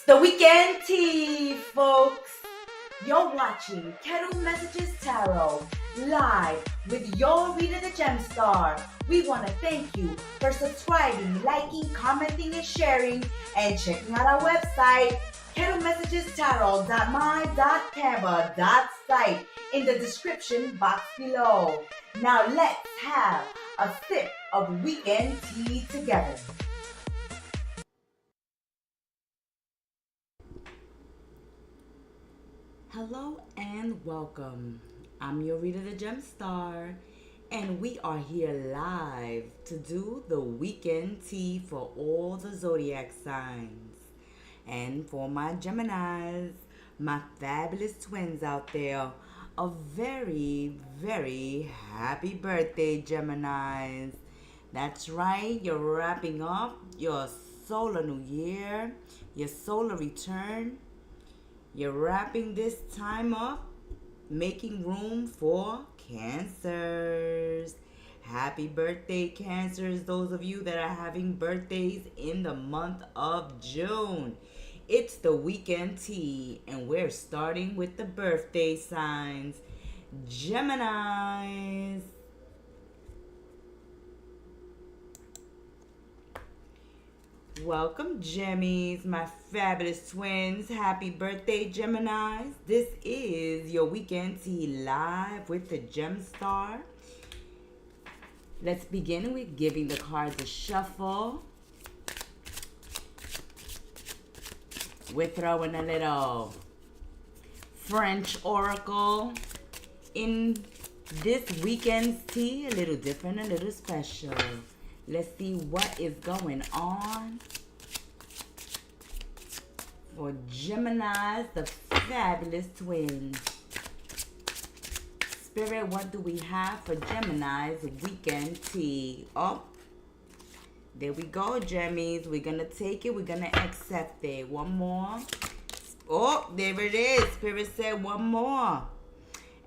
The weekend tea, folks. You're watching Kettle Messages Tarot live with your reader, the Gem Star. We want to thank you for subscribing, liking, commenting, and sharing, and checking out our website, kettlemessagestarot.my.canva.site in the description box below. Now let's have a sip of weekend tea together. Hello and welcome. I'm your reader, the Gem Star, and we are here live to do the weekend tea for all the Zodiac signs. And for my Geminis, my fabulous twins out there, a very, very happy birthday, Geminis. That's right, you're wrapping up your solar new year, your solar return. You're wrapping this time up, making room for Cancers. Happy birthday, Cancers, those of you that are having birthdays in the month of June. It's the weekend tea, and we're starting with the birthday signs. Geminis. Welcome, Gemmies, my fabulous twins. Happy birthday, Geminis. This is your weekend tea live with the Gem Star. Let's begin with giving the cards a shuffle. We're throwing a little French oracle in this weekend's tea. A little different, a little special. Let's see what is going on for Geminis, the fabulous twins. Spirit, what do we have for Gemini's weekend tea? Oh, there we go, Gemmies. We're going to take it. We're going to accept it. One more. Oh, there it is. Spirit said one more.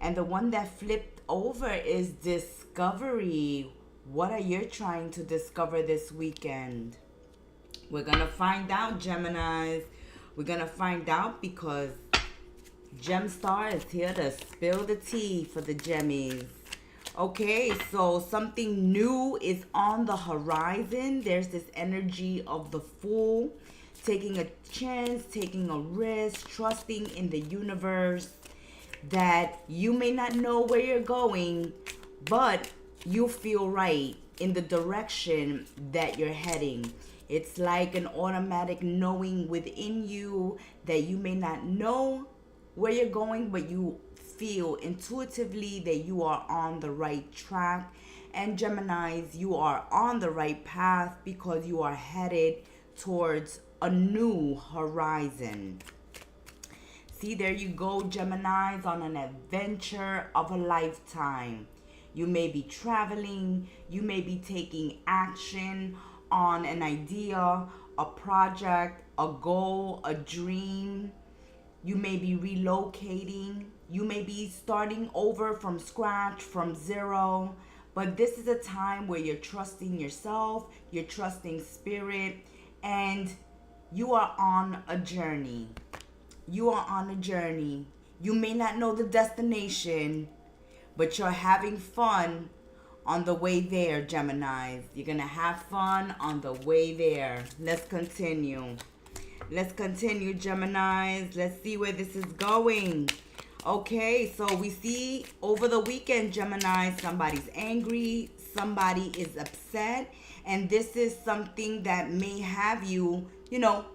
And the one that flipped over is discovery. What are you trying to discover this weekend? We're going to find out, Geminis. We're going to find out because Gem Star is here to spill the tea for the Gemmies. Okay, so something new is on the horizon. There's this energy of the Fool, taking a chance, taking a risk, trusting in the universe that you may not know where you're going, but you feel right in the direction that you're heading. It's like an automatic knowing within you that you may not know where you're going, but you feel intuitively that you are on the right track. And Geminis, you are on the right path because you are headed towards a new horizon. See, there you go, Geminis, on an adventure of a lifetime. You may be traveling, you may be taking action on an idea, a project, a goal, a dream. You may be relocating, you may be starting over from scratch, from zero. But this is a time where you're trusting yourself, you're trusting spirit, and you are on a journey. You are on a journey. You may not know the destination, but you're having fun on the way there, Geminis. You're going to have fun on the way there. Let's continue. Let's continue, Geminis. Let's see where this is going. Okay, so we see over the weekend, Gemini, somebody's angry, somebody is upset, and this is something that may have you,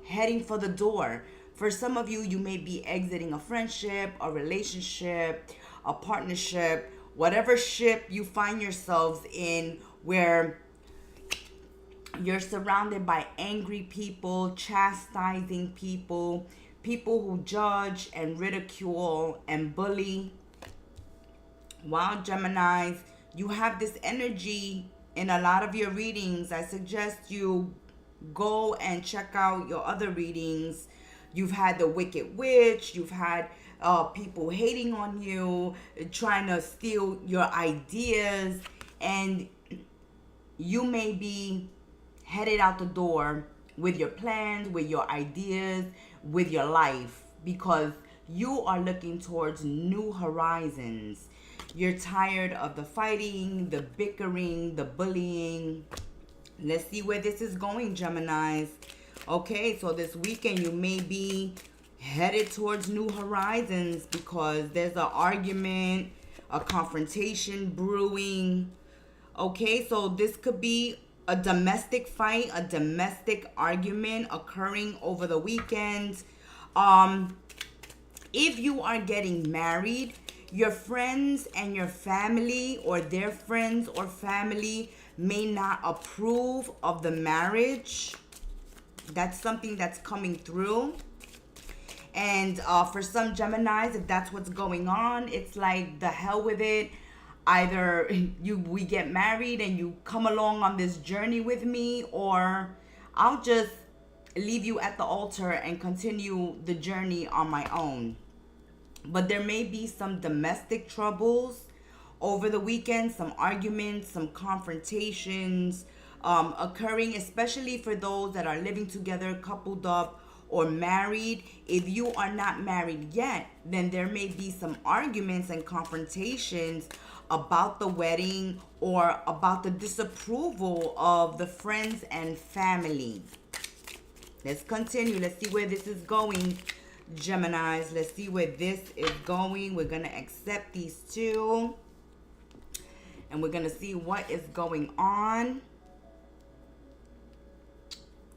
heading for the door. For some of you, you may be exiting a friendship, a relationship, a partnership, whatever ship you find yourselves in, where you're surrounded by angry people, chastising people, people who judge and ridicule and bully. While Geminis, you have this energy in a lot of your readings. I suggest you go and check out your other readings. You've had the Wicked Witch, you've had people hating on you, trying to steal your ideas, and you may be headed out the door with your plans, with your ideas, with your life, because you are looking towards new horizons. You're tired of the fighting, the bickering, the bullying. Let's see where this is going, Geminis. Okay, so this weekend you may be headed towards new horizons because there's an argument, a confrontation brewing. Okay, so this could be a domestic fight, a domestic argument occurring over the weekend. If you are getting married, your friends and your family, or their friends or family, may not approve of the marriage. That's something that's coming through. And for some Geminis, if that's what's going on, it's like, the hell with it. Either we get married and you come along on this journey with me, or I'll just leave you at the altar and continue the journey on my own. But there may be some domestic troubles over the weekend, some arguments, some confrontations occurring, especially for those that are living together, coupled up, or married. If you are not married yet, then there may be some arguments and confrontations about the wedding or about the disapproval of the friends and family. Let's continue. Let's see where this is going, Geminis. Let's see where this is going. We're going to accept these two, and we're going to see what is going on.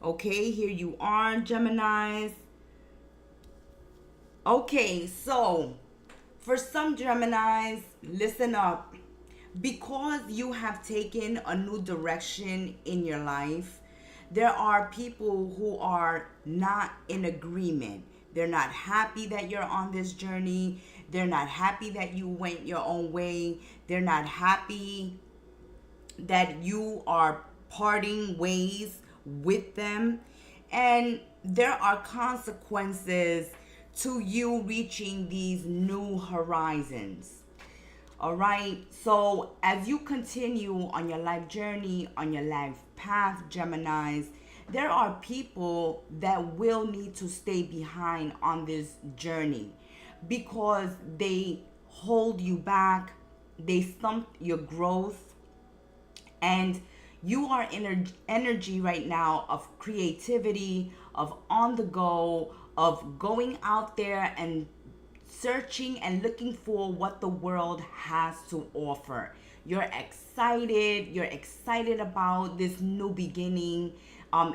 Okay, here you are, Geminis. Okay, so for some Geminis, listen up. Because you have taken a new direction in your life, there are people who are not in agreement. They're not happy that you're on this journey. They're not happy that you went your own way. They're not happy that you are parting ways with them. And there are consequences to you reaching these new horizons. All right, so as you continue on your life journey, on your life path, Geminis, there are people that will need to stay behind on this journey because they hold you back, they stump your growth, and you are in energy right now of creativity, of on the go, of going out there and searching and looking for what the world has to offer. You're excited about this new beginning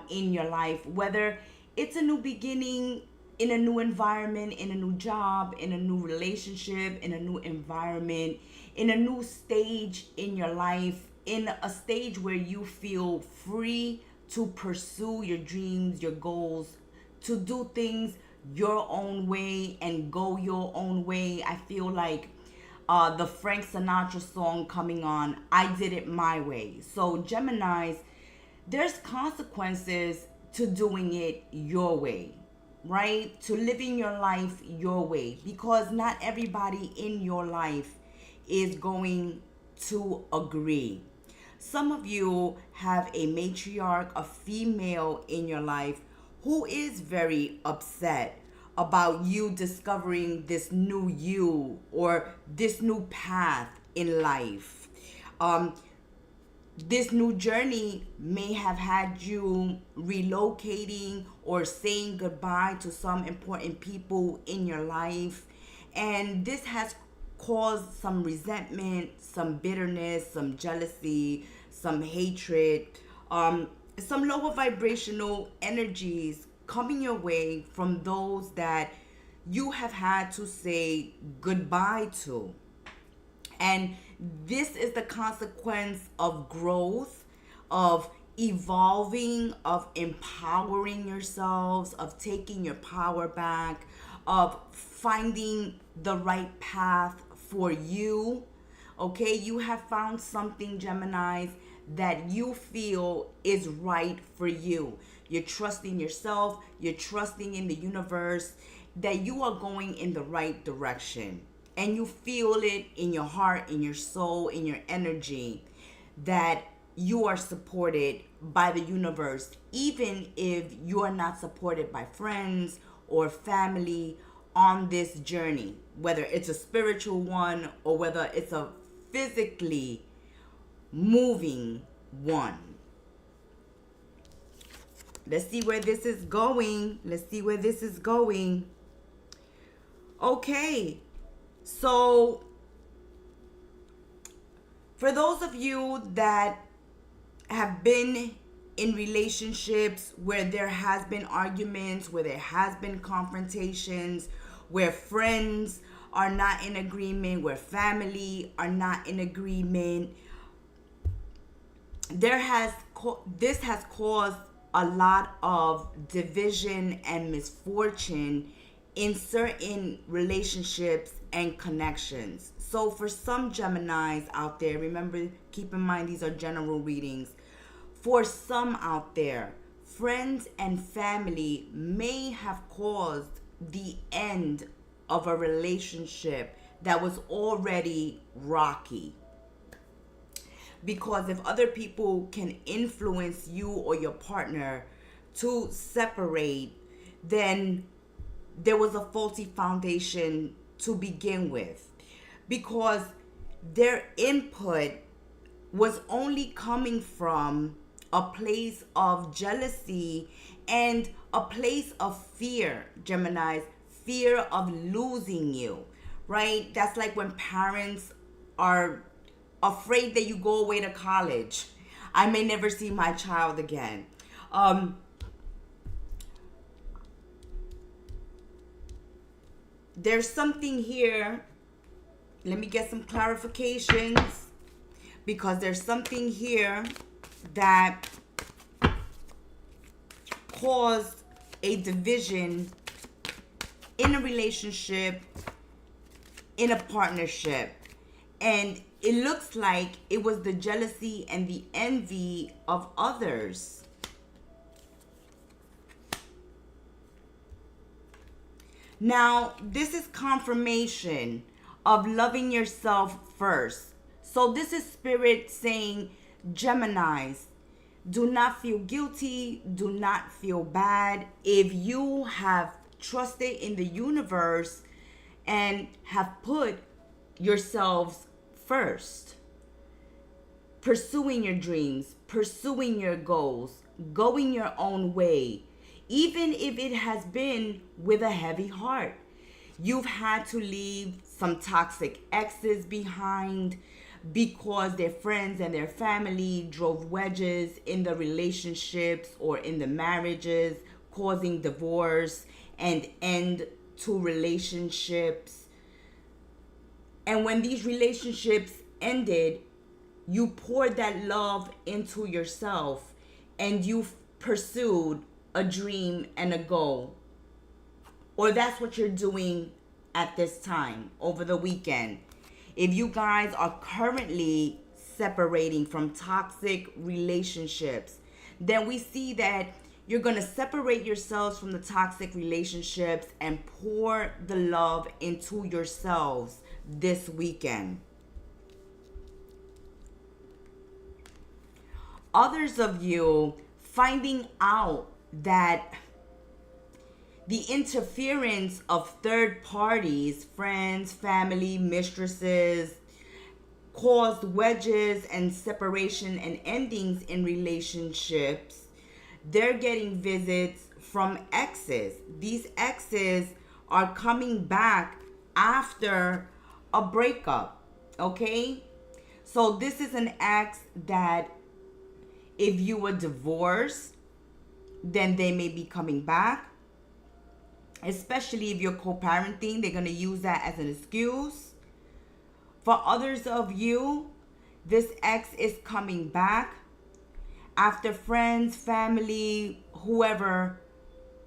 in your life, whether it's a new beginning in a new environment, in a new job, in a new relationship, in a new environment, in a new stage in your life, in a stage where you feel free to pursue your dreams, your goals, to do things your own way and go your own way. I feel like the Frank Sinatra song coming on, I did it my way. So Geminis, there's consequences to doing it your way, right? To living your life your way, because not everybody in your life is going to agree. Some of you have a matriarch, a female in your life, who is very upset about you discovering this new you or this new path in life. This new journey may have had you relocating or saying goodbye to some important people in your life. And this has caused some resentment, some bitterness, some jealousy, some hatred, some lower vibrational energies coming your way from those that you have had to say goodbye to. And this is the consequence of growth, of evolving, of empowering yourselves, of taking your power back, of finding the right path for you. Okay, you have found something, Geminis, that you feel is right for you. You're trusting yourself, you're trusting in the universe that you are going in the right direction. And you feel it in your heart, in your soul, in your energy, that you are supported by the universe, even if you are not supported by friends or family on this journey, whether it's a spiritual one or whether it's a physically moving one. Let's see where this is going. Let's see where this is going. Okay, so for those of you that have been in relationships where there has been arguments, where there has been confrontations, where friends are not in agreement, where family are not in agreement, this has caused a lot of division and misfortune in certain relationships and connections. So for some Geminis out there, remember, keep in mind these are general readings. For some out there, friends and family may have caused the end of a relationship that was already rocky. Because if other people can influence you or your partner to separate, then there was a faulty foundation to begin with. Because their input was only coming from a place of jealousy and a place of fear, Geminis, fear of losing you, right? That's like when parents are afraid that you go away to college. I may never see my child again. There's something here. Let me get some clarifications, because there's something here that caused a division in a relationship, in a partnership. And it looks like it was the jealousy and the envy of others. Now, this is confirmation of loving yourself first. So this is Spirit saying, Geminis, do not feel guilty, do not feel bad if you have trusted in the universe and have put yourselves first. Pursuing your dreams, pursuing your goals, going your own way, even if it has been with a heavy heart. You've had to leave some toxic exes behind because their friends and their family drove wedges in the relationships or in the marriages, causing divorce and end to relationships. And when these relationships ended, you poured that love into yourself and you pursued a dream and a goal. Or that's what you're doing at this time over the weekend. If you guys are currently separating from toxic relationships, then we see that you're going to separate yourselves from the toxic relationships and pour the love into yourselves this weekend. Others of you finding out that the interference of third parties, friends, family, mistresses, caused wedges and separation and endings in relationships. They're getting visits from exes. These exes are coming back after a breakup, okay? So this is an ex that if you were divorced, then they may be coming back. Especially if you're co-parenting, they're going to use that as an excuse. For others of you, this ex is coming back after friends, family, whoever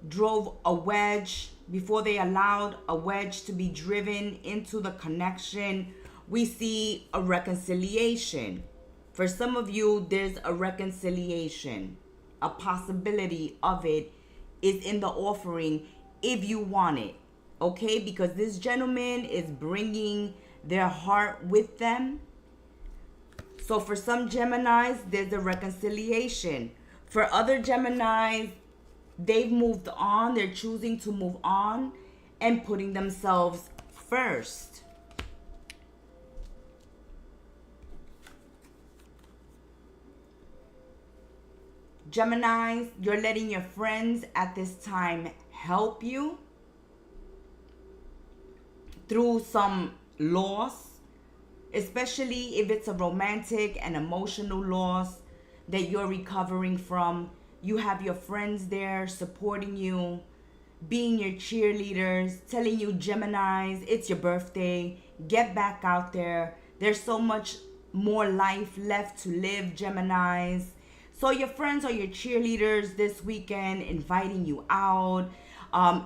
drove a wedge, before they allowed a wedge to be driven into the connection. We see a reconciliation. For some of you, there's a reconciliation. A possibility of it is in the offering if you want it, okay? Because this gentleman is bringing their heart with them. So for some Geminis, there's a reconciliation. For other Geminis, they've moved on. They're choosing to move on and putting themselves first. Geminis, you're letting your friends at this time help you through some loss, especially if it's a romantic and emotional loss that you're recovering from. You have your friends there supporting you, being your cheerleaders, telling you, Geminis, it's your birthday. Get back out there. There's so much more life left to live, Geminis. So your friends are your cheerleaders this weekend, inviting you out,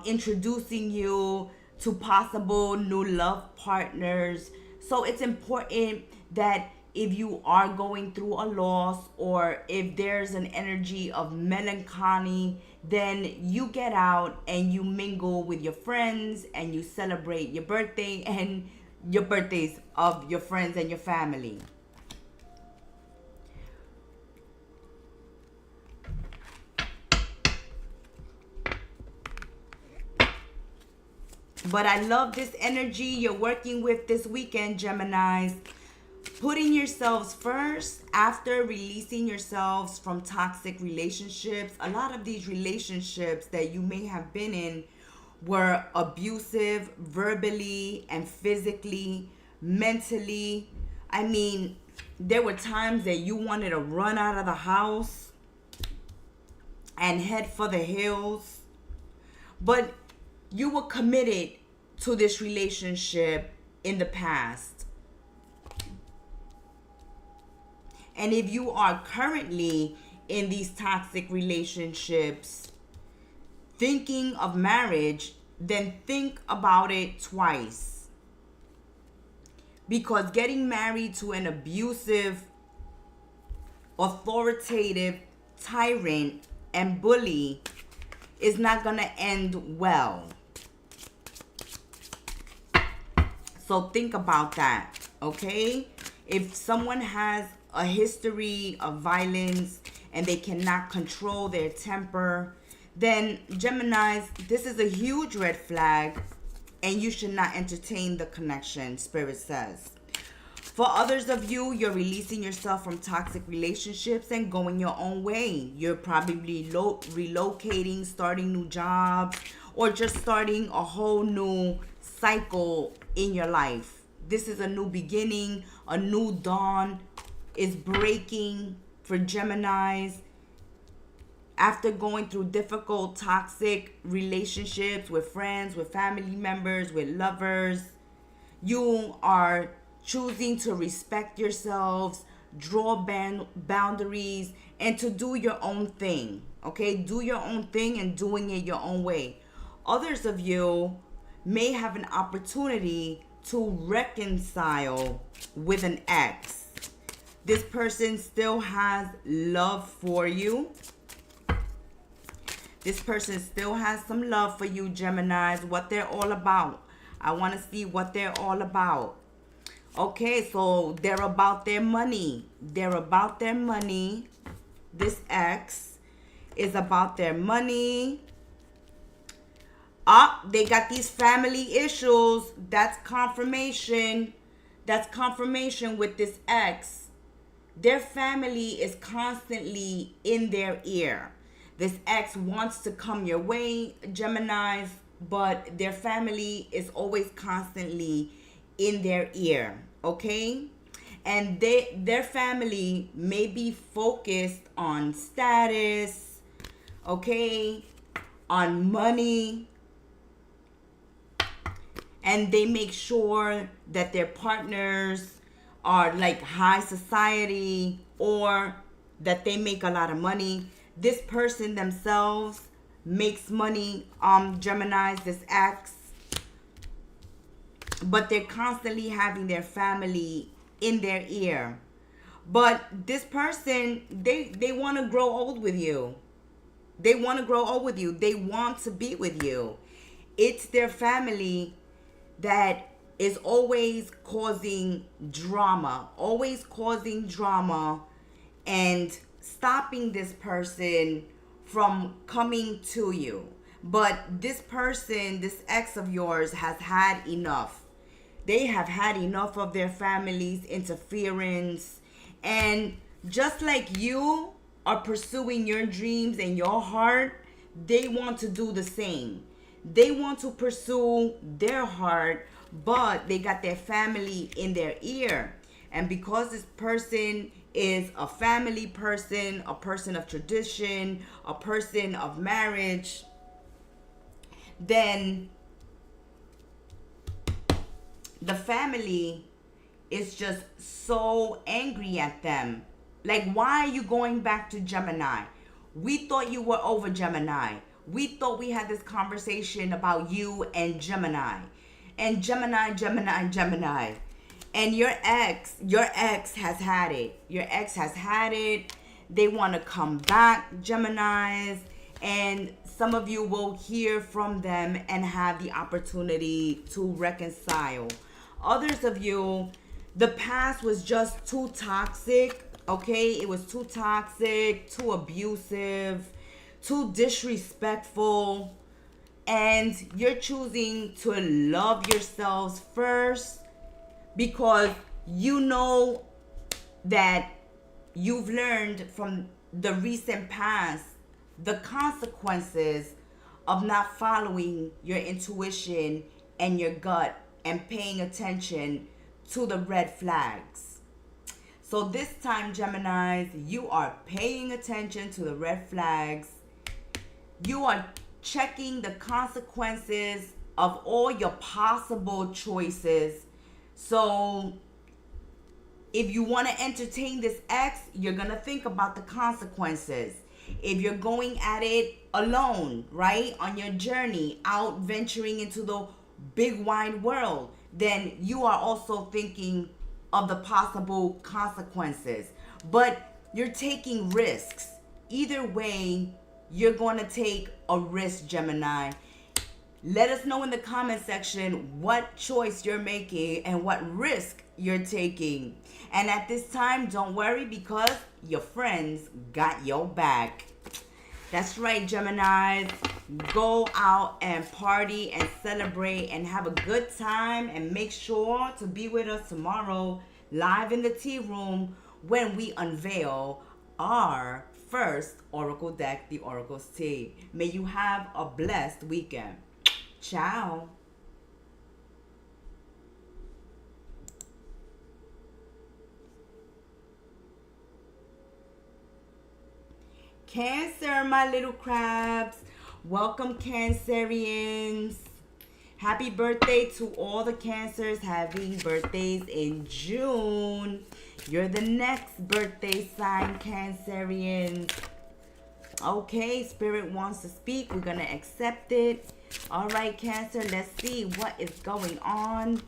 introducing you to possible new love partners. So it's important that if you are going through a loss or if there's an energy of melancholy, then you get out and you mingle with your friends and you celebrate your birthday and your birthdays of your friends and your family. But I love this energy you're working with this weekend, Geminis. Putting yourselves first after releasing yourselves from toxic relationships. A lot of these relationships that you may have been in were abusive verbally and physically, mentally. I mean, there were times that you wanted to run out of the house and head for the hills. But you were committed to this relationship in the past. And if you are currently in these toxic relationships, thinking of marriage, then think about it twice. Because getting married to an abusive, authoritative tyrant and bully is not going to end well. So think about that, okay? If someone has a history of violence and they cannot control their temper, then Geminis, this is a huge red flag and you should not entertain the connection, Spirit says. For others of you, you're releasing yourself from toxic relationships and going your own way. You're probably relocating, starting new jobs, or just starting a whole new cycle in your life. This is a new beginning, a new dawn is breaking for Geminis. After going through difficult, toxic relationships with friends, with family members, with lovers, you are choosing to respect yourselves, draw boundaries, and to do your own thing. Okay? Do your own thing and doing it your own way. Others of you may have an opportunity to reconcile with an ex. This person still has love for you. This person still has some love for you, Geminis. What they're all about. I want to see what they're all about. Okay, so they're about their money. They're about their money. This ex is about their money. They got these family issues. That's confirmation. That's confirmation with this ex. Their family is constantly in their ear. This ex wants to come your way, Geminis, but their family is always constantly in their ear, okay? And their family may be focused on status, okay, on money, and they make sure that their partners are like high society or that they make a lot of money. This person themselves makes money, Geminis, this ex, but they're constantly having their family in their ear. But this person, they want to grow old with you. They want to grow old with you. They want to be with you. It's their family that is always causing drama, and stopping this person from coming to you. But this person, this ex of yours, has had enough. They have had enough of their family's interference. And just like you are pursuing your dreams and your heart, they want to do the same. They want to pursue their heart, but they got their family in their ear. And because this person is a family person, a person of tradition, a person of marriage, then the family is just so angry at them. Like, why are you going back to Gemini? We thought you were over Gemini. We thought we had this conversation about you and Gemini. And Gemini. And your ex has had it. Your ex has had it. They want to come back, Geminis. And some of you will hear from them and have the opportunity to reconcile. Others of you, the past was just too toxic, okay? It was too toxic, too abusive, too disrespectful. And you're choosing to love yourselves first because you know that you've learned from the recent past the consequences of not following your intuition and your gut and paying attention to the red flags. So this time, Geminis, you are paying attention to the red flags. You are checking the consequences of all your possible choices. So if you want to entertain this ex, you're going to think about the consequences. If you're going at it alone, right, on your journey, out venturing into the big wide world, then you are also thinking of the possible consequences. But you're taking risks. Either way, you're going to take a risk, Gemini. Let us know in the comment section what choice you're making and what risk you're taking. And at this time, don't worry because your friends got your back. That's right, Geminis. Go out and party and celebrate and have a good time. And make sure to be with us tomorrow live in the tea room when we unveil our first Oracle deck, the Oracle's Tea. May you have a blessed weekend. Ciao. Cancer, my little crabs. Welcome, Cancerians. Happy birthday to all the Cancers having birthdays in June. You're the next birthday sign, Cancerians. Okay, Spirit wants to speak. We're going to accept it. All right, Cancer, let's see what is going on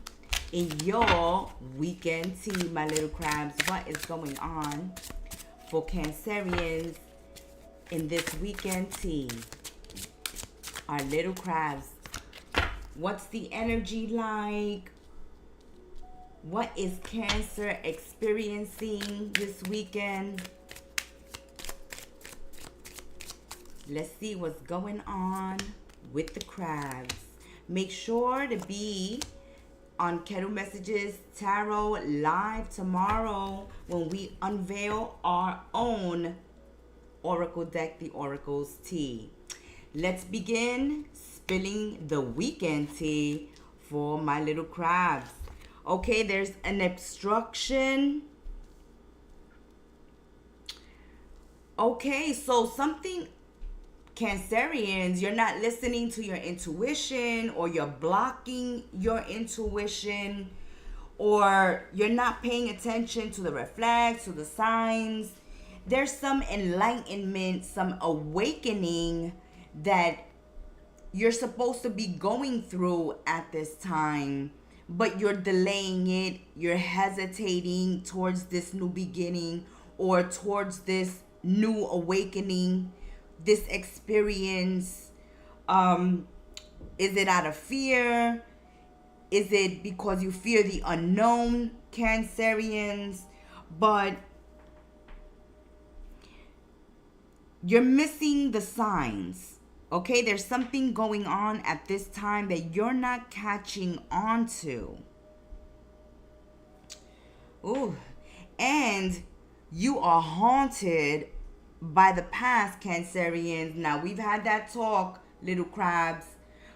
in your weekend tea, my little crabs. What is going on for Cancerians in this weekend tea? Our little crabs. What's the energy like? What is Cancer experiencing this weekend? Let's see what's going on with the crabs. Make sure to be on Kettle Messages Tarot live tomorrow when we unveil our own Oracle deck, the Oracle's Tea. Let's begin spilling the weekend tea for my little crabs. Okay, there's an obstruction. Okay, so something, Cancerians, you're not listening to your intuition, or you're blocking your intuition, or you're not paying attention to the red flags, to the signs. There's some enlightenment, some awakening that you're supposed to be going through at this time, but you're delaying it. You're hesitating towards this new beginning or towards this new awakening, this experience. Is it out of fear? Is it because you fear the unknown, Cancerians? But you're missing the signs. Okay, there's something going on at this time that you're not catching on to. Ooh. And you are haunted by the past, Cancerians. Now, we've had that talk, little crabs.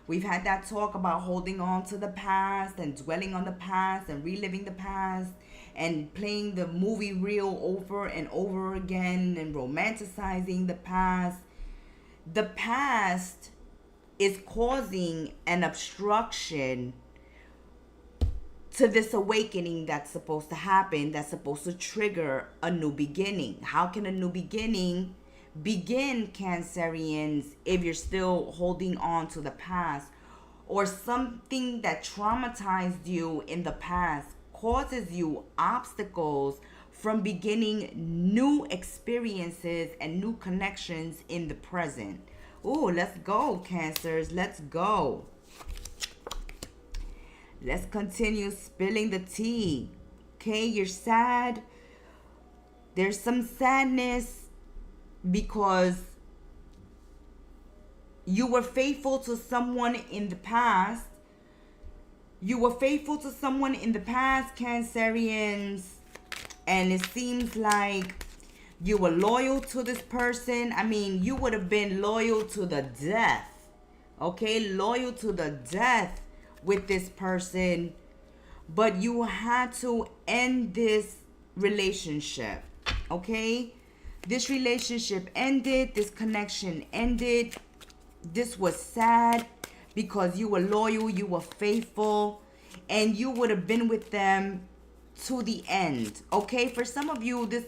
We've had that talk about holding on to the past and dwelling on the past and reliving the past and playing the movie reel over and over again and romanticizing the past. The past is causing an obstruction to this awakening that's supposed to happen, that's supposed to trigger a new beginning. How can a new beginning begin, Cancerians, if you're still holding on to the past? Or something that traumatized you in the past causes you obstacles from beginning new experiences and new connections in the present. Ooh, let's go, Cancers. Let's go. Let's continue spilling the tea. Okay, you're sad. There's some sadness because you were faithful to someone in the past. You were faithful to someone in the past, Cancerians. And it seems like you were loyal to this person. I mean, you would have been loyal to the death. Okay, loyal to the death with this person, but you had to end this relationship. Okay, this relationship ended, this connection ended. This was sad because you were loyal, you were faithful, and you would have been with them to the end. Okay, for some of you, this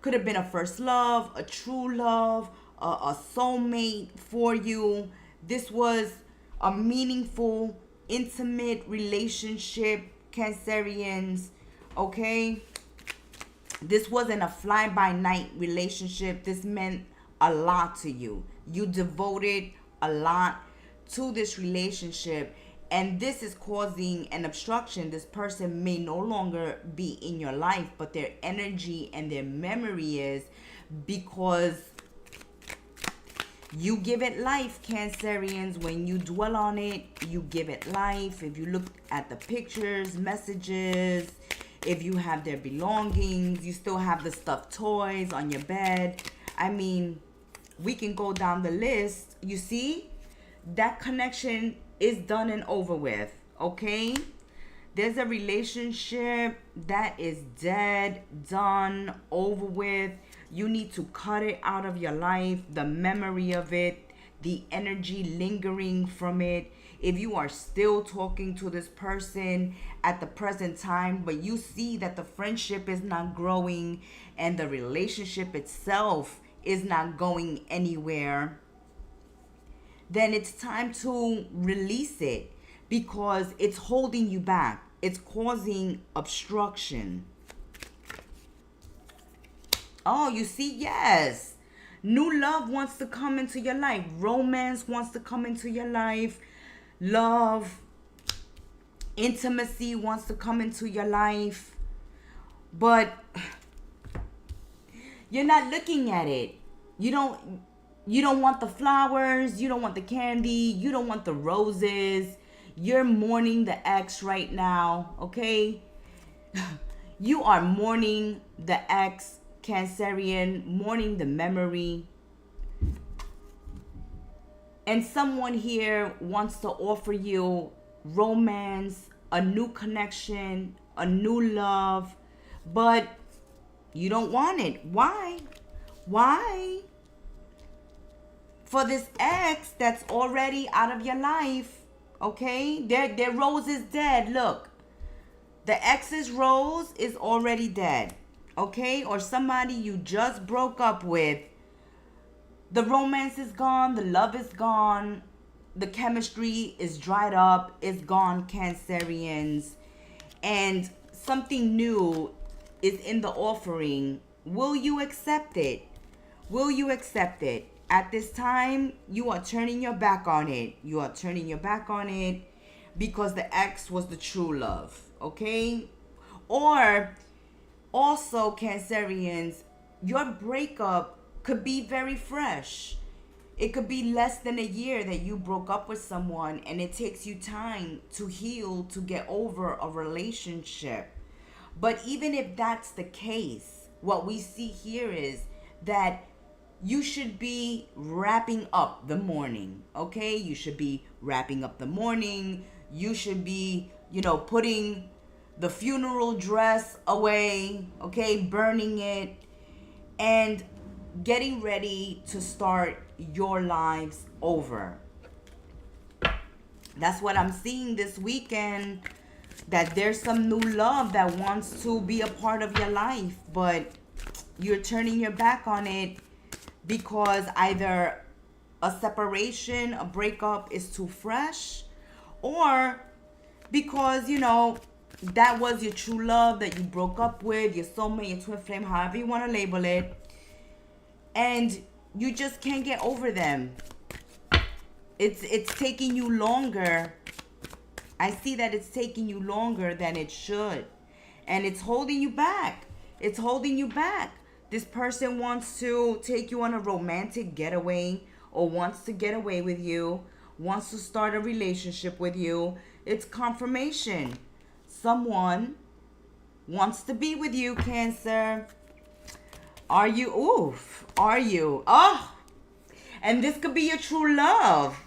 could have been a first love, a true love, a soulmate for you. This was a meaningful, intimate relationship, Cancerians. Okay, this wasn't a fly-by-night relationship. This meant a lot to you. You devoted a lot to this relationship, and this is causing an obstruction. This person may no longer be in your life, but their energy and their memory is, because you give it life, Cancerians. When you dwell on it, you give it life. If you look at the pictures, messages, if you have their belongings, you still have the stuffed toys on your bed. I mean, we can go down the list. You see, that connection is done and over with. Okay, there's a relationship that is dead, done, over with. You need to cut it out of your life, the memory of it, the energy lingering from it. If you are still talking to this person at the present time, but you see that the friendship is not growing and the relationship itself is not going anywhere, then it's time to release it, because it's holding you back. It's causing obstruction. Oh, you see, yes. New love wants to come into your life. Romance wants to come into your life. Love, intimacy wants to come into your life. But you're not looking at it. You don't want the flowers. You don't want the candy. You don't want the roses. You're mourning the ex right now, okay? You are mourning the ex, Cancerian, mourning the memory. And someone here wants to offer you romance, a new connection, a new love, but you don't want it. Why? Why? For this ex that's already out of your life, okay? Their rose is dead. Look, the ex's rose is already dead, okay? Or somebody you just broke up with. The romance is gone. The love is gone. The chemistry is dried up. It's gone, Cancerians. And something new is in the offering. Will you accept it? Will you accept it? At this time, you are turning your back on it. You are turning your back on it because the ex was the true love, okay? Or also, Cancerians, your breakup could be very fresh. It could be less than a year that you broke up with someone, and it takes you time to heal, to get over a relationship. But even if that's the case, what we see here is that you should be wrapping up the morning, okay? You should be wrapping up the morning. You should be, putting the funeral dress away, okay? Burning it and getting ready to start your lives over. That's what I'm seeing this weekend, that there's some new love that wants to be a part of your life, but you're turning your back on it because either a separation, a breakup is too fresh, or because, that was your true love that you broke up with, your soulmate, your twin flame, however you want to label it, and you just can't get over them. It's taking you longer. I see that it's taking you longer than it should. And it's holding you back. It's holding you back. This person wants to take you on a romantic getaway, or wants to get away with you, wants to start a relationship with you. It's confirmation. Someone wants to be with you, Cancer. Are you? Oof. Are you? Oh. And this could be your true love.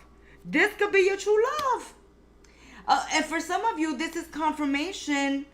This could be your true love. And for some of you, this is confirmation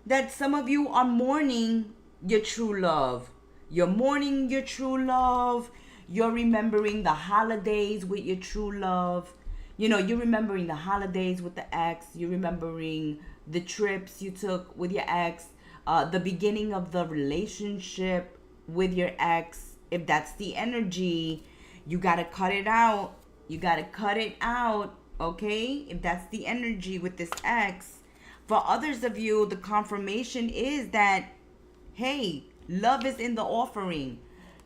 that some of you are mourning your true love. You're mourning your true love. You're remembering the holidays with your true love. You're remembering the holidays with the ex. You're remembering the trips you took with your ex. The beginning of the relationship with your ex. If that's the energy, you got to cut it out. You got to cut it out. Okay, if that's the energy with this ex. For others of you, the confirmation is that, hey, love is in the offering.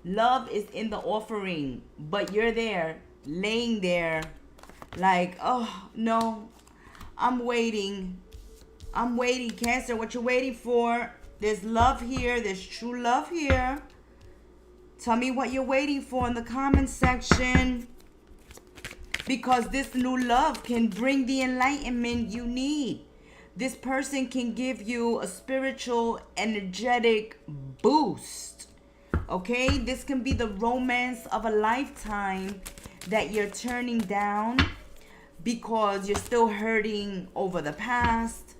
Love is in the offering. But you're there, laying there, like, oh, no, I'm waiting. I'm waiting, Cancer. What you waiting for? There's love here. There's true love here. Tell me what you're waiting for in the comment section. Because this new love can bring the enlightenment you need. This person can give you a spiritual, energetic boost. Okay? This can be the romance of a lifetime that you're turning down because you're still hurting over the past.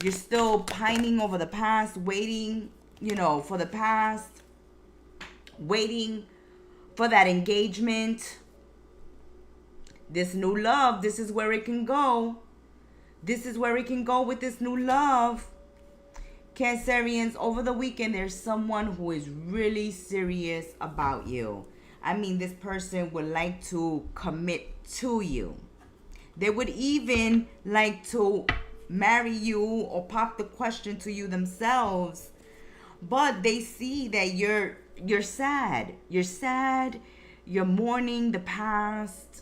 You're still pining over the past, waiting, for the past. Waiting for that engagement. This new love, this is where it can go. This is where it can go with this new love. Cancerians, over the weekend, there's someone who is really serious about you. I mean, this person would like to commit to you. They would even like to marry you or pop the question to you themselves. But they see that you're sad. You're sad. You're mourning the past.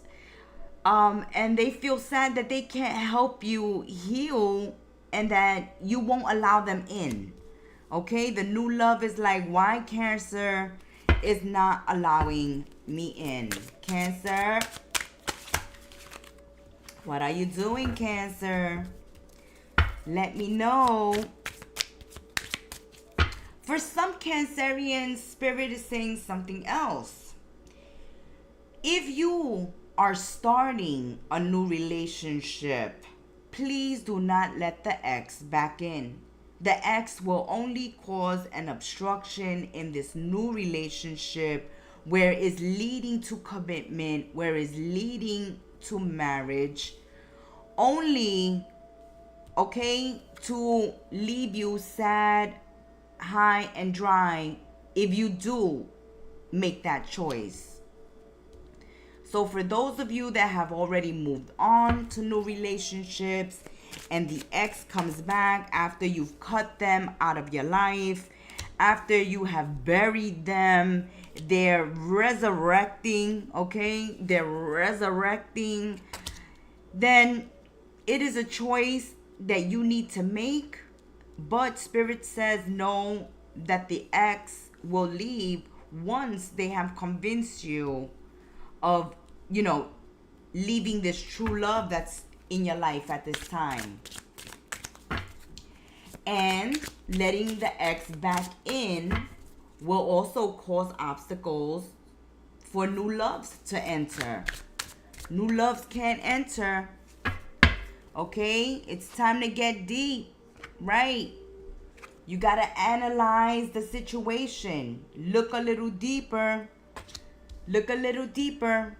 And they feel sad that they can't help you heal and that you won't allow them in. Okay? The new love is like, why Cancer is not allowing me in? Cancer, what are you doing, Cancer? Let me know. For some Cancerians, Spirit is saying something else. If you are starting a new relationship, please do not let the ex back in. The ex will only cause an obstruction in this new relationship where it's leading to commitment, where it's leading to marriage, only, okay, to leave you sad, high, and dry if you do make that choice. So for those of you that have already moved on to new relationships and the ex comes back after you've cut them out of your life, after you have buried them, they're resurrecting, okay? They're resurrecting. Then it is a choice that you need to make. But Spirit says no, that the ex will leave once they have convinced you of, leaving this true love that's in your life at this time. And letting the ex back in will also cause obstacles for new loves to enter. New loves can't enter. Okay? It's time to get deep, right? You got to analyze the situation. Look a little deeper. Look a little deeper.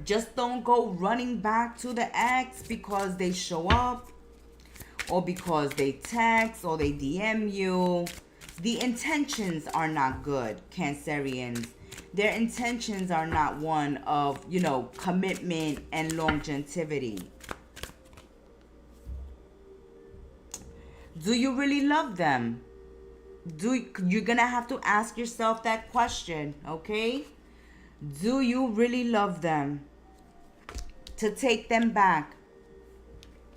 Just don't go running back to the ex because they show up, or because they text, or they DM you. The intentions are not good, Cancerians. Their intentions are not one of, commitment and longevity. Do you really love them? You're gonna have to ask yourself that question, okay? Do you really love them? To take them back.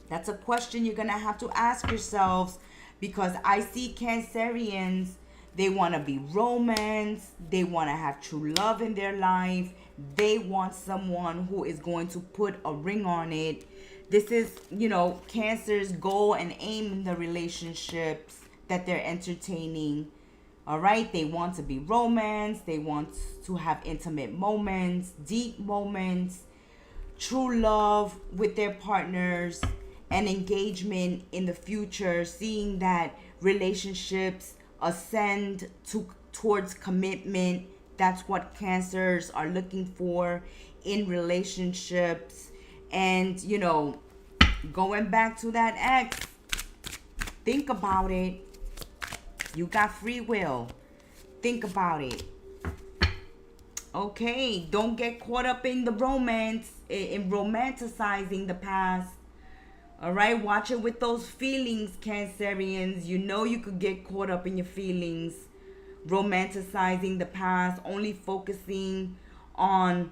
That's a question you're gonna have to ask yourselves, because I see Cancerians, they want to be romanced. They want to have true love in their life. They want someone who is going to put a ring on it. This is, Cancer's goal and aim in the relationships that they're entertaining. All right? They want to be romanced. They want to have intimate moments, deep moments, true love with their partners, and engagement in the future, seeing that relationships ascend towards commitment. That's what Cancers are looking for in relationships. And, going back to that ex, think about it. You got free will. Think about it. Okay, don't get caught up in the romance, in romanticizing the past. All right, watch it with those feelings, Cancerians. You could get caught up in your feelings, romanticizing the past, only focusing on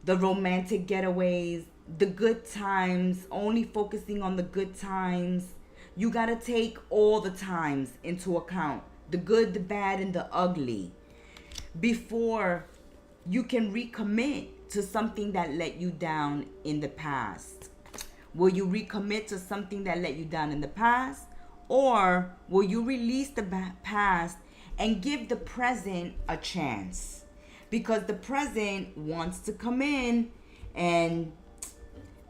the romantic getaways, the good times, only focusing on the good times. You got to take all the times into account, the good, the bad, and the ugly, before you can recommit to something that let you down in the past. Will you recommit to something that let you down in the past? Or will you release the past and give the present a chance? Because the present wants to come in, and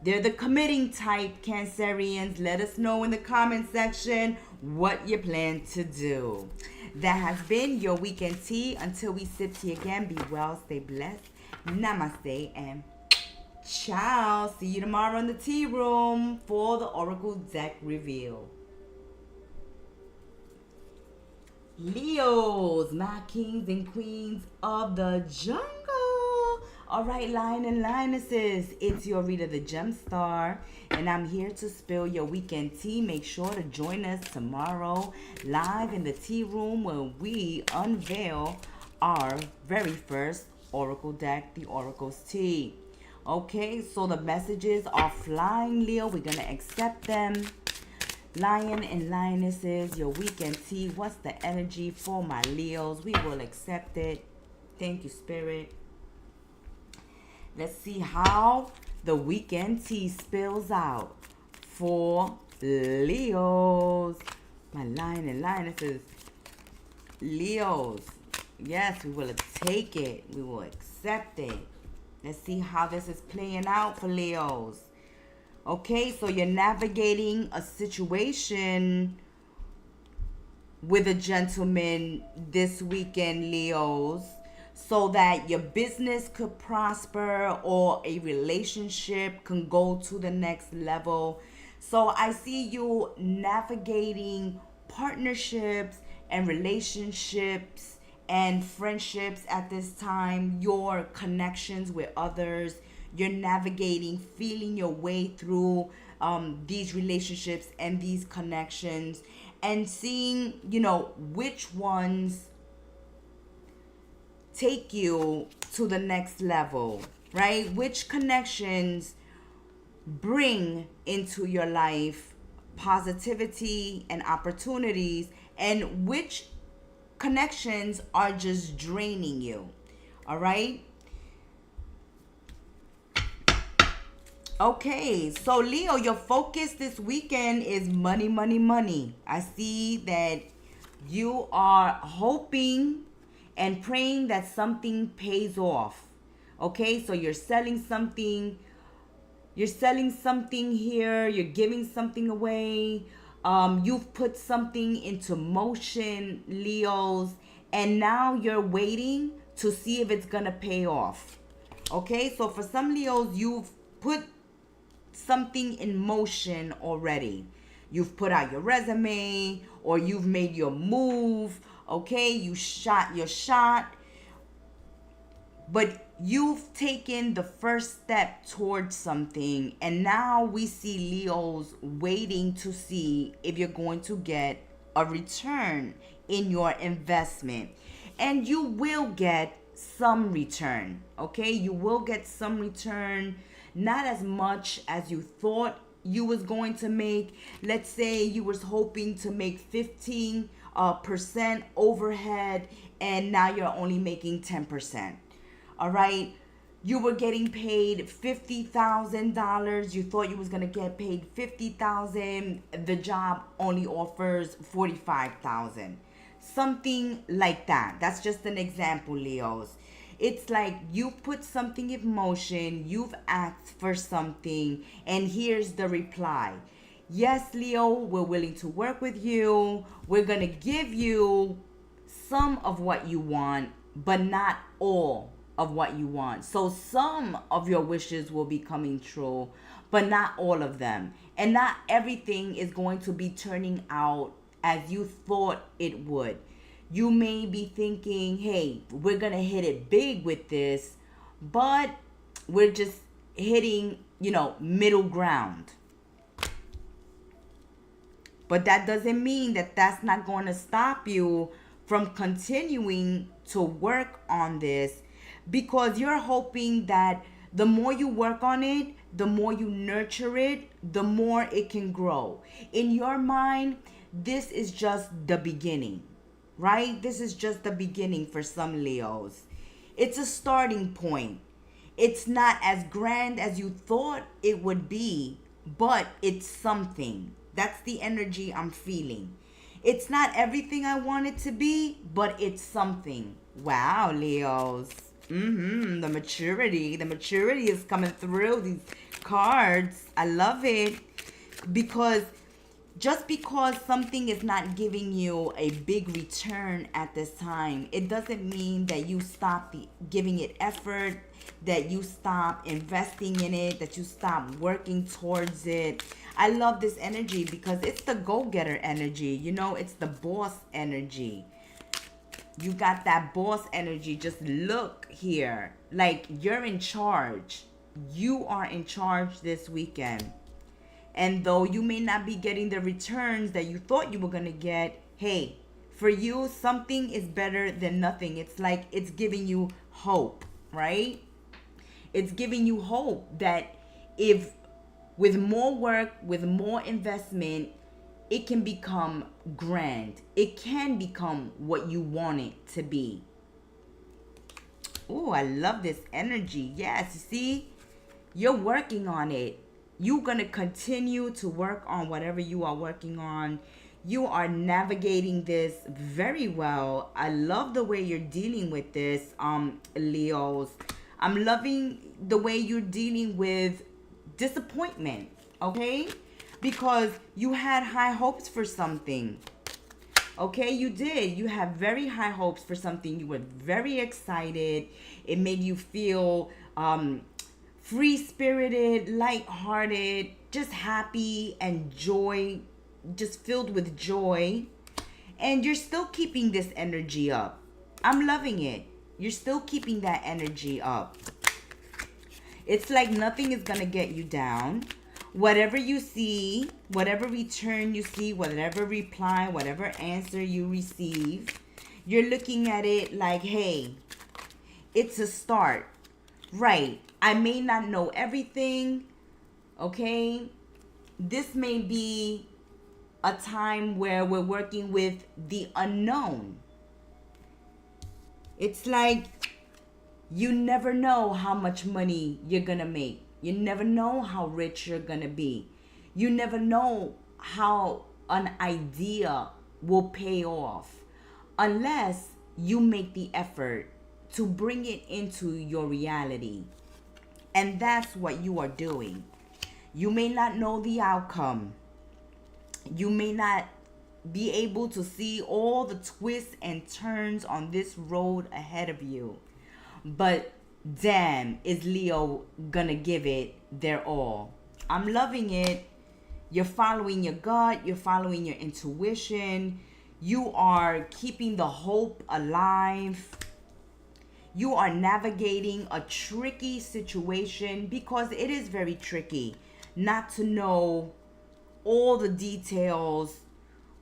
they're the committing type, Cancerians. Let us know in the comment section what you plan to do. That has been your weekend tea. Until we sip tea again, be well, stay blessed. Namaste and ciao. See you tomorrow in the tea room for the Oracle deck reveal. Leos, my kings and queens of the jungle. All right, Lion and Lionesses, it's your reader, the Gem Star, and I'm here to spill your weekend tea. Make sure to join us tomorrow live in the tea room, where we unveil our very first Oracle deck, the Oracle's Tea. Okay, so the messages are flying, Leo. We're going to accept them. Lion and Lionesses, your weekend tea. What's the energy for my Leos? We will accept it. Thank you, Spirit. Let's see how the weekend tea spills out for Leos. My Lion and Lionesses. Leos. Yes, we will take it. We will accept it. Let's see how this is playing out for Leos. Okay, so you're navigating a situation with a gentleman this weekend, Leos, so that your business could prosper or a relationship can go to the next level. So I see you navigating partnerships and relationships and friendships at this time, your connections with others. You're navigating, feeling your way through these relationships and these connections, and seeing, which ones take you to the next level, right? Which connections bring into your life positivity and opportunities, and which connections are just draining you. All right? Okay, so Leo, your focus this weekend is money, money, money. I see that you are hoping and praying that something pays off. Okay, so you're selling something. You're selling something here. You're giving something away. You've put something into motion, Leos, and now you're waiting to see if it's gonna pay off. Okay, so for some Leos, you've put something in motion already. You've put out your resume, or you've made your move. Okay, you shot your shot, but you've taken the first step towards something, and now we see Leos waiting to see if you're going to get a return in your investment. And you will get some return. Okay, you will get some return, not as much as you thought you was going to make. Let's say you was hoping to make 15% overhead, and now you're only making 10%. All right, you were getting paid $50,000. You thought you was gonna get paid $50,000. The job only offers $45,000. Something like that. That's just an example, Leos. It's like you put something in motion, you've asked for something, and here's the reply. Yes, Leo, we're willing to work with you. We're gonna give you some of what you want, but not all of what you want. So some of your wishes will be coming true, but not all of them. And not everything is going to be turning out as you thought it would. You may be thinking, hey, we're going to hit it big with this, but we're just hitting, middle ground. But that doesn't mean that that's not going to stop you from continuing to work on this, because you're hoping that the more you work on it, the more you nurture it, the more it can grow. In your mind, this is just the beginning, right? This is just the beginning for some Leos. It's a starting point. It's not as grand as you thought it would be, but it's something. That's the energy I'm feeling. It's not everything I want it to be, but it's something. Wow, Leos. The maturity is coming through these cards. I love it, because just because something is not giving you a big return at this time, it doesn't mean that you stop giving it effort, that you stop investing in it, that you stop working towards it. I love this energy because it's the go-getter energy. It's the boss energy. You got that boss energy. Just look here. Like you're in charge. You are in charge this weekend. And though you may not be getting the returns that you thought you were going to get, hey, for you, something is better than nothing. It's like it's giving you hope, right? It's giving you hope that if with more work, with more investment, it can become grand. It can become what you want it to be. Oh, I love this energy. Yes, you see, you're working on it. You're going to continue to work on whatever you are working on. You are navigating this very well. I love the way you're dealing with this, Leos. I'm loving the way you're dealing with disappointment, okay? Because you had high hopes for something. Okay, you did. You have very high hopes for something. You were very excited. It made you feel free-spirited, light-hearted, just happy and joy, just filled with joy. And you're still keeping this energy up. I'm loving it. You're still keeping that energy up. It's like nothing is going to get you down. Whatever you see, whatever return you see, whatever reply, whatever answer you receive, you're looking at it like, hey, it's a start. Right. I may not know everything. Okay. This may be a time where we're working with the unknown. It's like you never know how much money you're gonna make. You never know how rich you're gonna be. You never know how an idea will pay off unless you make the effort to bring it into your reality. And that's what you are doing. You may not know the outcome. You may not be able to see all the twists and turns on this road ahead of you. But damn, is Leo gonna give it their all? I'm loving it. You're following your gut, you're following your intuition, you are keeping the hope alive. You are navigating a tricky situation because it is very tricky not to know all the details,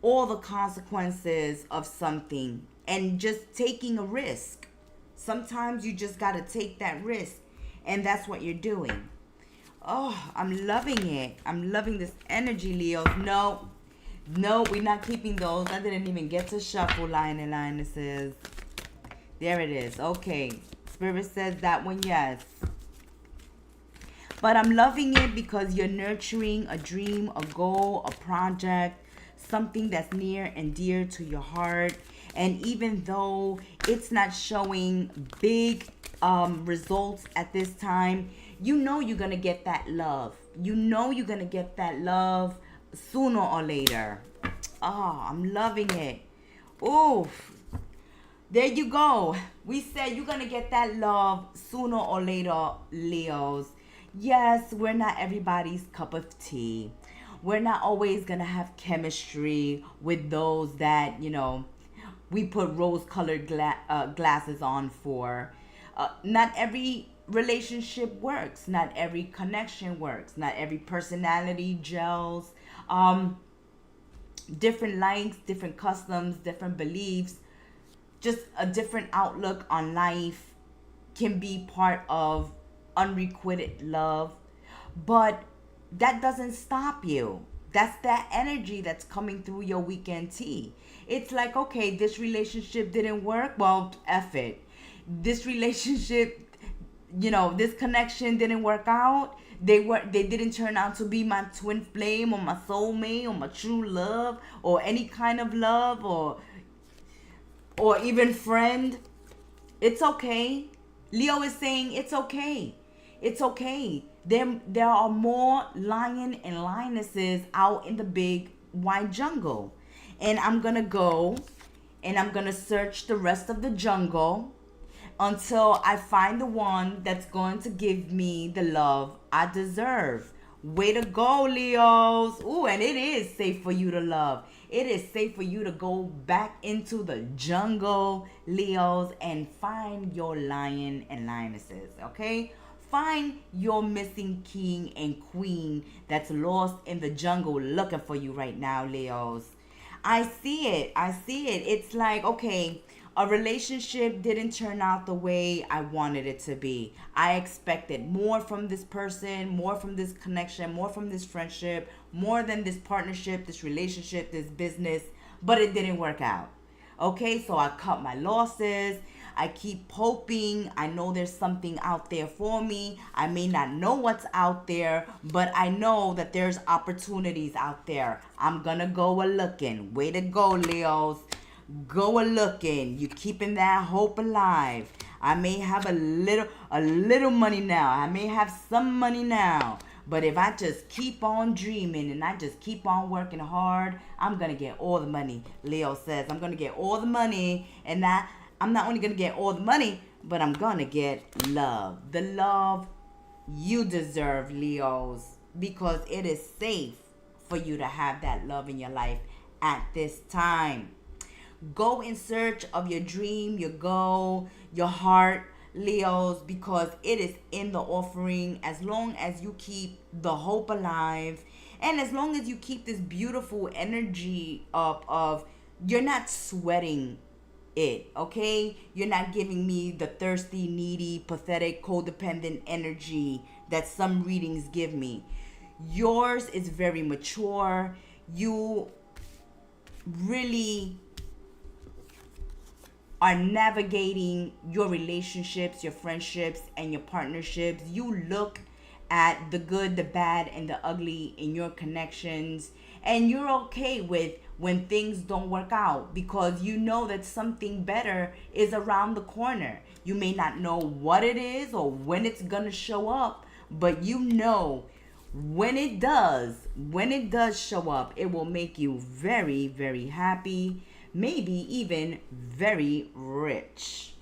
all the consequences of something, and just taking a risk. Sometimes you just got to take that risk, and that's what you're doing. Oh, I'm loving it. I'm loving this energy, Leo. No, we're not keeping those. I didn't even get to shuffle, Lion and Lionesses. There it is. Okay. Spirit says that one, yes. But I'm loving it because you're nurturing a dream, a goal, a project, something that's near and dear to your heart. And even though it's not showing big results at this time, you know you're going to get that love. You know you're going to get that love sooner or later. Oh, I'm loving it. Oof. There you go. We said you're going to get that love sooner or later, Leos. Yes, we're not everybody's cup of tea. We're not always going to have chemistry with those that, we put rose-colored glasses on for. Not every relationship works. Not every connection works. Not every personality gels. Different likes, different customs, different beliefs, just a different outlook on life can be part of unrequited love. But that doesn't stop you. That's that energy that's coming through your weekend tea. It's like, okay, this relationship didn't work. Well, F it. This relationship, this connection didn't work out. They didn't turn out to be my twin flame or my soulmate or my true love or any kind of love or even friend. It's okay. Leo is saying it's okay. It's okay. There are more lion and lionesses out in the big wide jungle. And I'm going to go and I'm going to search the rest of the jungle until I find the one that's going to give me the love I deserve. Way to go, Leos. Ooh, and it is safe for you to love. It is safe for you to go back into the jungle, Leos, and find your lion and lionesses, okay? Find your missing king and queen that's lost in the jungle looking for you right now, Leos. I see it. It's like, okay, a relationship didn't turn out the way I wanted it to be. I expected more from this person, more from this connection, more from this friendship, more than this partnership, this relationship, this business, but it didn't work out. Okay, so I cut my losses. I keep hoping. I know there's something out there for me. I may not know what's out there, but I know that there's opportunities out there. I'm gonna go a-looking. Way to go, Leos. Go a-looking. You keeping that hope alive. I may have a little money now. I may have some money now. But if I just keep on dreaming and I just keep on working hard, I'm going to get all the money. Leo says, I'm going to get all the money. And I'm not only going to get all the money, but I'm going to get love. The love you deserve, Leos. Because it is safe for you to have that love in your life at this time. Go in search of your dream, your goal, your heart, Leos, because it is in the offering. As long as you keep the hope alive and as long as you keep this beautiful energy up of you're not sweating it, okay? You're not giving me the thirsty, needy, pathetic, codependent energy that some readings give me. Yours is very mature. You really are navigating your relationships, your friendships, and your partnerships. You look at the good, the bad, and the ugly in your connections, and you're okay with when things don't work out because you know that something better is around the corner. You may not know what it is or when it's gonna show up, but you know when it does show up, it will make you very, very happy, maybe even very rich.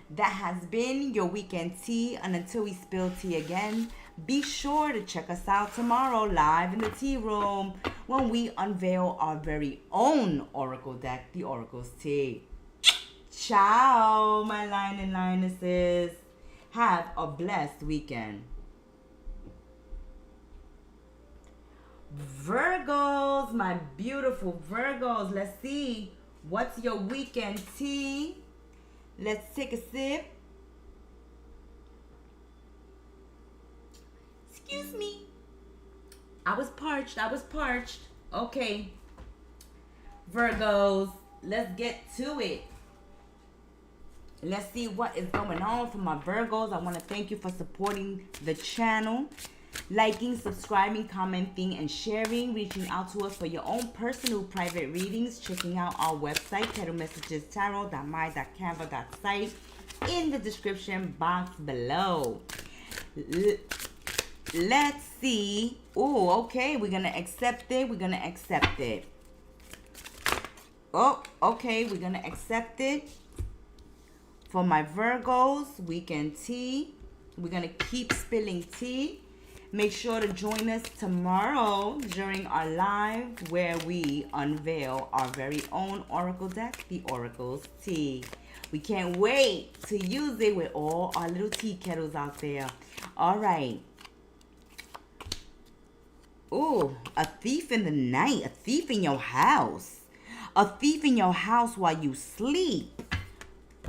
That has been your weekend tea, and until we spill tea again, be sure to check us out tomorrow live in the tea room when we unveil our very own oracle deck, the Oracle's Tea. Ciao, my lion and lionesses. Have a blessed weekend. Virgos, my beautiful Virgos, let's see what's your weekend tea. Let's take a sip. Excuse me. I was parched. Okay. Virgos, let's get to it. Let's see what is going on for my Virgos. I want to thank you for supporting the channel. Liking, subscribing, commenting, and sharing. Reaching out to us for your own personal private readings. Checking out our website, kettlemessagestarot.my.canva.site, in the description box below. Let's see. Oh, okay. We're going to accept it. Oh, okay. We're going to accept it. For my Virgos, weekend tea. We're going to keep spilling tea. Make sure to join us tomorrow during our live where we unveil our very own oracle deck, the Oracle's Tea. We can't wait to use it with all our little tea kettles out there. All right. Ooh, a thief in the night. A thief in your house. A thief in your house while you sleep.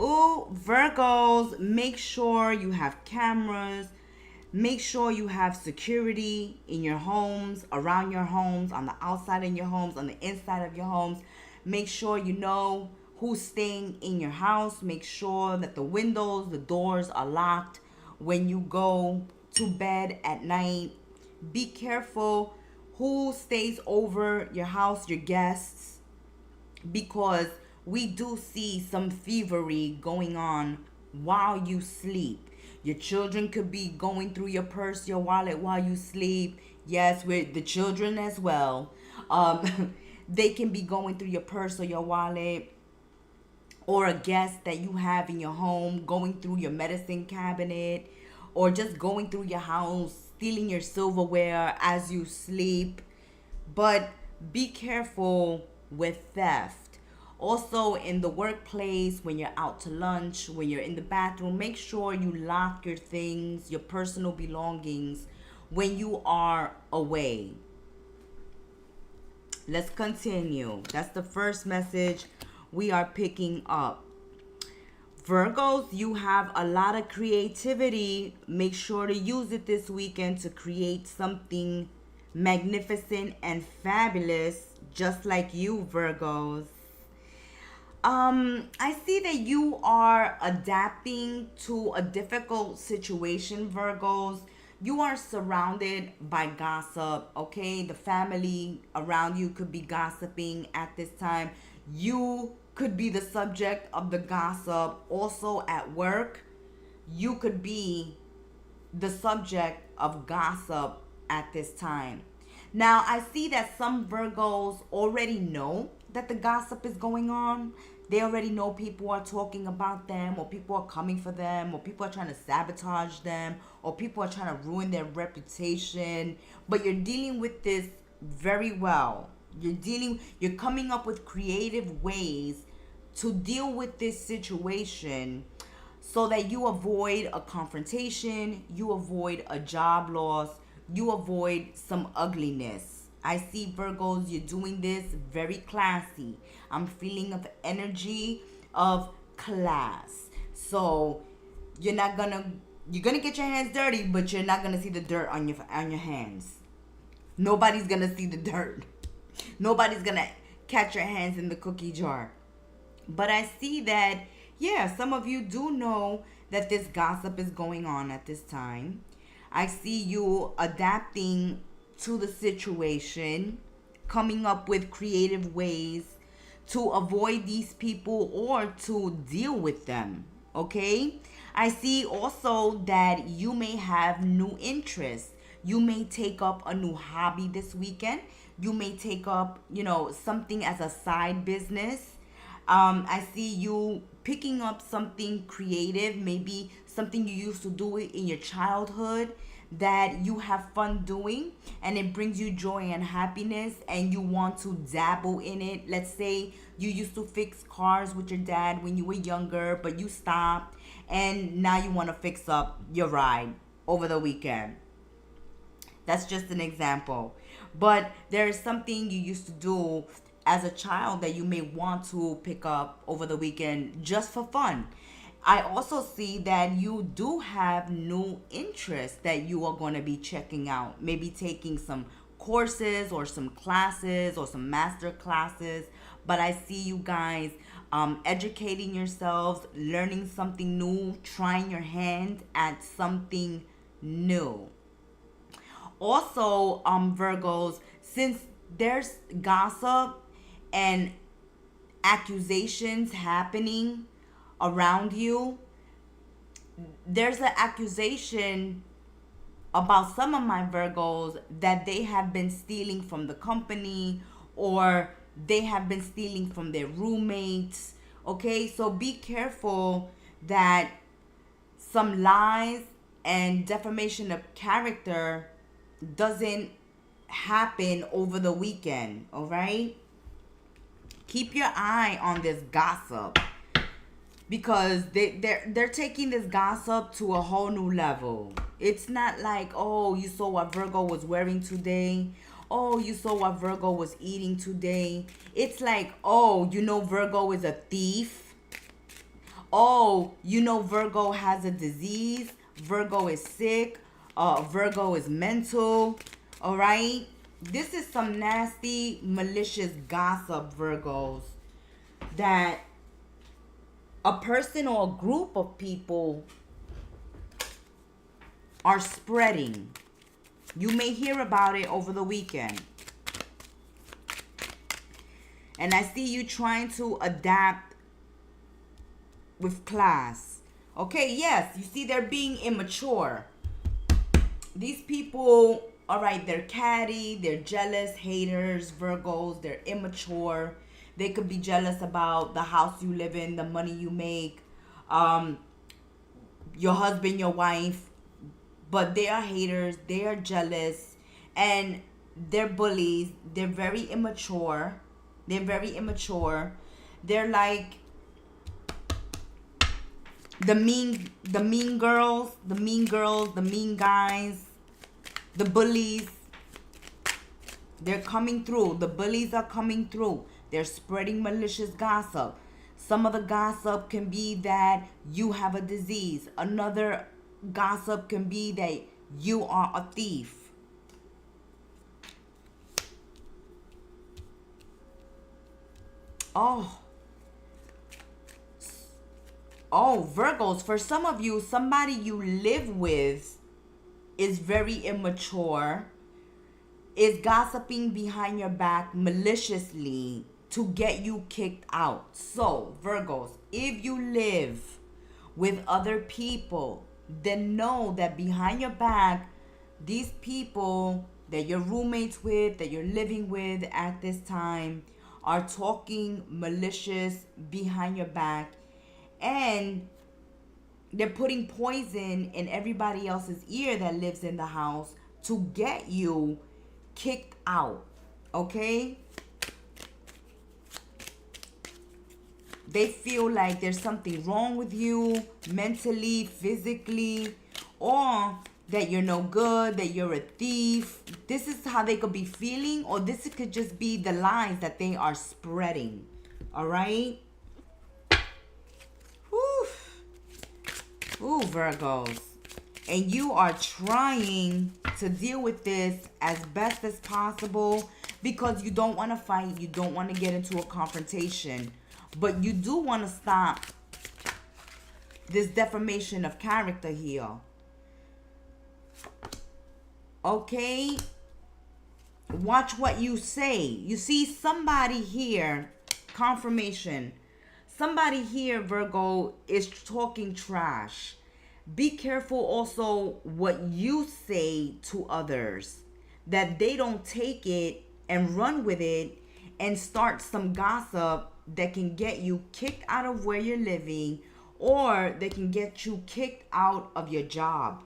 Ooh, Virgos, make sure you have cameras. Make sure you have security in your homes, around your homes, on the outside of your homes, on the inside of your homes. Make sure you know who's staying in your house. Make sure that the windows, the doors are locked when you go to bed at night. Be careful who stays over your house, your guests, because we do see some thievery going on while you sleep. Your children could be going through your purse, your wallet while you sleep. Yes, with the children as well. They can be going through your purse or your wallet, or a guest that you have in your home going through your medicine cabinet, or just going through your house, stealing your silverware as you sleep. But be careful with theft. Also, in the workplace, when you're out to lunch, when you're in the bathroom, make sure you lock your things, your personal belongings, when you are away. Let's continue. That's the first message we are picking up. Virgos, you have a lot of creativity. Make sure to use it this weekend to create something magnificent and fabulous, just like you, Virgos. I see that you are adapting to a difficult situation, Virgos. You are surrounded by gossip, okay? The family around you could be gossiping at this time. You could be the subject of the gossip. Also at work, you could be the subject of gossip at this time. Now, I see that some Virgos already know that the gossip is going on. They already know people are talking about them, or people are coming for them, or people are trying to sabotage them, or people are trying to ruin their reputation. But you're dealing with this very well. You're coming up with creative ways to deal with this situation so that you avoid a confrontation, you avoid a job loss, you avoid some ugliness. I see, Virgos, you're doing this very classy. I'm feeling of energy of class. So you're gonna get your hands dirty, but you're not gonna see the dirt on your hands. Nobody's gonna see the dirt. Nobody's gonna catch your hands in the cookie jar. But I see that Yeah, some of you do know that this gossip is going on at this time. I see you adapting to the situation, coming up with creative ways to avoid these people or to deal with them. Okay? I see also that you may have new interests. You may take up a new hobby this weekend. You may take up, something as a side business. I see you picking up something creative, maybe something you used to do it in your childhood that you have fun doing and it brings you joy and happiness and you want to dabble in it. Let's say you used to fix cars with your dad when you were younger, but you stopped and now you want to fix up your ride over the weekend. That's just an example. But there is something you used to do as a child that you may want to pick up over the weekend just for fun. I also see that you do have new interests that you are going to be checking out. Maybe taking some courses or some classes or some master classes. But I see you guys educating yourselves, learning something new, trying your hand at something new. Also, Virgos, since there's gossip and accusations happening around you, there's an accusation about some of my Virgos that they have been stealing from the company or they have been stealing from their roommates. Okay, so be careful that some lies and defamation of character doesn't happen over the weekend. All right, keep your eye on this gossip because they're taking this gossip to a whole new level. It's not like, oh, you saw what Virgo was wearing today. Oh, you saw what Virgo was eating today. It's like, oh, Virgo is a thief. Oh, Virgo has a disease. Virgo is sick. Virgo is mental. All right. This is some nasty, malicious gossip, Virgos, that a person or a group of people are spreading. You may hear about it over the weekend. And I see you trying to adapt with class. Okay, yes, you see they're being immature. These people, all right, they're catty, they're jealous, haters, Virgos, they're immature. They could be jealous about the house you live in, the money you make, your husband, your wife. But they are haters, they are jealous, and they're bullies. They're very immature. They're very immature. They're like the mean girls, the mean guys, the bullies. They're coming through. The bullies are coming through. They're spreading malicious gossip. Some of the gossip can be that you have a disease. Another gossip can be that you are a thief. Oh, Virgos, for some of you, somebody you live with is very immature, is gossiping behind your back maliciously to get you kicked out. So, Virgos, if you live with other people, then know that behind your back, these people that you're roommates with, that you're living with at this time, are talking malicious behind your back, and they're putting poison in everybody else's ear that lives in the house to get you kicked out. Okay? They feel like there's something wrong with you mentally, physically, or that you're no good, that you're a thief. This is how they could be feeling, or this could just be the lies that they are spreading. All right? Whew. Ooh, Virgos. And you are trying to deal with this as best as possible because you don't want to fight. You don't want to get into a confrontation. But you do want to stop this defamation of character here. Okay? Watch what you say. You see somebody here, confirmation. Somebody here, Virgo, is talking trash. Be careful also what you say to others, that they don't take it and run with it and start some gossip that can get you kicked out of where you're living, or they can get you kicked out of your job.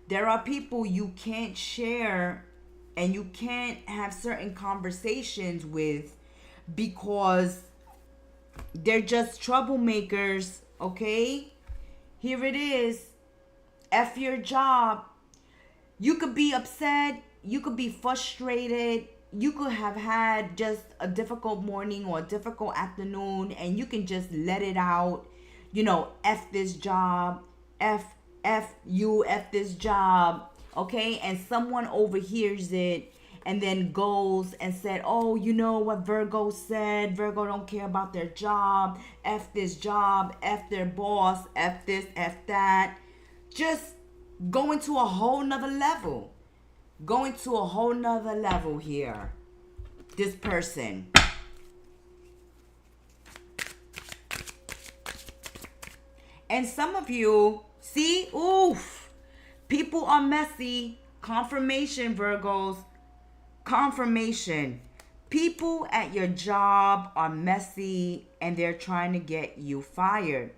There are people you can't share and you can't have certain conversations with because they're just troublemakers, okay? Here it is. F your job. You could be upset. You could be frustrated. You could have had just a difficult morning or a difficult afternoon, and you can just let it out. You know, F this job. F you, F this job. Okay? And someone overhears it and then goes and said, oh, you know what Virgo said? Virgo don't care about their job. F this job. F their boss. F this, F that. Just going to a whole nother level. Going to a whole nother level here. This person. And some of you, see, oof, people are messy. Confirmation, Virgos. Confirmation. People at your job are messy and they're trying to get you fired.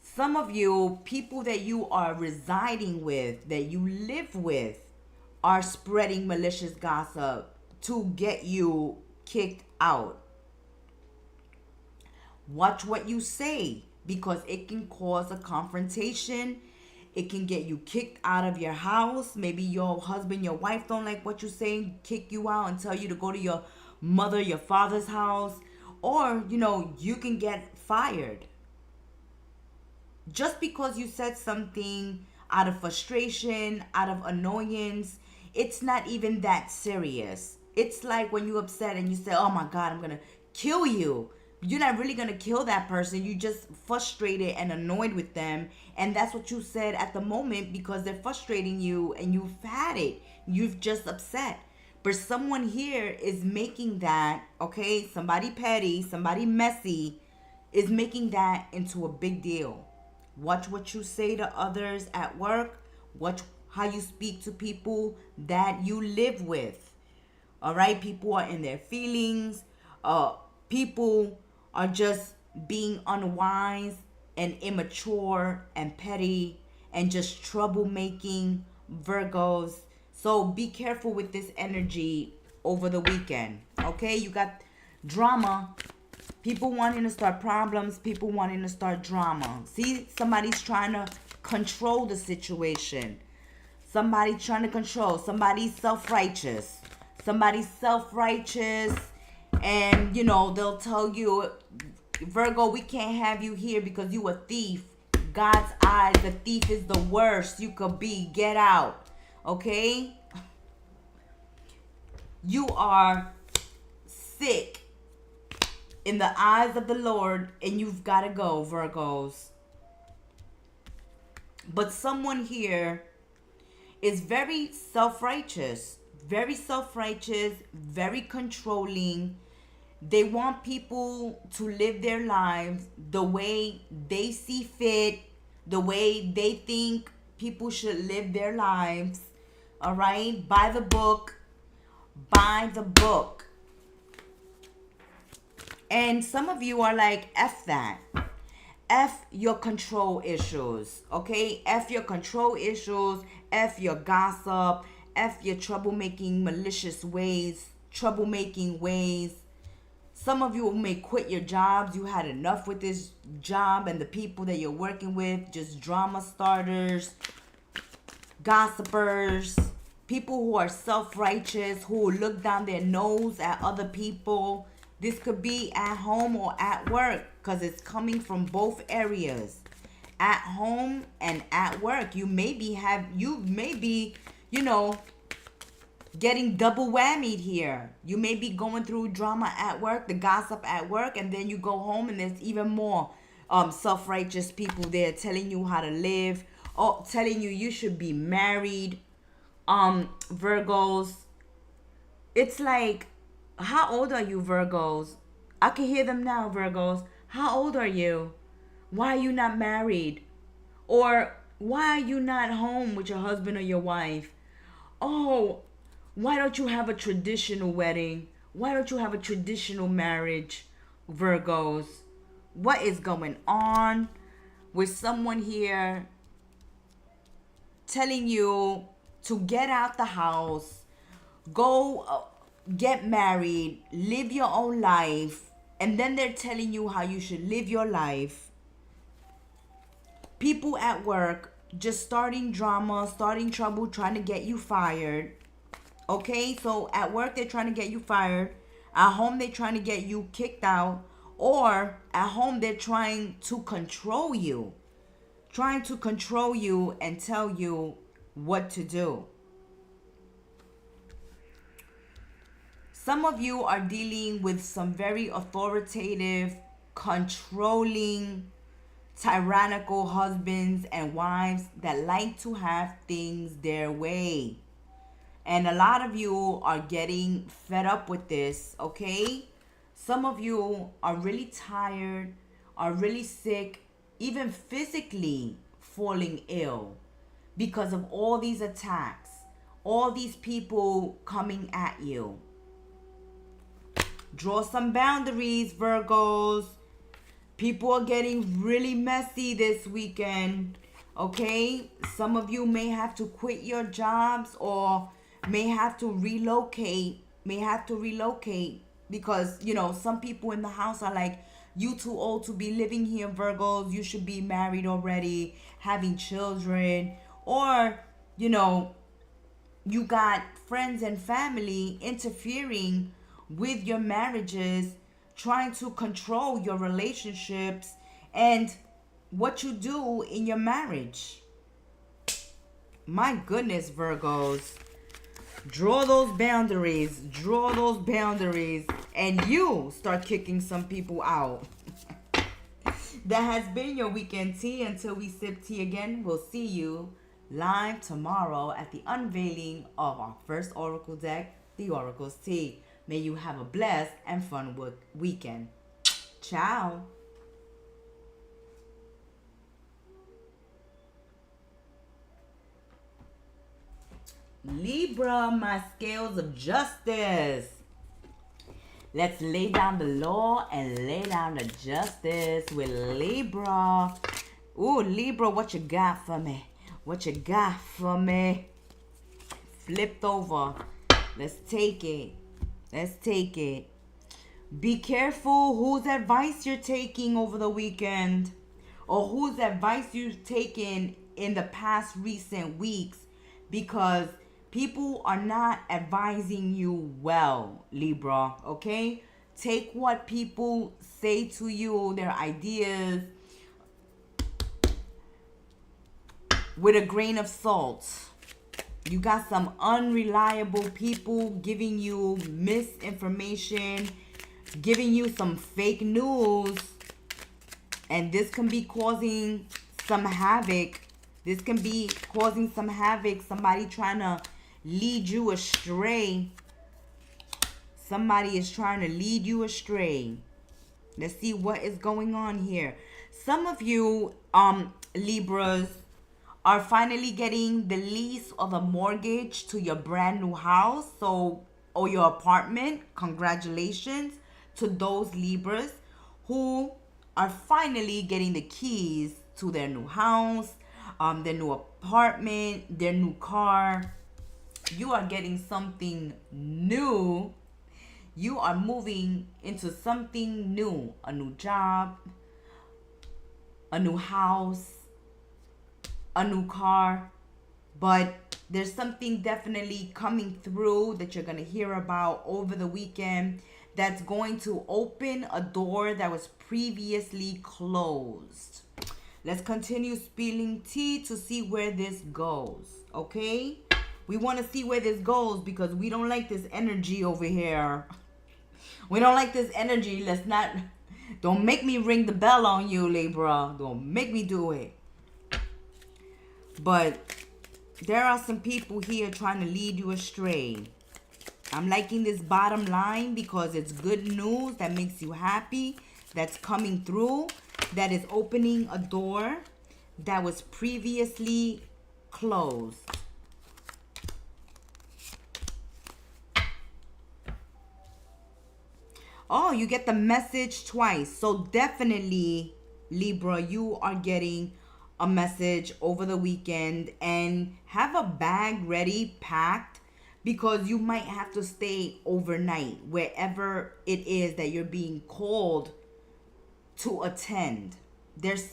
Some of you, people that you are residing with, that you live with, are spreading malicious gossip to get you kicked out. Watch what you say, because it can cause a confrontation. It can get you kicked out of your house. Maybe your husband, your wife don't like what you say, kick you out and tell you to go to your mother, your father's house. Or, you know, you can get fired. Just because you said something out of frustration, out of annoyance, it's not even that serious. It's like when you're upset and you say, oh my God, I'm going to kill you. You're not really going to kill that person. You just frustrated and annoyed with them. And that's what you said at the moment because they're frustrating you and you've had it. You've just upset. But someone here is making that, okay, somebody petty, somebody messy is making that into a big deal. Watch what you say to others at work. Watch how you speak to people that you live with. All right, people are in their feelings. People are just being unwise and immature and petty and just troublemaking, Virgos. So be careful with this energy over the weekend. Okay, you got drama. People wanting to start problems. People wanting to start drama. See, somebody's trying to control the situation. Somebody's trying to control. Somebody's self-righteous. Somebody's self-righteous. And, you know, they'll tell you, Virgo, we can't have you here because you a thief. God's eyes, the thief is the worst you could be. Get out. Okay? You are sick in the eyes of the Lord, and you've got to go, Virgos. But someone here is very self-righteous, very controlling. They want people to live their lives the way they see fit, the way they think people should live their lives. All right? By the book. By the book. And some of you are like, F that. F your control issues. Okay? F your control issues. F your gossip. F your troublemaking, malicious ways. Troublemaking ways. Some of you may quit your jobs. You had enough with this job and the people that you're working with. Just drama starters, gossipers, people who are self-righteous, who look down their nose at other people. This could be at home or at work because it's coming from both areas. At home and at work. You may be, you know, getting double whammied here. You may be going through drama at work, the gossip at work, and then you go home and there's even more self-righteous people there telling you how to live, or telling you should be married. Virgos, it's like, how old are you, Virgos? I can hear them now, Virgos. How old are you? Why are you not married? Or why are you not home with your husband or your wife? Oh, why don't you have a traditional wedding? Why don't you have a traditional marriage, Virgos? What is going on with someone here telling you to get out the house, go get married, live your own life, and then they're telling you how you should live your life? People at work just starting drama, starting trouble, trying to get you fired. Okay, so at work they're trying to get you fired. At home they're trying to get you kicked out. Or at home they're trying to control you. Trying to control you and tell you what to do. Some of you are dealing with some very authoritative, controlling, tyrannical husbands and wives that like to have things their way. And a lot of you are getting fed up with this, okay? Some of you are really tired, are really sick, even physically falling ill because of all these attacks, all these people coming at you. Draw some boundaries, Virgos. People are getting really messy this weekend, okay? Some of you may have to quit your jobs or may have to relocate, because, you know, some people in the house are like, you too old to be living here, Virgos. You should be married already, having children. Or, you know, you got friends and family interfering with your marriages, trying to control your relationships and what you do in your marriage. My goodness, Virgos. Draw those boundaries. Draw those boundaries. And you start kicking some people out. That has been your weekend tea. Until we sip tea again, we'll see you live tomorrow at the unveiling of our first Oracle deck, the Oracle's Tea. May you have a blessed and fun weekend. Ciao. Libra, my scales of justice. Let's lay down the law and lay down the justice with Libra. Ooh, Libra, what you got for me? What you got for me? Flipped over. Let's take it. Let's take it. Be careful whose advice you're taking over the weekend, or whose advice you've taken in the past recent weeks, because people are not advising you well, Libra, okay? Take what people say to you, their ideas, with a grain of salt. You got some unreliable people giving you misinformation, giving you some fake news, and this can be causing some havoc. This can be causing some havoc. Somebody trying to lead you astray. Somebody is trying to lead you astray. Let's see what is going on here. Some of you, Libras, are finally getting the lease or the mortgage to your brand new house, or your apartment. Congratulations to those Libras who are finally getting the keys to their new house, their new apartment, their new car. You are getting something new. You are moving into something new. A new job, a new house, a new car. But there's something definitely coming through that you're going to hear about over the weekend that's going to open a door that was previously closed. Let's continue spilling tea to see where this goes, okay? We want to see where this goes because we don't like this energy over here. We don't like this energy. Let's not Don't make me ring the bell on you, Libra. Don't make me do it. But there are some people here trying to lead you astray. I'm liking this bottom line because it's good news that makes you happy, that's coming through, that is opening a door that was previously closed. Oh, you get the message twice. So definitely, Libra, you are getting a message over the weekend, and have a bag ready, packed, because you might have to stay overnight wherever it is that you're being called to attend. There's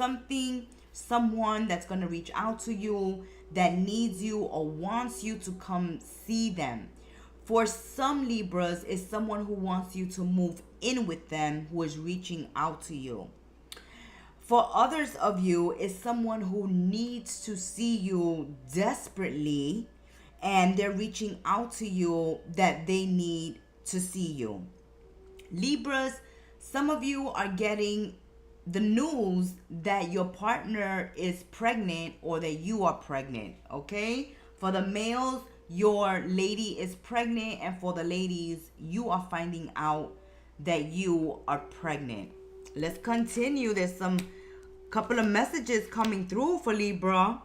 someone that's going to reach out to you that needs you or wants you to come see them. For some Libras, it's someone who wants you to move in with them, who is reaching out to you. For others of you, it's someone who needs to see you desperately, and they're reaching out to you that they need to see you. Libras, some of you are getting the news that your partner is pregnant or that you are pregnant, okay? For the males, your lady is pregnant, and for the ladies, you are finding out that you are pregnant. Let's continue. There's some couple of messages coming through for Libra.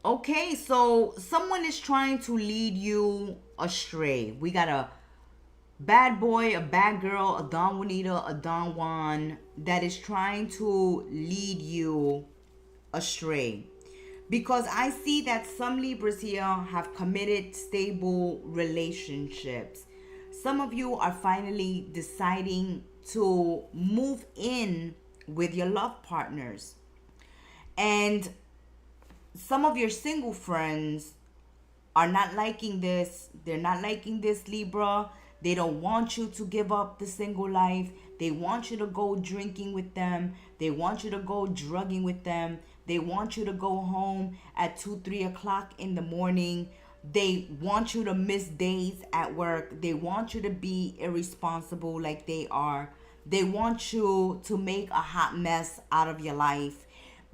Okay, so someone is trying to lead you astray. We got a bad boy, a bad girl, a Don Juanita, a Don Juan that is trying to lead you astray. Because I see that some Libras here have committed stable relationships. Some of you are finally deciding to move in with your love partners. And some of your single friends are not liking this. They're not liking this, Libra. They don't want you to give up the single life. They want you to go drinking with them. They want you to go drugging with them. They want you to go home at 2, 3 o'clock in the morning. They want you to miss days at work. They want you to be irresponsible like they are. They want you to make a hot mess out of your life.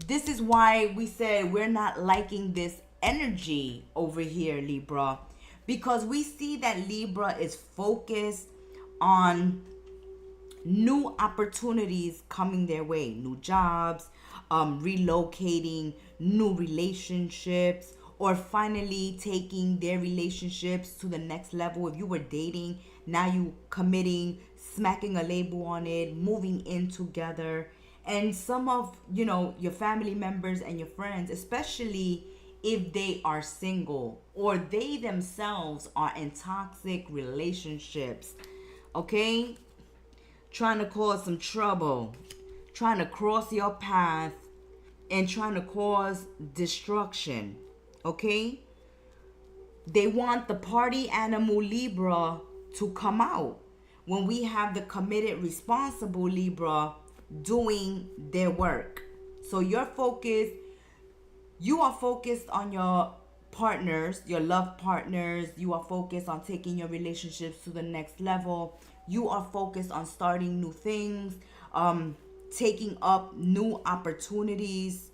This is why we said we're not liking this energy over here, Libra. Because we see that Libra is focused on new opportunities coming their way. New jobs, relocating, new relationships, or finally taking their relationships to the next level. If you were dating, now you committing, smacking a label on it, moving in together. And some of, your family members and your friends, especially if they are single or they themselves are in toxic relationships, okay? Trying to cause some trouble, trying to cross your path, and trying to cause destruction, okay? They want the party animal Libra to come out when we have the committed, responsible Libra doing their work. So you are focused on your partners, your love partners. You are focused on taking your relationships to the next level. You are focused on starting new things, taking up new opportunities.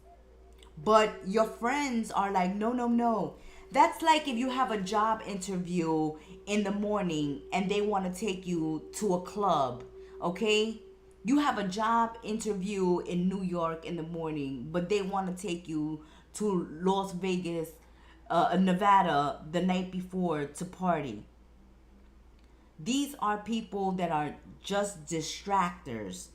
But your friends are like, no. That's like if you have a job interview in the morning and they want to take you to a club, okay? You have a job interview in New York in the morning, but they want to take you to Las Vegas, Nevada the night before to party. These are people that are just distractors.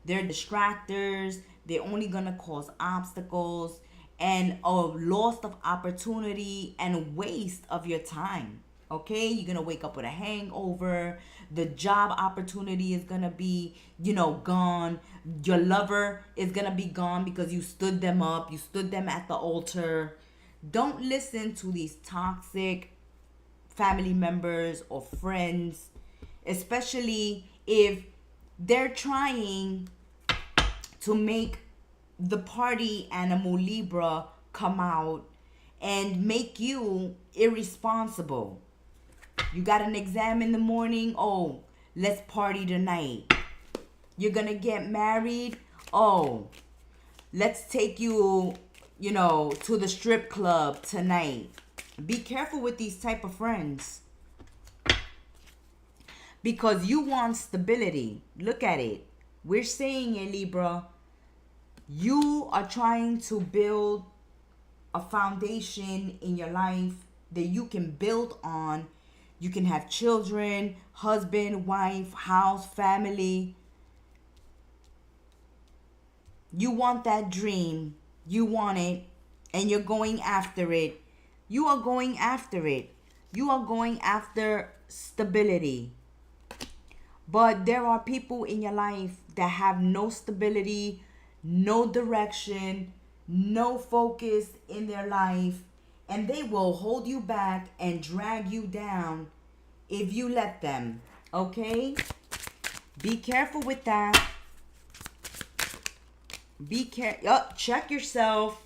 They're distractors. They're only going to cause obstacles and a loss of opportunity and waste of your time. Okay, you're going to wake up with a hangover. The job opportunity is going to be, gone. Your lover is going to be gone because you stood them up. You stood them at the altar. Don't listen to these toxic family members or friends, especially if they're trying to make the party animal Libra come out and make you irresponsible. You got an exam in the morning. Oh, Let's party tonight. You're gonna get married. Oh, let's take you, to the strip club tonight. Be careful with these type of friends. Because you want stability. Look at it. We're saying it, Libra. You are trying to build a foundation in your life that you can build on. You can have children, husband, wife, house, family. You want that dream. You want it. And you're going after it. You are going after it. You are going after stability. But there are people in your life that have no stability, no direction, no focus in their life. And they will hold you back and drag you down if you let them. Okay? Be careful with that. Be careful. Check yourself.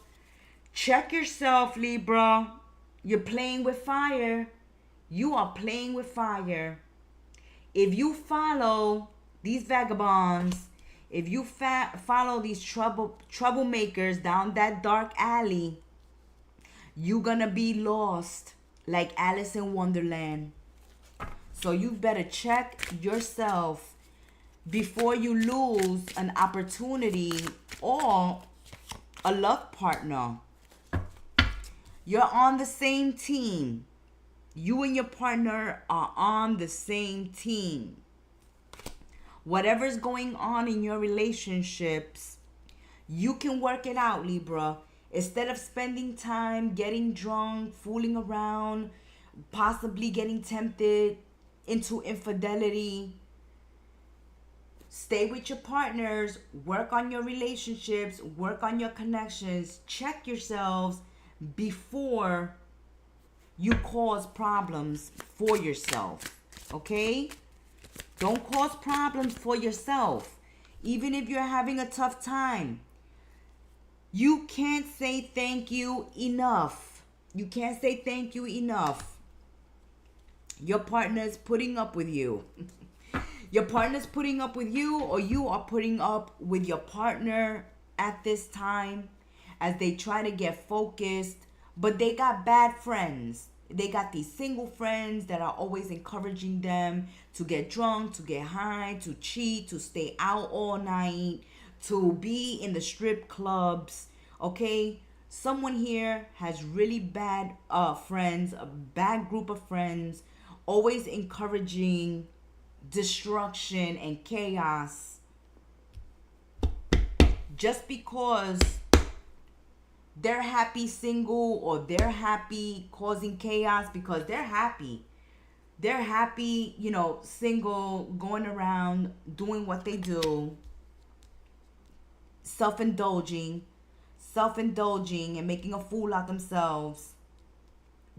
Check yourself, Libra. You're playing with fire. You are playing with fire. If you follow these vagabonds, if you follow these troublemakers down that dark alley, you're gonna be lost like Alice in Wonderland. So you better check yourself before you lose an opportunity or a love partner. You're on the same team. You and your partner are on the same team. Whatever's going on in your relationships, you can work it out, Libra. Instead of spending time getting drunk, fooling around, possibly getting tempted into infidelity, stay with your partners, work on your relationships, work on your connections, check yourselves before you cause problems for yourself. Okay? Don't cause problems for yourself. Even if you're having a tough time, you can't say thank you enough. You can't say thank you enough. Your partner's putting up with you. Your partner's putting up with you, or you are putting up with your partner at this time as they try to get focused. But they got bad friends. They got these single friends that are always encouraging them to get drunk, to get high, to cheat, to stay out all night, to be in the strip clubs. Okay? Someone here has really bad friends, a bad group of friends, always encouraging destruction and chaos. Just because they're happy single, or they're happy causing chaos because they're happy. They're happy, single, going around doing what they do, self-indulging and making a fool out themselves.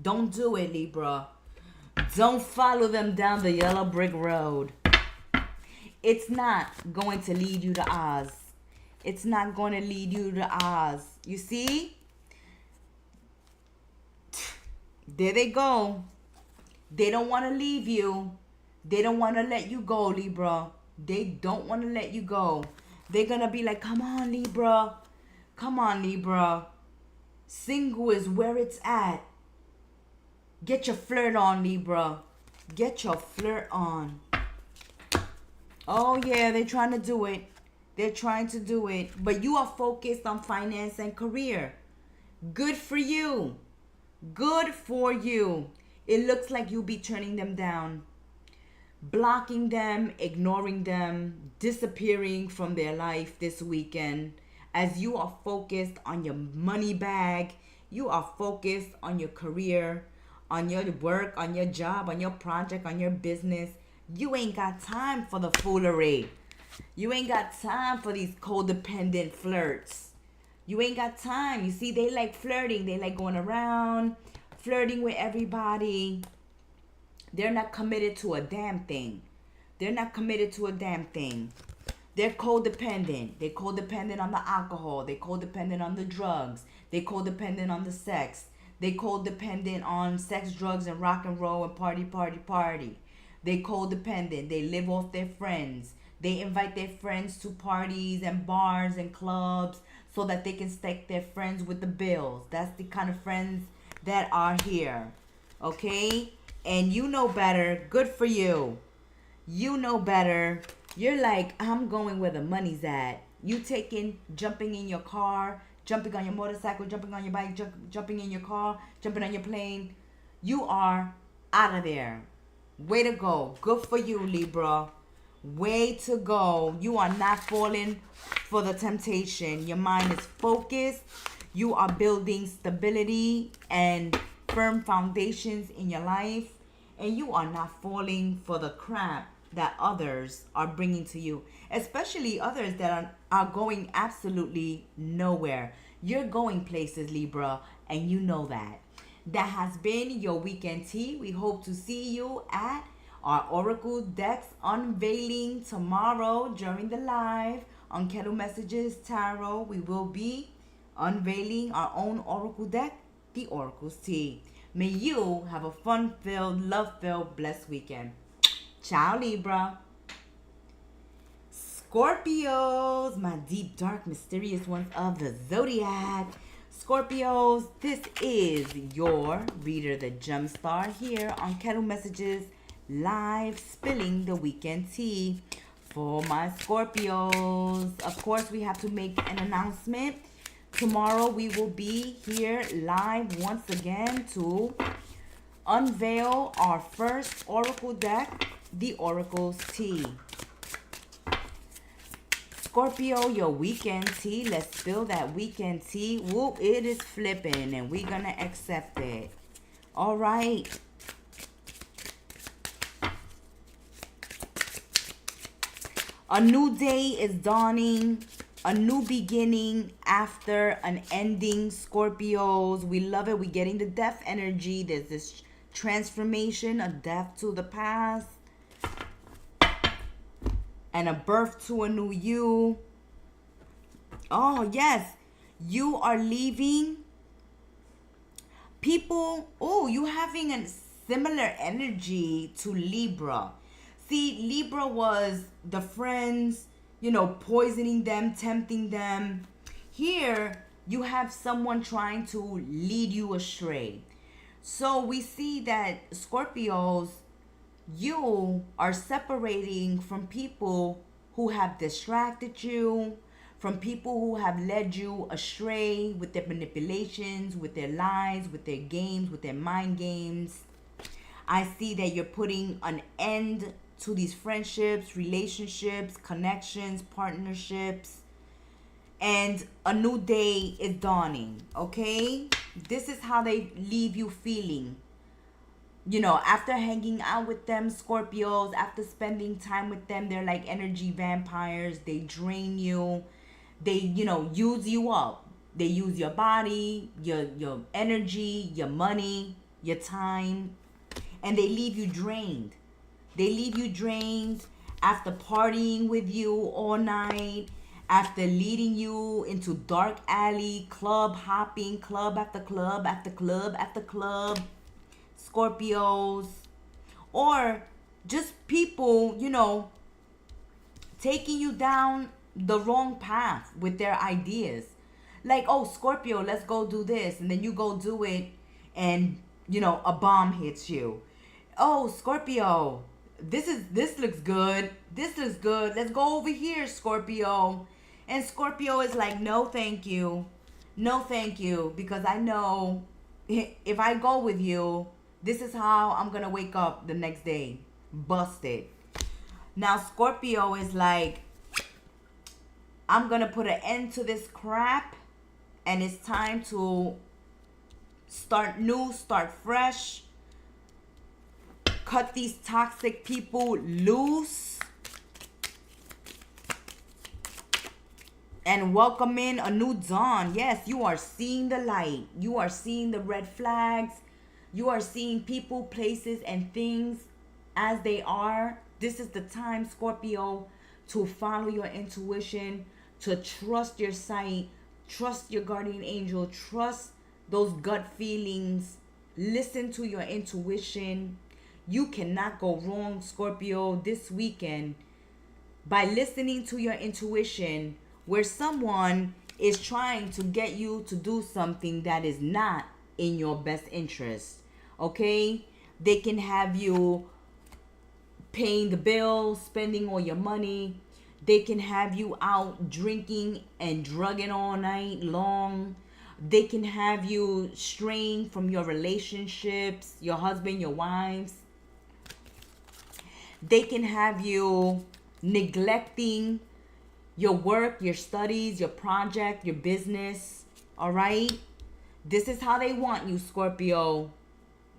Don't do it, Libra. Don't follow them down the yellow brick road. It's not going to lead you to Oz. It's not going to lead you to Oz. You see? There they go. They don't want to leave you. They don't want to let you go, Libra. They don't want to let you go. They're going to be like, come on, Libra. Come on, Libra. Single is where it's at. Get your flirt on, Libra. Get your flirt on. Oh, yeah, they're trying to do it. They're trying to do it. But you are focused on finance and career. Good for you. Good for you. It looks like you'll be turning them down. Blocking them, ignoring them, disappearing from their life this weekend. As you are focused on your money bag. You are focused on your career, on your work, on your job, on your project, on your business. You ain't got time for the foolery. You ain't got time for these codependent flirts. You ain't got time. You see, they like flirting. They like going around, flirting with everybody. They're not committed to a damn thing. They're not committed to a damn thing. They're codependent. They're codependent on the alcohol. They're codependent on the drugs. They're codependent on the sex. They're codependent on sex, drugs, and rock and roll and party. They codependent. They live off their friends. They invite their friends to parties and bars and clubs so that they can stack their friends with the bills. That's the kind of friends that are here. Okay? And you know better. Good for you. You know better. You're like, I'm going where the money's at. You jumping in your car, jumping on your motorcycle, jumping on your bike, jumping in your car, jumping on your plane. You are out of there. Way to go. Good for you, Libra. Way to go. You are not falling for the temptation. Your mind is focused. You are building stability and firm foundations in your life. And you are not falling for the crap that others are bringing to you. Especially others that are going absolutely nowhere. You're going places, Libra, and you know that. That has been your weekend tea. We hope to see you at our Oracle decks unveiling tomorrow during the live on Kettle Messages Tarot. We will be unveiling our own Oracle deck, the Oracle's Tea. May you have a fun-filled, love-filled, blessed weekend. Ciao, Libra. Scorpios, my deep, dark, mysterious ones of the Zodiac. Scorpios, this is your reader, the Gemstar, here on Kettle Messages, live spilling the weekend tea for my Scorpios. Of course, we have to make an announcement. Tomorrow we will be here live once again to unveil our first Oracle deck, the Oracle's Tea. Scorpio, your weekend tea. Let's spill that weekend tea. Whoop, it is flipping and we're going to accept it. All right. A new day is dawning. A new beginning after an ending, Scorpios. We love it. We're getting the death energy. There's this transformation, a death to the past, and a birth to a new you. Oh, yes. You are leaving. People, you having a similar energy to Libra. See, Libra was the friends, poisoning them, tempting them. Here, you have someone trying to lead you astray. So we see that Scorpios, you are separating from people who have distracted you, from people who have led you astray with their manipulations, with their lies, with their games, with their mind games. I see that you're putting an end to these friendships, relationships, connections, partnerships, and a new day is dawning, okay? This is how they leave you feeling. After hanging out with them, Scorpios, after spending time with them, they're like energy vampires. They drain you. They, use you up. They use your body, your energy, your money, your time, and they leave you drained. They leave you drained after partying with you all night, after leading you into dark alley, club hopping, club after club after club after club, Scorpios. Or just people, taking you down the wrong path with their ideas. Like, oh, Scorpio, let's go do this. And then you go do it and, a bomb hits you. Oh, Scorpio, this looks good. This looks good. Let's go over here, Scorpio. And Scorpio is like, no, thank you. No, thank you. Because I know if I go with you, this is how I'm going to wake up the next day. Busted. Now, Scorpio is like, I'm going to put an end to this crap. And it's time to start new, start fresh. Cut these toxic people loose. And welcome in a new dawn. Yes, you are seeing the light. You are seeing the red flags. You are seeing people, places, and things as they are. This is the time, Scorpio, to follow your intuition, to trust your sight, trust your guardian angel, trust those gut feelings. Listen to your intuition. You cannot go wrong, Scorpio, this weekend by listening to your intuition, where someone is trying to get you to do something that is not in your best interest. Okay? They can have you paying the bills, spending all your money. They can have you out drinking and drugging all night long. They can have you straying from your relationships, your husband, your wives. They can have you neglecting your work, your studies, your project, your business. All right? This is how they want you, Scorpio.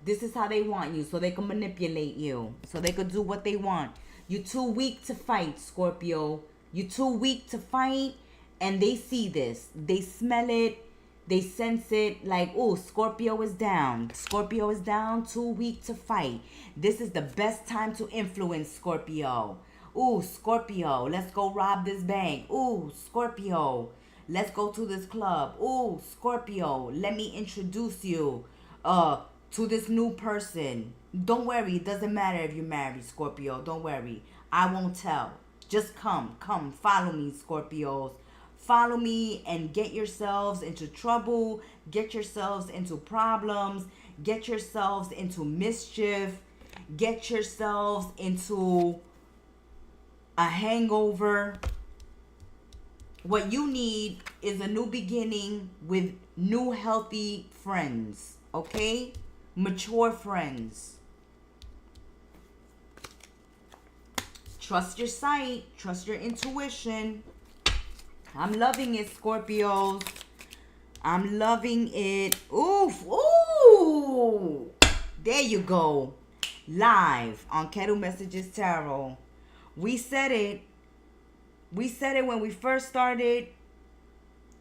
This is how they want you, so they can manipulate you, so they could do what they want. You're too weak to fight, Scorpio. You're too weak to fight, and they see this. They smell it. They sense it, like, oh, Scorpio is down. Scorpio is down, too weak to fight. This is the best time to influence, Scorpio. Ooh, Scorpio, let's go rob this bank. Ooh, Scorpio, let's go to this club. Ooh, Scorpio, let me introduce you to this new person. Don't worry, it doesn't matter if you're married, Scorpio. Don't worry, I won't tell. Just come, follow me, Scorpios. Follow me and get yourselves into trouble. Get yourselves into problems. Get yourselves into mischief. Get yourselves into a hangover. What you need is a new beginning with new healthy friends. Okay? Mature friends. Trust your sight. Trust your intuition. I'm loving it, Scorpios. I'm loving it. Oof. Ooh. There you go. Live on Kettle Messages Tarot. We said it. We said it when we first started.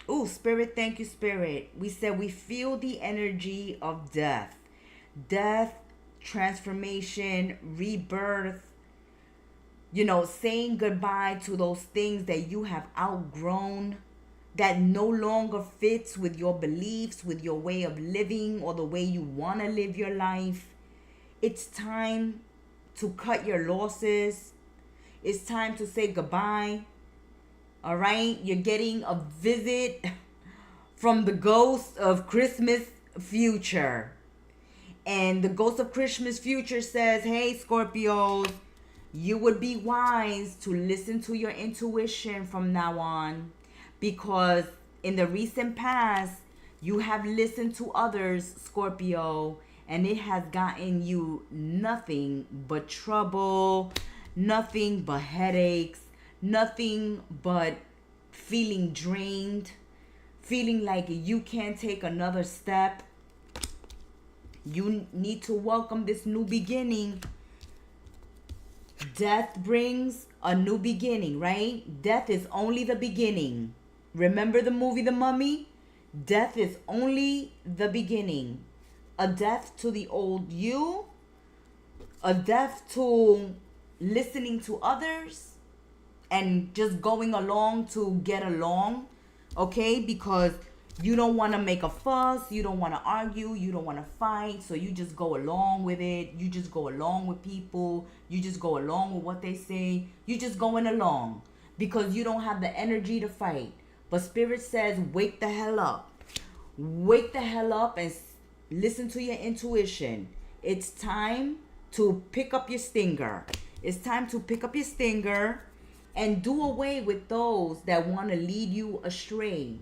Ooh, Spirit, thank you, Spirit. We said we feel the energy of death. Death, transformation, rebirth. You know, saying goodbye to those things that you have outgrown, that no longer fits with your beliefs, with your way of living, or the way you want to live your life. It's time to cut your losses. It's time to say goodbye. All right? You're getting a visit from the ghost of Christmas future. And the ghost of Christmas future says, hey, Scorpios, you would be wise to listen to your intuition from now on, because in the recent past, you have listened to others, Scorpio, and it has gotten you nothing but trouble, nothing but headaches, nothing but feeling drained, feeling like you can't take another step. You need to welcome this new beginning. Death brings a new beginning, right? Death is only the beginning. Remember the movie The Mummy? Death is only the beginning. A death to the old you. A death to listening to others and just going along to get along. Okay? Because you don't want to make a fuss. You don't want to argue. You don't want to fight. So you just go along with it. You just go along with people. You just go along with what they say. You just going along because you don't have the energy to fight. But Spirit says, wake the hell up. Wake the hell up and listen to your intuition. It's time to pick up your stinger. It's time to pick up your stinger and do away with those that want to lead you astray.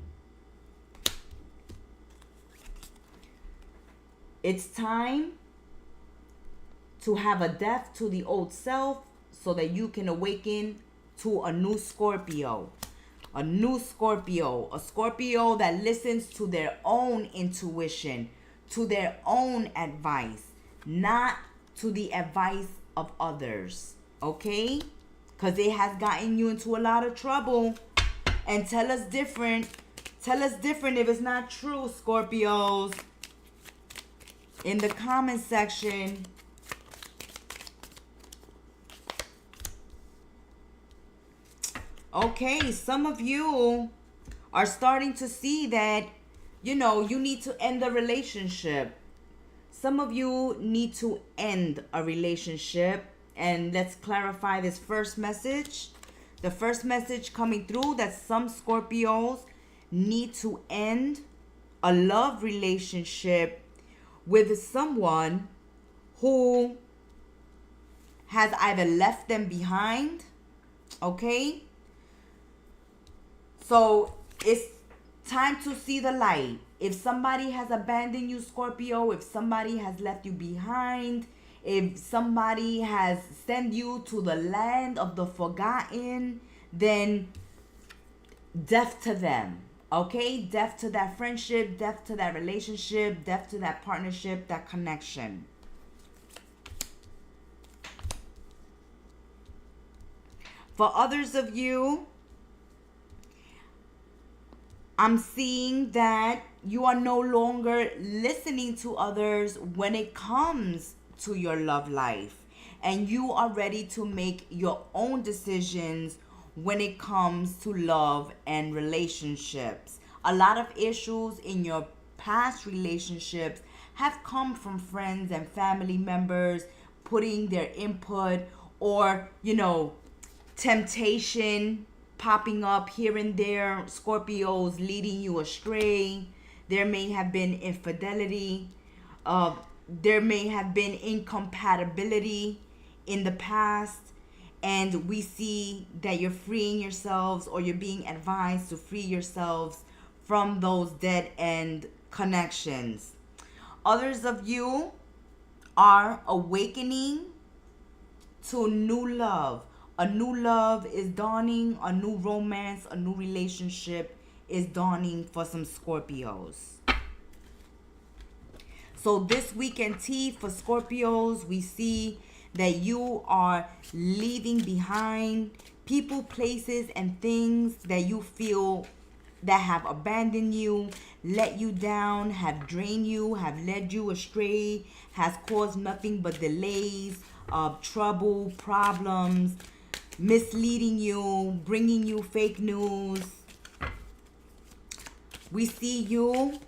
It's time to have a death to the old self so that you can awaken to a new Scorpio. A new Scorpio. A Scorpio that listens to their own intuition, to their own advice, not to the advice of others. Okay? Because it has gotten you into a lot of trouble. And tell us different. Tell us different if it's not true, Scorpios. In the comment section. Okay, some of you are starting to see that, you know, you need to end the relationship. Some of you need to end a relationship. And let's clarify this first message. The first message coming through, that some Scorpios need to end a love relationship with someone who has either left them behind, okay? So it's time to see the light. If somebody has abandoned you, Scorpio, if somebody has left you behind, if somebody has sent you to the land of the forgotten, then death to them, okay? Death to that friendship, death to that relationship, death to that partnership, that connection. For others of you, I'm seeing that you are no longer listening to others when it comes to your love life, and you are ready to make your own decisions when it comes to love and relationships. A lot of issues in your past relationships have come from friends and family members putting their input, or temptation popping up here and there, Scorpios leading you astray. There may have been infidelity. There may have been incompatibility in the past. And we see that you're freeing yourselves, or you're being advised to free yourselves from those dead end connections. Others of you are awakening to new love. A new love is dawning, a new romance, a new relationship is dawning for some Scorpios. So this weekend tea for Scorpios, we see that you are leaving behind people, places, and things that you feel that have abandoned you, let you down, have drained you, have led you astray, has caused nothing but delays, trouble, problems, misleading you, bringing you fake news. We see you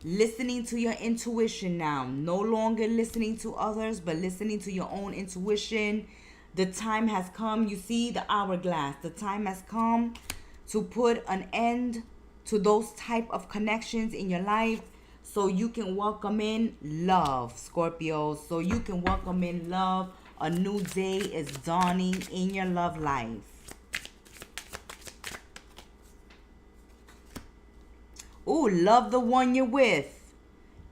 listening to your intuition now. No longer listening to others, but listening to your own intuition. The time has come. You see the hourglass. The time has come to put an end to those type of connections in your life, so you can welcome in love, Scorpio. So you can welcome in love. A new day is dawning in your love life. Ooh, love the one you're with.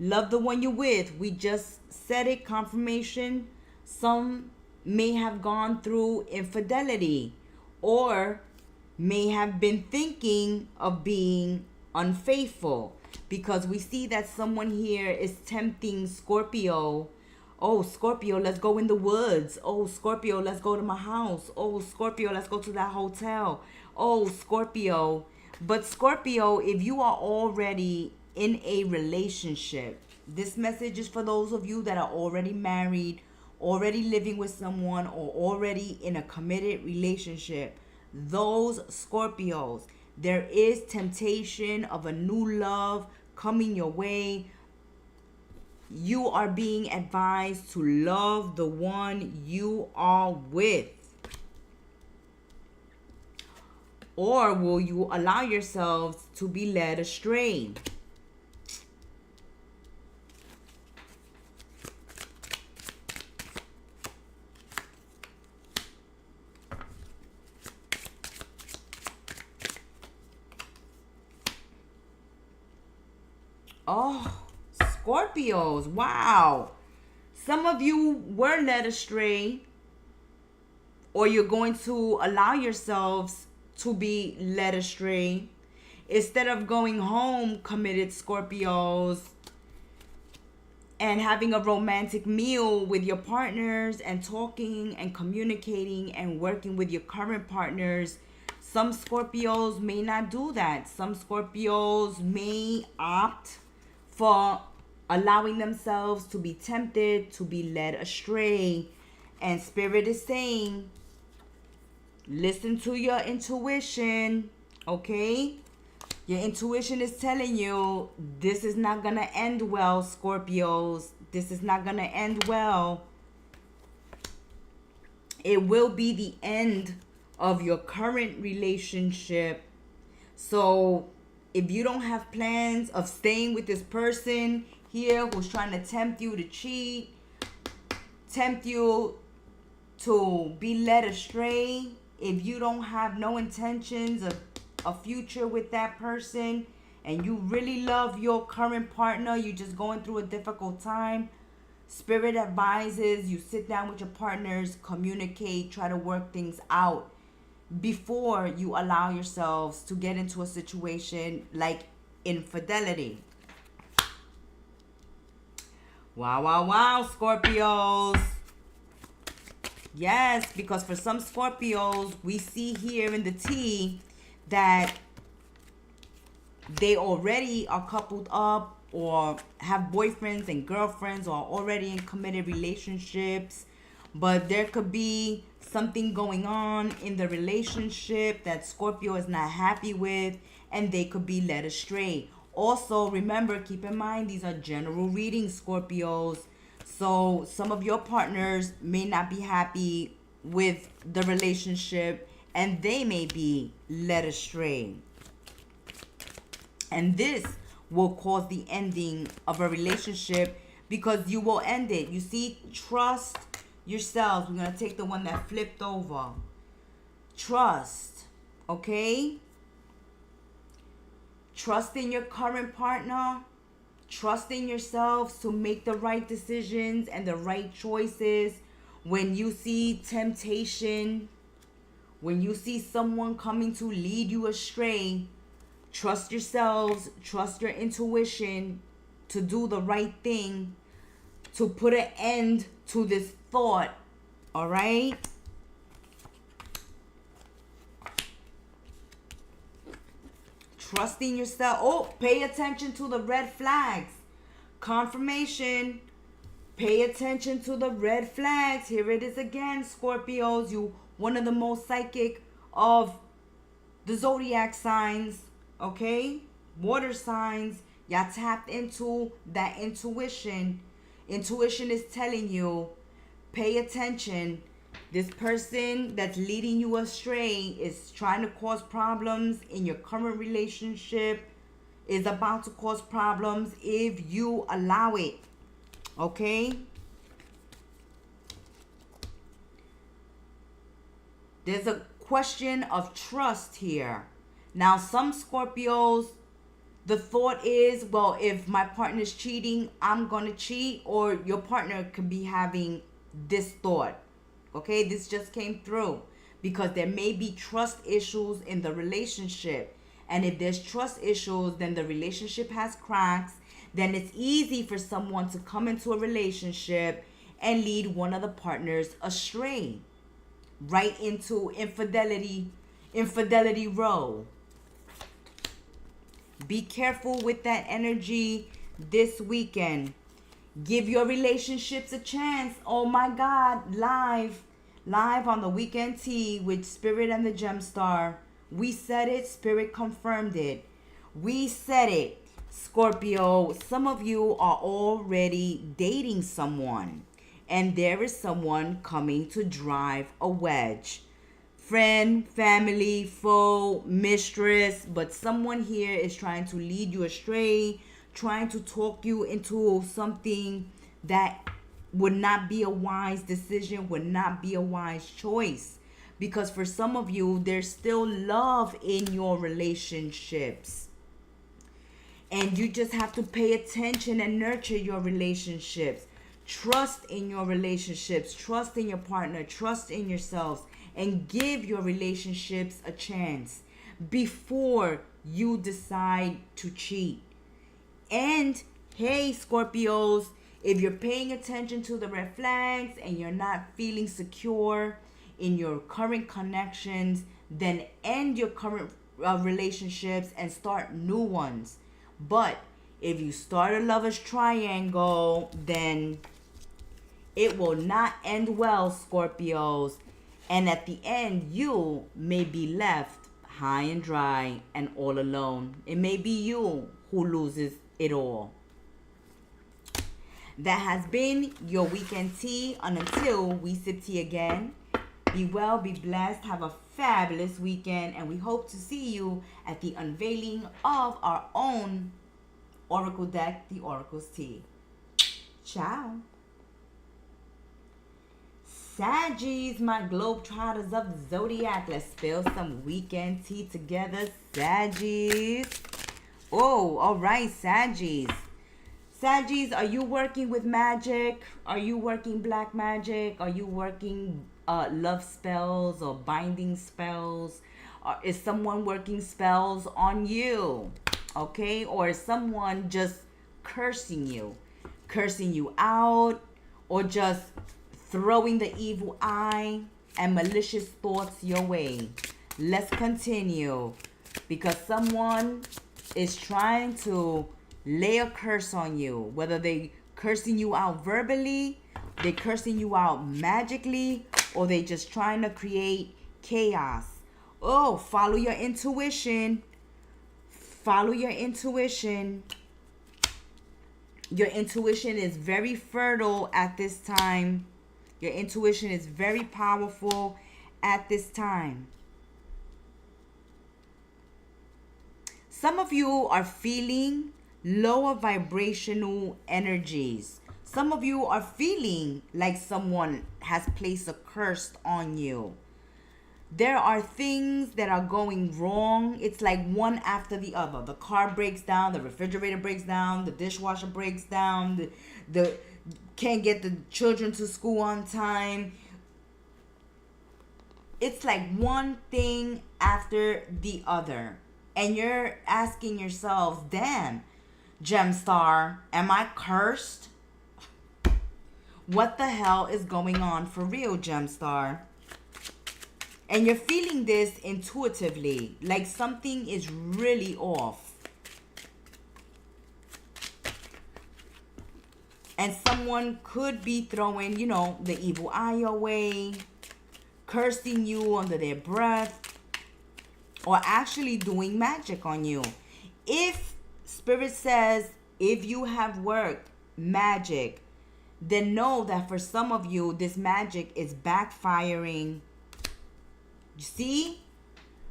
Love the one you're with. We just said it, confirmation. Some may have gone through infidelity, or may have been thinking of being unfaithful, because we see that someone here is tempting Scorpio. Oh, Scorpio, let's go in the woods. Oh, Scorpio, let's go to my house. Oh, Scorpio, let's go to that hotel. Oh, Scorpio. But Scorpio, if you are already in a relationship, this message is for those of you that are already married, already living with someone, or already in a committed relationship. Those Scorpios, there is temptation of a new love coming your way. You are being advised to love the one you are with. Or will you allow yourselves to be led astray? Oh, Scorpios, wow. Some of you were led astray, or you're going to allow yourselves to be led astray. Instead of going home, committed Scorpios, and having a romantic meal with your partners and talking and communicating and working with your current partners, some Scorpios may not do that. Some Scorpios may opt for allowing themselves to be tempted, to be led astray. And Spirit is saying, listen to your intuition, okay? Your intuition is telling you this is not going to end well, Scorpios. This is not going to end well. It will be the end of your current relationship. So if you don't have plans of staying with this person here who's trying to tempt you to cheat, tempt you to be led astray, if you don't have no intentions of a future with that person and you really love your current partner, you're just going through a difficult time, Spirit advises you sit down with your partners, communicate, try to work things out before you allow yourselves to get into a situation like infidelity. Wow, wow, wow, Scorpios. Yes, because for some Scorpios, we see here in the tea that they already are coupled up or have boyfriends and girlfriends or are already in committed relationships. But there could be something going on in the relationship that Scorpio is not happy with, and they could be led astray. Also, remember, keep in mind, these are general readings, Scorpios. So some of your partners may not be happy with the relationship and they may be led astray. And this will cause the ending of a relationship because you will end it. You see, trust yourselves. We're going to take the one that flipped over. Trust, okay? Trust in your current partner. Trust in yourselves to make the right decisions and the right choices. When you see temptation, when you see someone coming to lead you astray, trust yourselves, trust your intuition to do the right thing, to put an end to this thought, all right? Trusting yourself. Oh, pay attention to the red flags. Confirmation. Pay attention to the red flags. Here it is again, Scorpios. You one of the most psychic of the zodiac signs, okay? Water signs. Y'all tapped into that intuition. Intuition is telling you, pay attention. This person that's leading you astray is trying to cause problems in your current relationship, is about to cause problems if you allow it. Okay? There's a question of trust here. Now, some Scorpios, the thought is, well, if my partner's cheating, I'm going to cheat, or your partner could be having this thought. Okay, this just came through because there may be trust issues in the relationship. And if there's trust issues, then the relationship has cracks. Then it's easy for someone to come into a relationship and lead one of the partners astray, right into infidelity row. Be careful with that energy this weekend. Give your relationships a chance. Oh my God, live on the weekend tea with Spirit and the Gem Star. We said it, Spirit confirmed it. We said it. Scorpio, some of you are already dating someone, and there is someone coming to drive a wedge. Friend, family, foe, mistress, but someone here is trying to lead you astray, trying to talk you into something that would not be a wise decision, would not be a wise choice. Because for some of you, there's still love in your relationships. And you just have to pay attention and nurture your relationships. Trust in your relationships. Trust in your partner. Trust in yourselves. And give your relationships a chance before you decide to cheat. And hey, Scorpios, if you're paying attention to the red flags and you're not feeling secure in your current connections, then end your current relationships and start new ones. But if you start a lover's triangle, then it will not end well, Scorpios. And at the end, you may be left high and dry and all alone. It may be you who loses it all. That has been your weekend tea. And until we sip tea again, be well, be blessed, have a fabulous weekend, and we hope to see you at the unveiling of our own Oracle deck, the Oracle's Tea. Ciao. Saggies, my globetrotters of the Zodiac. Let's spill some weekend tea together, Saggies. Oh, all right, Saggies. Saggies, are you working with magic? Are you working black magic? Are you working love spells or binding spells? Or is someone working spells on you? Okay? Or is someone just cursing you out, or just throwing the evil eye and malicious thoughts your way? Let's continue, because someone is trying to lay a curse on you, whether they cursing you out verbally, they cursing you out magically, or they just trying to create chaos. Oh, follow your intuition. Follow your intuition. Your intuition is very fertile at this time. Your intuition is very powerful at this time. Some of you are feeling lower vibrational energies. Some of you are feeling like someone has placed a curse on you. There are things that are going wrong. It's like one after the other. The car breaks down, the refrigerator breaks down, the dishwasher breaks down, the can't get the children to school on time. It's like one thing after the other. And you're asking yourself, damn, Gemstar, am I cursed? What the hell is going on for real, Gemstar? And you're feeling this intuitively, like something is really off. And someone could be throwing, the evil eye your way, cursing you under their breath, or actually doing magic on you. If Spirit says, if you have worked magic, then know that for some of you, this magic is backfiring. You see?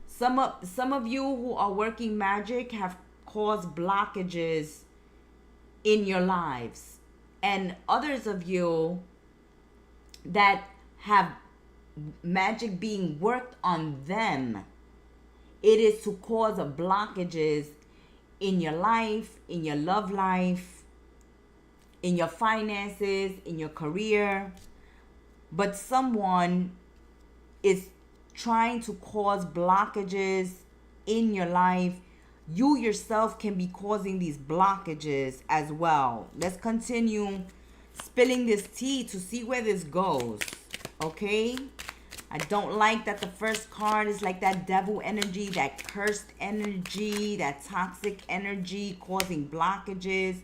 Some of you who are working magic have caused blockages in your lives. And others of you that have magic being worked on them, it is to cause blockages in your life, in your love life, in your finances, in your career. But someone is trying to cause blockages in your life. You yourself can be causing these blockages as well. Let's continue spilling this tea to see where this goes. Okay? I don't like that the first card is like that devil energy, that cursed energy, that toxic energy causing blockages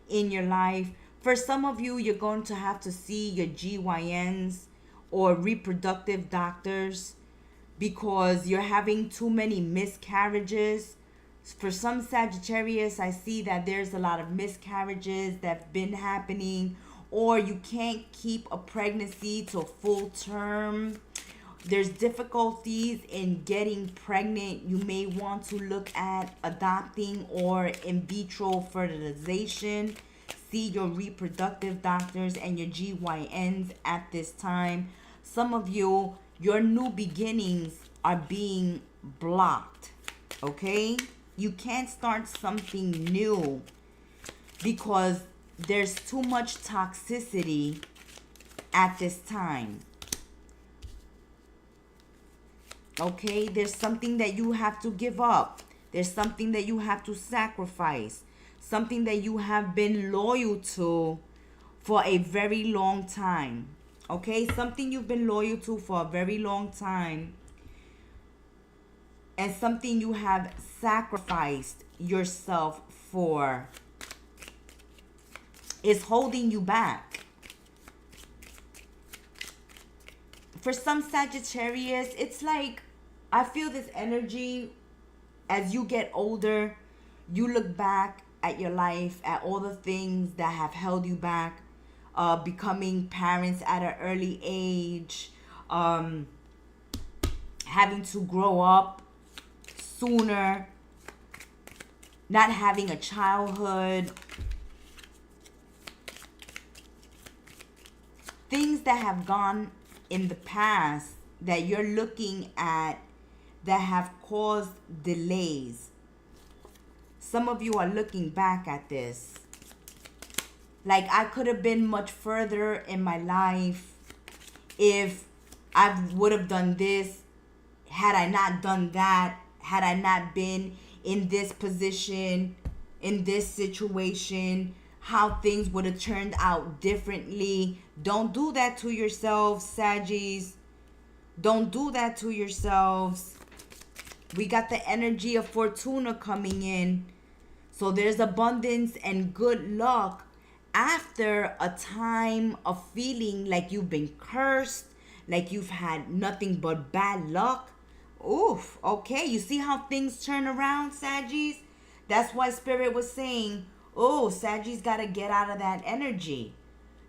in your life. For some of you, you're going to have to see your GYNs or reproductive doctors because you're having too many miscarriages. For some Sagittarius, I see that there's a lot of miscarriages that have been happening, or you can't keep a pregnancy to full term. There's difficulties in getting pregnant. You may want to look at adopting or in vitro fertilization. See your reproductive doctors and your GYNs at this time. Some of you, your new beginnings are being blocked. Okay? You can't start something new because there's too much toxicity at this time. Okay, there's something that you have to give up. There's something that you have to sacrifice. Something that you have been loyal to for a very long time. Okay, something you've been loyal to for a very long time. And something you have sacrificed yourself for is holding you back. For some Sagittarius, it's like I feel this energy as you get older, you look back at your life, at all the things that have held you back, becoming parents at an early age, having to grow up sooner, not having a childhood, things that have gone in the past that you're looking at that have caused delays. Some of you are looking back at this. Like, I could have been much further in my life if I would have done this, had I not done that, had I not been in this position, in this situation, how things would have turned out differently. Don't do that to yourselves, Saggies. Don't do that to yourselves. We got the energy of Fortuna coming in. So there's abundance and good luck after a time of feeling like you've been cursed, like you've had nothing but bad luck. Oof, okay, you see how things turn around, Saggies? That's why Spirit was saying, oh, Saggies got to get out of that energy.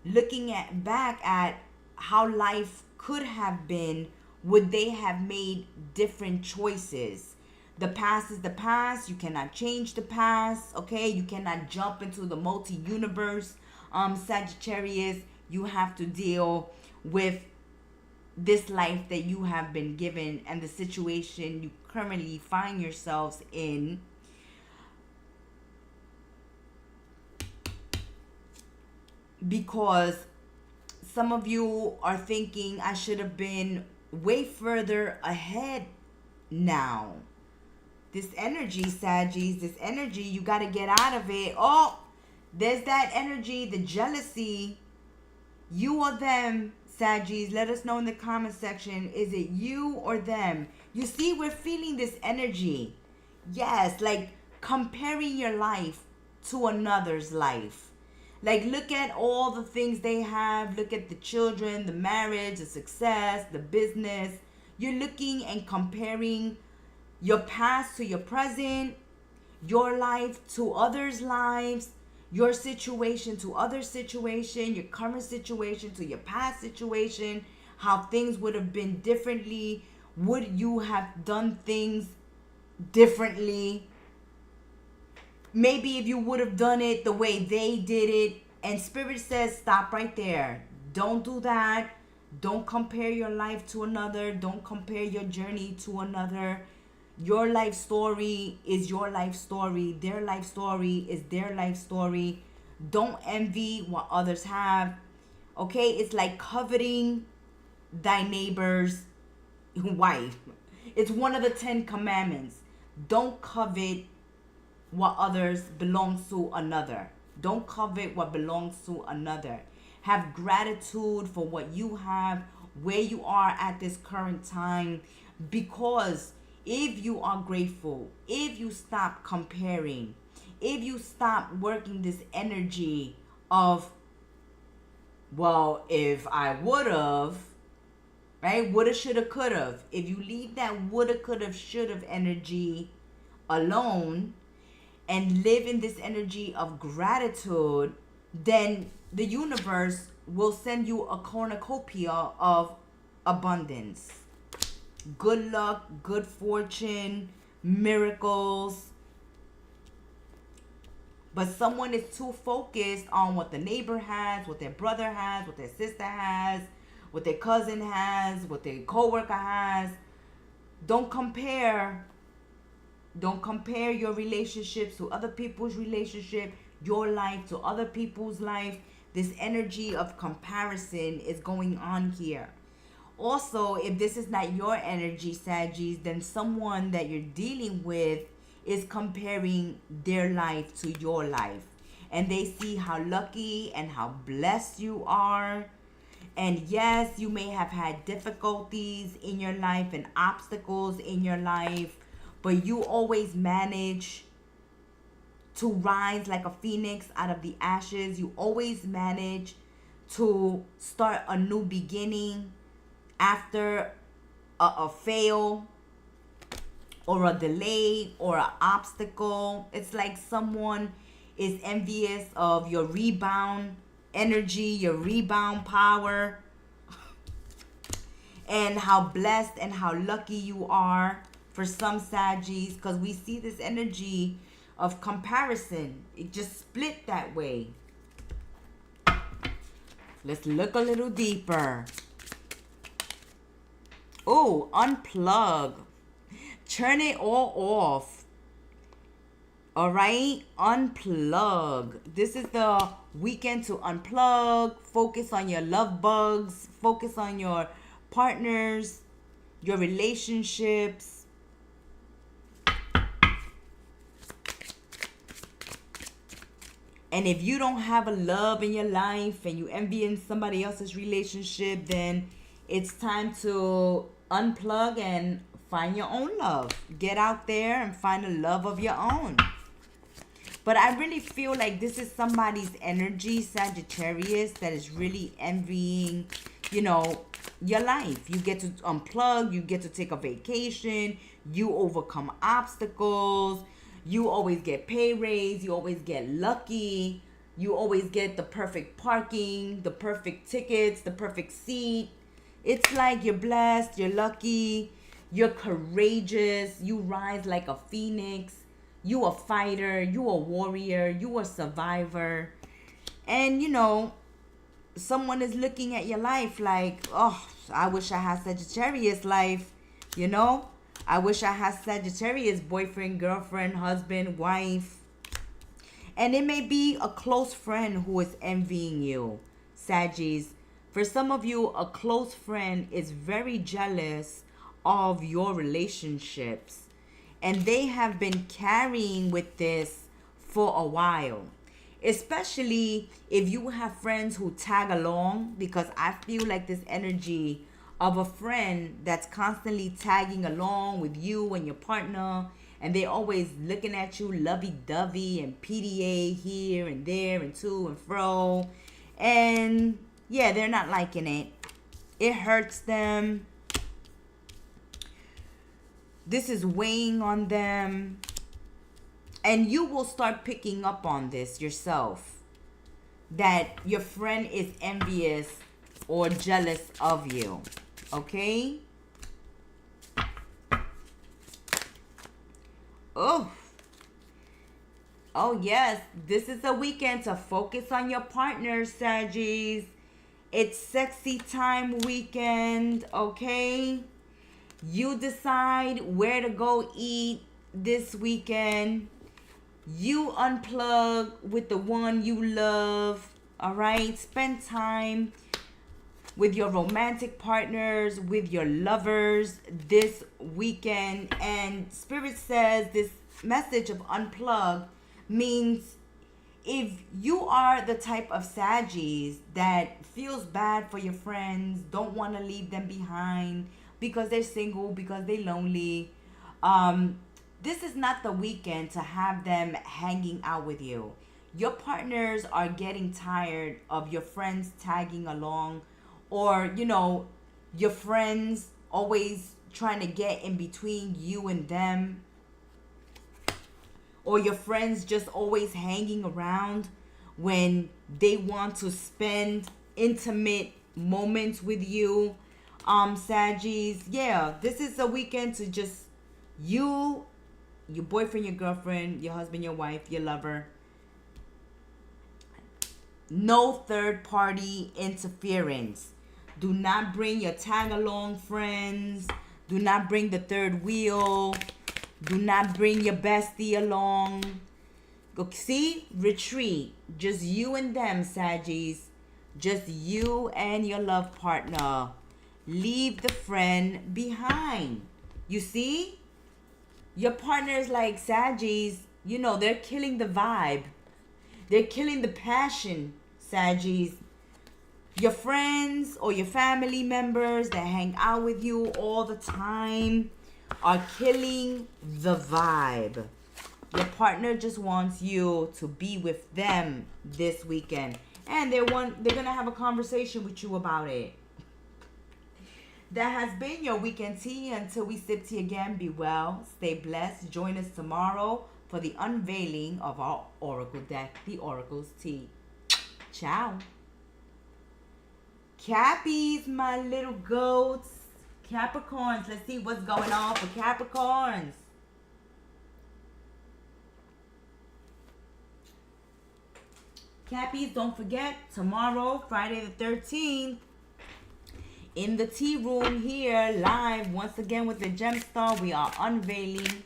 Looking back at how life could have been, would they have made different choices? The past is the past. You cannot change the past, okay? You cannot jump into the multi-universe, Sagittarius. You have to deal with this life that you have been given and the situation you currently find yourselves in. Because some of you are thinking, I should have been way further ahead now. This energy, Saggies, this energy, you got to get out of it. Oh, there's that energy, the jealousy. You or them, Saggies, let us know in the comment section. Is it you or them? You see, we're feeling this energy. Yes, like comparing your life to another's life. Like, look at all the things they have. Look at the children, the marriage, the success, the business. You're looking and comparing your past to your present, your life to others' lives, your situation to other situation, your current situation to your past situation, how things would have been differently. Would you have done things differently? Maybe if you would have done it the way they did it. And Spirit says, stop right there. Don't do that. Don't compare your life to another. Don't compare your journey to another. Your life story is your life story. Their life story is their life story. Don't envy what others have. Okay? It's like coveting thy neighbor's wife. It's one of the 10 commandments. Don't covet what others belongs to another. Don't covet what belongs to another. Have gratitude for what you have, where you are at this current time. Because if you are grateful, if you stop comparing, if you stop working this energy of, well, if I would have, right? Woulda, shoulda, coulda. Have. If you leave that woulda, coulda, shoulda have energy alone and live in this energy of gratitude, then the universe will send you a cornucopia of abundance. Good luck, good fortune, miracles. But someone is too focused on what the neighbor has, what their brother has, what their sister has, what their cousin has, what their coworker has. Don't compare. Don't compare your relationships to other people's relationship, your life to other people's life. This energy of comparison is going on here. Also, if this is not your energy, Saggies, then someone that you're dealing with is comparing their life to your life. And they see how lucky and how blessed you are. And yes, you may have had difficulties in your life and obstacles in your life, but you always manage to rise like a phoenix out of the ashes. You always manage to start a new beginning after a fail. or a delay or an obstacle. It's like someone is envious of your rebound energy, your rebound power, and how blessed and how lucky you are for some Saggies, because we see this energy of comparison. It just split that way. Let's look a little deeper. Oh, unplug. Turn it all off. All right? Unplug. This is the weekend to unplug. Focus on your love bugs. Focus on your partners, your relationships. And if you don't have a love in your life and you envying somebody else's relationship, then it's time to unplug and find your own love. Get out there and find a love of your own. But I really feel like this is somebody's energy, Sagittarius, that is really envying, you know, your life. You get to unplug. You get to take a vacation. You overcome obstacles. You always get pay raise. You always get lucky. You always get the perfect parking, the perfect tickets, the perfect seat. It's like you're blessed, you're lucky, you're courageous, you rise like a phoenix, you a fighter, you a warrior, you a survivor. And you know, someone is looking at your life like, oh, I wish I had Sagittarius life, you know? I wish I had Sagittarius boyfriend, girlfriend, husband, wife. And it may be a close friend who is envying you, Saggies. For some of you, a close friend is very jealous of your relationships. And they have been carrying with this for a while. Especially if you have friends who tag along. Because I feel like this energy of a friend that's constantly tagging along with you and your partner. And they're always looking at you lovey-dovey and PDA here and there and to and fro. And yeah, they're not liking it. It hurts them. This is weighing on them. And you will start picking up on this yourself. That your friend is envious or jealous of you. Okay? Oh. Oh yes, this is a weekend to focus on your partner, Saggies. It's sexy time weekend, okay? You decide where to go eat this weekend. You unplug with the one you love, all right? Spend time with your romantic partners, with your lovers this weekend. And Spirit says this message of unplug means if you are the type of Saggies that feels bad for your friends, don't want to leave them behind because they're single, because they're lonely, this is not the weekend to have them hanging out with you. Your partners are getting tired of your friends tagging along, or, you know, your friends always trying to get in between you and them. Or your friends just always hanging around when they want to spend intimate moments with you. Saggies, yeah, this is a weekend to just you, your boyfriend, your girlfriend, your husband, your wife, your lover. No third party interference. Do not bring your tag along friends. Do not bring the third wheel. Do not bring your bestie along. Go see, retreat. Just you and them, Saggies. Just you and your love partner. Leave the friend behind. You see? Your partners like Saggies, you know, they're killing the vibe. They're killing the passion, Saggies. Your friends or your family members that hang out with you all the time are killing the vibe. Your partner just wants you to be with them this weekend. And they're gonna have a conversation with you about it. That has been your weekend tea. Until we sip tea again, be well, stay blessed. Join us tomorrow for the unveiling of our Oracle deck, the Oracle's Tea. Ciao. Cappies, my little goats. Capricorns, let's see what's going on for Capricorns. Cappies, don't forget, tomorrow, Friday the 13th, in the tea room here, live, once again with the Gemstar, we are unveiling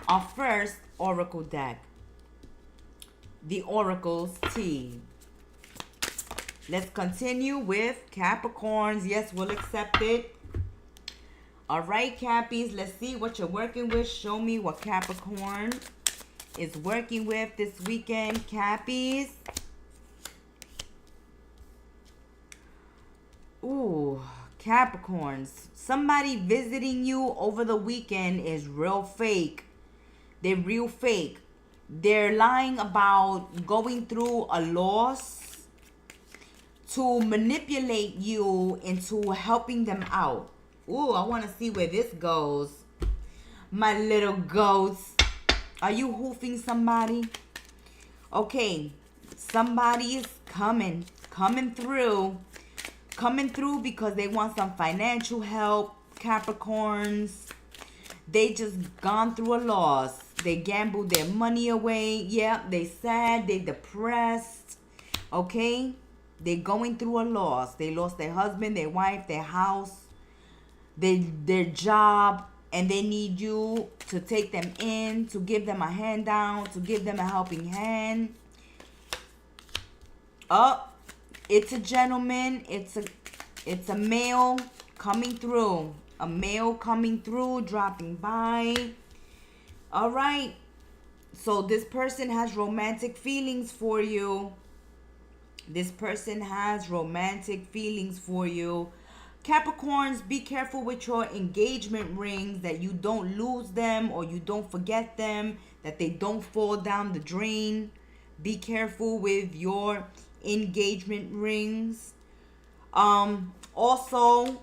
our first Oracle deck, the Oracle's Tea. Let's continue with Capricorns. Yes, we'll accept it. All right, Cappies, let's see what you're working with. Show me what Capricorn is working with this weekend, Cappies. Ooh, Capricorns. Somebody visiting you over the weekend is real fake. They're real fake. They're lying about going through a loss to manipulate you into helping them out. Ooh, I want to see where this goes. My little goats. Are you hoofing somebody? Okay, somebody is coming through. Coming through because they want some financial help, Capricorns. They just gone through a loss. They gambled their money away. Yeah, they sad, they depressed. Okay? They going through a loss. They lost their husband, their wife, their house, their job, and they need you to take them in, to give them a handout, to give them a helping hand. Oh, it's a gentleman. It's a male coming through. A male coming through, dropping by. All right. So this person has romantic feelings for you. This person has romantic feelings for you. Capricorns, be careful with your engagement rings, that you don't lose them or you don't forget them, that they don't fall down the drain. Be careful with your engagement rings. Also,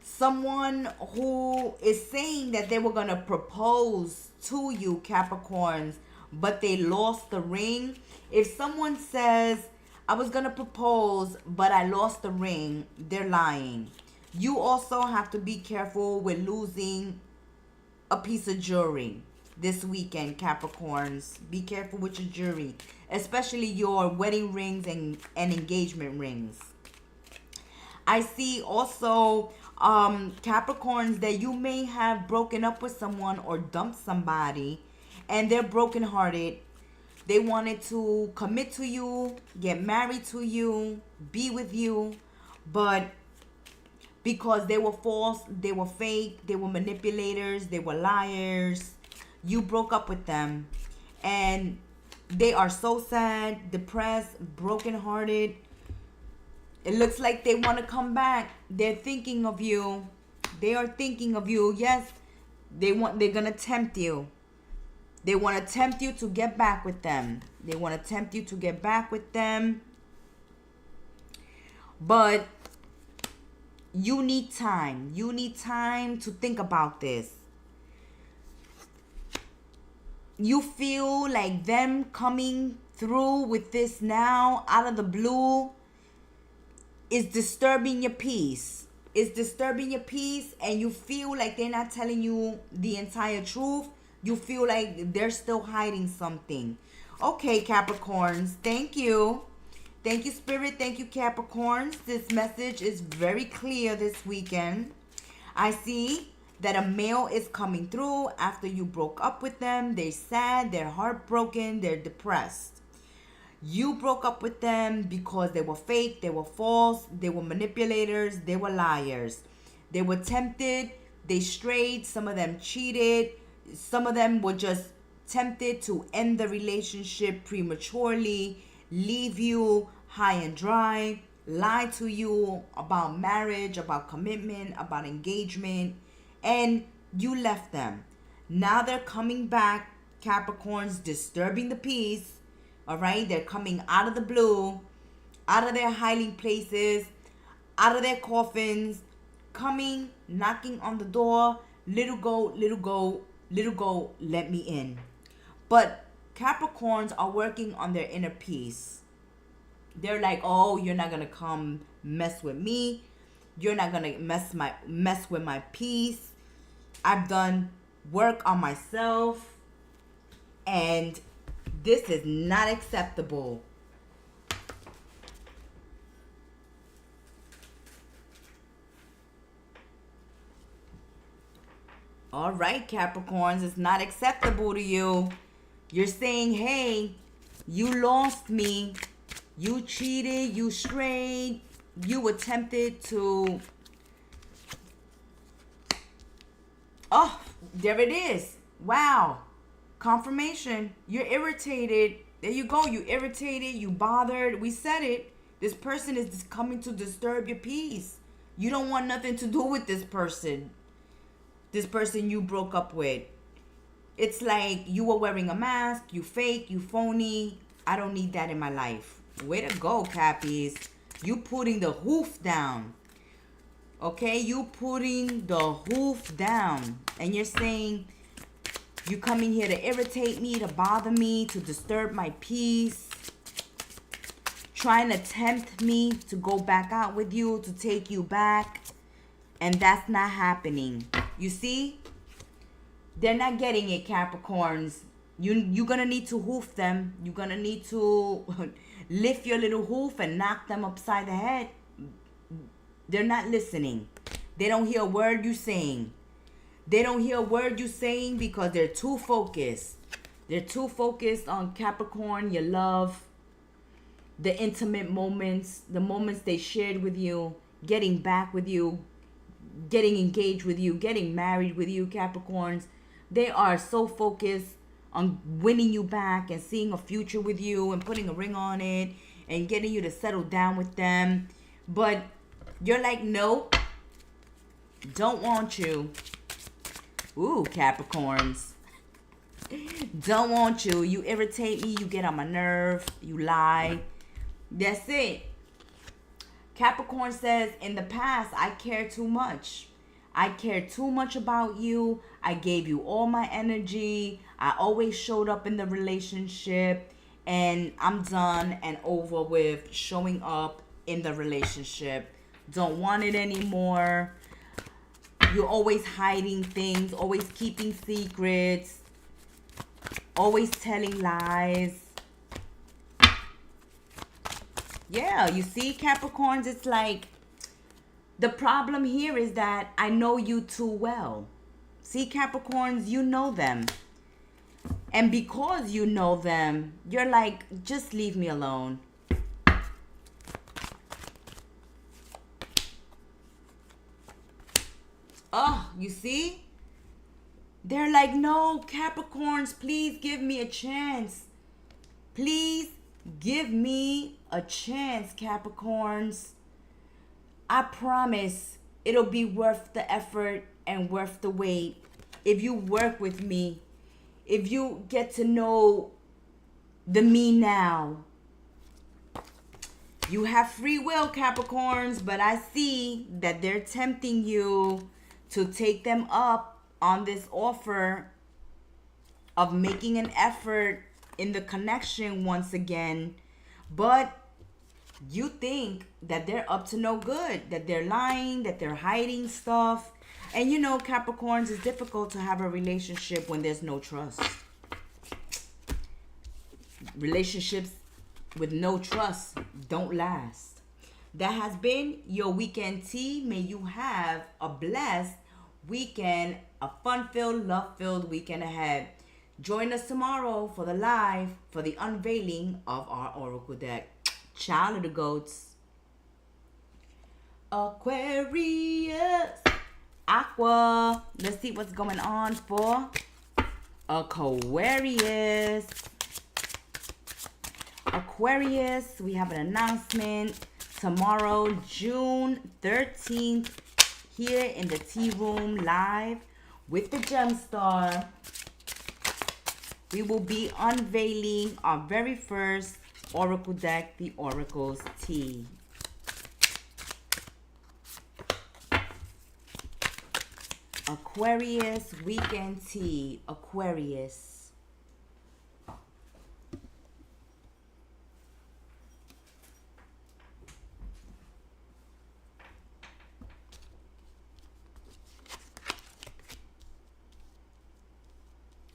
someone who is saying that they were going to propose to you, Capricorns, but they lost the ring. If someone says, I was going to propose, but I lost the ring, they're lying. You also have to be careful with losing a piece of jewelry this weekend, Capricorns. Be careful with your jewelry, especially your wedding rings and engagement rings. I see also, Capricorns, that you may have broken up with someone or dumped somebody, and they're brokenhearted. They wanted to commit to you, get married to you, be with you, but because they were false, they were fake, they were manipulators, they were liars, you broke up with them. And they are so sad, depressed, brokenhearted. It looks like they want to come back. They're thinking of you. They are thinking of you. Yes, they're going to tempt you. They want to tempt you to get back with them. They want to tempt you to get back with them. But you need time. You need time to think about this. You feel like them coming through with this now out of the blue is disturbing your peace. It's disturbing your peace, and you feel like they're not telling you the entire truth. You feel like they're still hiding something. Okay, Capricorns. Thank you. Thank you, Spirit. Thank you, Capricorns. This message is very clear this weekend. I see that a male is coming through after you broke up with them. They're sad. They're heartbroken. They're depressed. You broke up with them because they were fake. They were false. They were manipulators. They were liars. They were tempted. They strayed. Some of them cheated. Some of them were just tempted to end the relationship prematurely, leave you high and dry, lie to you about marriage, about commitment, about engagement, and you left them. Now they're coming back, Capricorns, disturbing the peace. All right, they're coming out of the blue, out of their hiding places, out of their coffins, coming, knocking on the door. Little go, little go, little go, let me in. But Capricorns are working on their inner peace. They're like, oh, you're not gonna come mess with me. You're not gonna mess with my peace. I've done work on myself, and this is not acceptable. All right, Capricorns, it's not acceptable to you. You're saying, hey, you lost me. You cheated, you strayed, you attempted to... Oh, there it is. Wow. Confirmation. You're irritated. There you go. You irritated, you bothered. We said it. This person is just coming to disturb your peace. You don't want nothing to do with this person. This person you broke up with. It's like you were wearing a mask, you fake, you phony. I don't need that in my life. Way to go, Cappies. You putting the hoof down. Okay, you putting the hoof down. And you're saying, you coming here to irritate me, to bother me, to disturb my peace. Trying to tempt me to go back out with you, to take you back. And that's not happening. You see? They're not getting it, Capricorns. You're going to need to hoof them. You're going to need to lift your little hoof and knock them upside the head. They're not listening. They don't hear a word you're saying. They don't hear a word you're saying because they're too focused. They're too focused on Capricorn, your love, the intimate moments, the moments they shared with you, getting back with you, getting engaged with you, getting married with you, Capricorns. They are so focused on winning you back and seeing a future with you and putting a ring on it and getting you to settle down with them. But you're like, no, don't want you. Ooh, Capricorns. Don't want you. You irritate me. You get on my nerve. You lie. That's it. Capricorn says, in the past, I cared too much. I cared too much about you. I gave you all my energy. I always showed up in the relationship. And I'm done and over with showing up in the relationship. Don't want it anymore. You're always hiding things. Always keeping secrets. Always telling lies. Yeah, you see, Capricorns, it's like, the problem here is that I know you too well. See, Capricorns, you know them. And because you know them, you're like, just leave me alone. Oh, you see? They're like, no, Capricorns, please give me a chance. Please give me a chance, Capricorns. I promise it'll be worth the effort and worth the wait. If you work with me, if you get to know the me now. You have free will, Capricorns, but I see that they're tempting you to take them up on this offer of making an effort in the connection once again. But you think that they're up to no good, that they're lying, that they're hiding stuff. And you know, Capricorns, it's difficult to have a relationship when there's no trust. Relationships with no trust don't last. That has been your weekend tea. May you have a blessed weekend, a fun-filled, love-filled weekend ahead. Join us tomorrow for the live, for the unveiling of our Oracle deck. Ciao, little goats. Aquarius. Aqua. Let's see what's going on for Aquarius. Aquarius, we have an announcement tomorrow, June 13th, here in the tea room live with the Gem Star. We will be unveiling our very first Oracle deck, the Oracle's Tea. Aquarius weekend tea. Aquarius.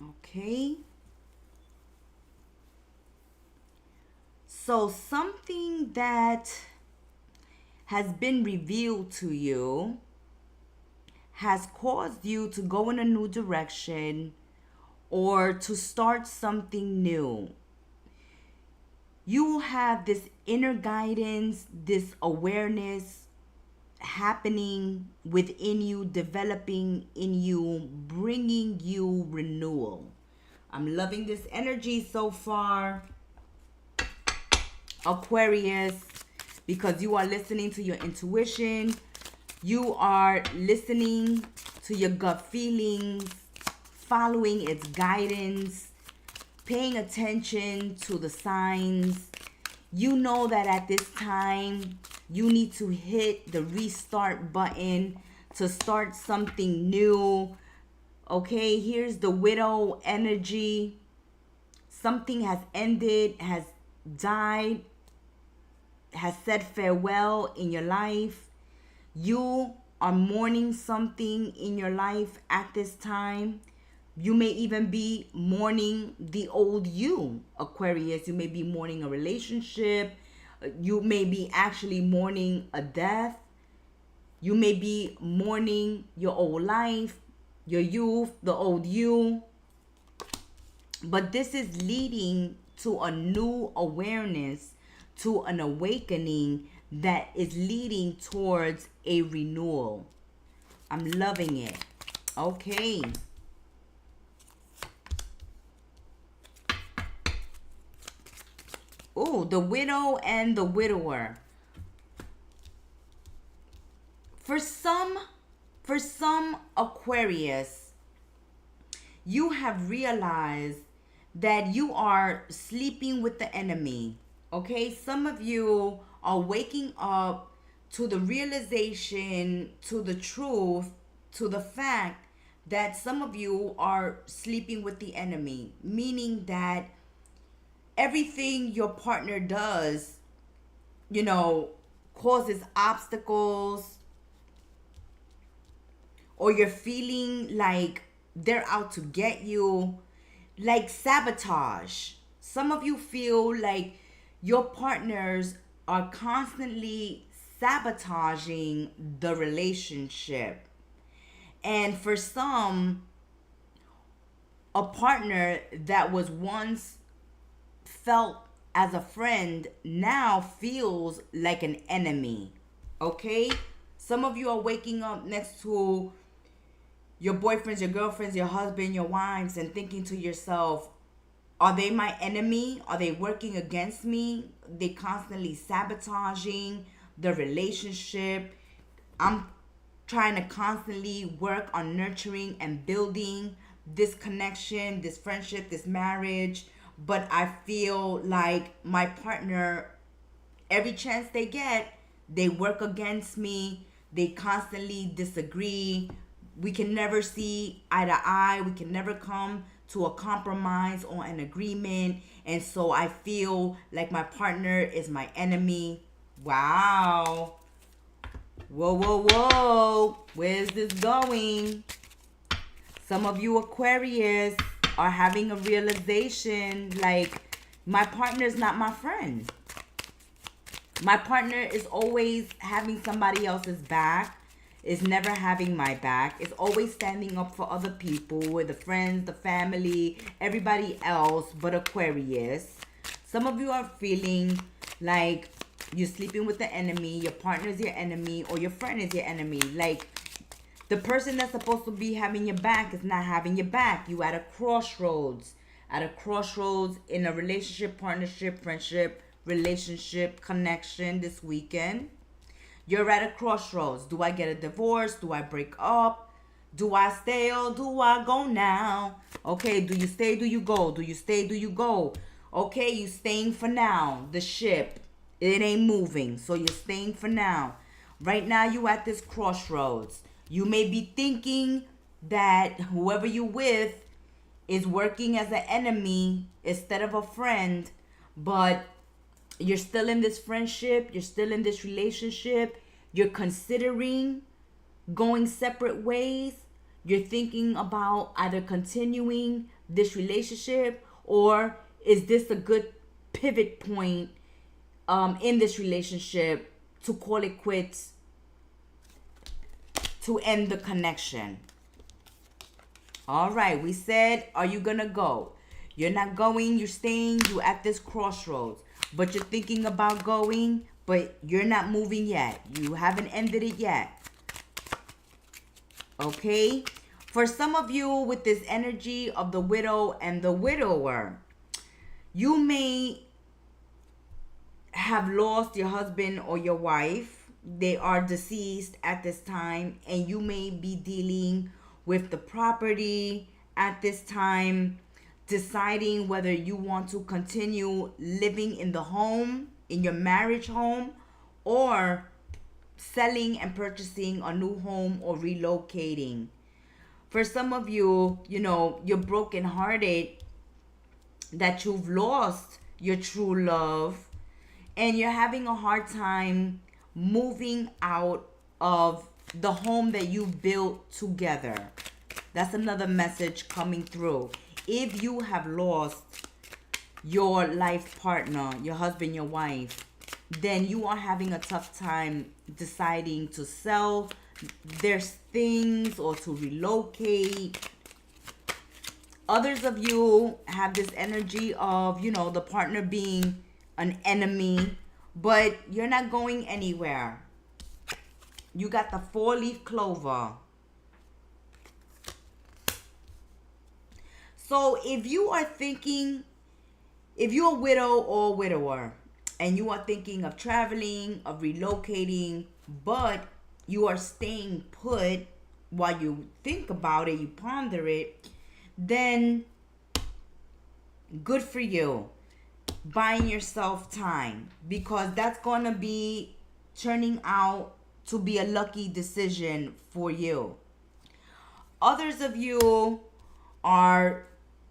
Okay. So something that has been revealed to you has caused you to go in a new direction or to start something new. You have this inner guidance, this awareness happening within you, developing in you, bringing you renewal. I'm loving this energy so far, Aquarius, because you are listening to your intuition. You are listening to your gut feelings, following its guidance, paying attention to the signs. You know that at this time, you need to hit the restart button to start something new. Okay, here's the widow energy. Something has ended, has died, has said farewell in your life. You are mourning something in your life at this time. You may even be mourning the old you, Aquarius. You may be mourning a relationship. You may be actually mourning a death. You may be mourning your old life, your youth, the old you. But this is leading to a new awareness, to an awakening that is leading towards a renewal. I'm loving it. Okay. Oh, the widow and the widower. For some Aquarius, you have realized that you are sleeping with the enemy. Okay, some of you are waking up to the realization, to the truth, to the fact that some of you are sleeping with the enemy, meaning that everything your partner does, causes obstacles, or you're feeling like they're out to get you, like sabotage. Some of you feel like your partners are constantly sabotaging the relationship. And for some, a partner that was once felt as a friend now feels like an enemy. Okay? Some of you are waking up next to your boyfriends, your girlfriends, your husband, your wives, and thinking to yourself, are they my enemy? Are they working against me? They constantly sabotaging the relationship. I'm trying to constantly work on nurturing and building this connection, this friendship, this marriage. But I feel like my partner, every chance they get, they work against me. They constantly disagree. We can never see eye to eye. We can never come to a compromise or an agreement. And so I feel like my partner is my enemy. Wow. Whoa, whoa, whoa. Where's this going? Some of you Aquarius are having a realization like, my partner is not my friend. My partner is always having somebody else's back, is never having my back, is always standing up for other people, with the friends, the family, everybody else but Aquarius. Some of you are feeling like you're sleeping with the enemy, your partner is your enemy, or your friend is your enemy. Like, the person that's supposed to be having your back is not having your back. You at a crossroads. At a crossroads in a relationship, partnership, friendship, relationship, connection this weekend. You're at a crossroads. Do I get a divorce? Do I break up? Do I stay or do I go now? Okay, do you stay? Do you go? Do you stay? Do you go? Okay, you staying for now. The ship, it ain't moving. So you're staying for now. Right now, you at this crossroads. You may be thinking that whoever you with is working as an enemy instead of a friend, but you're still in this friendship, you're still in this relationship, you're considering going separate ways, you're thinking about either continuing this relationship, or is this a good pivot point in this relationship to call it quits, to end the connection. All right, we said, are you gonna go? You're not going, you're staying, you're at this crossroads, but you're thinking about going, but you're not moving yet. You haven't ended it yet. Okay? For some of you with this energy of the widow and the widower, you may have lost your husband or your wife. They are deceased at this time, and you may be dealing with the property at this time, deciding whether you want to continue living in the home, in your marriage home, or selling and purchasing a new home or relocating. For some of you, you're brokenhearted that you've lost your true love, and you're having a hard time moving out of the home that you built together. That's another message coming through. If you have lost your life partner, your husband, your wife, then you are having a tough time deciding to sell their things or to relocate. Others of you have this energy of, the partner being an enemy, but you're not going anywhere. You got the 4-leaf clover. So if you are thinking, if you're a widow or widower, and you are thinking of traveling, of relocating, but you are staying put while you think about it, you ponder it, then good for you. Buying yourself time, because that's going to be turning out to be a lucky decision for you. Others of you are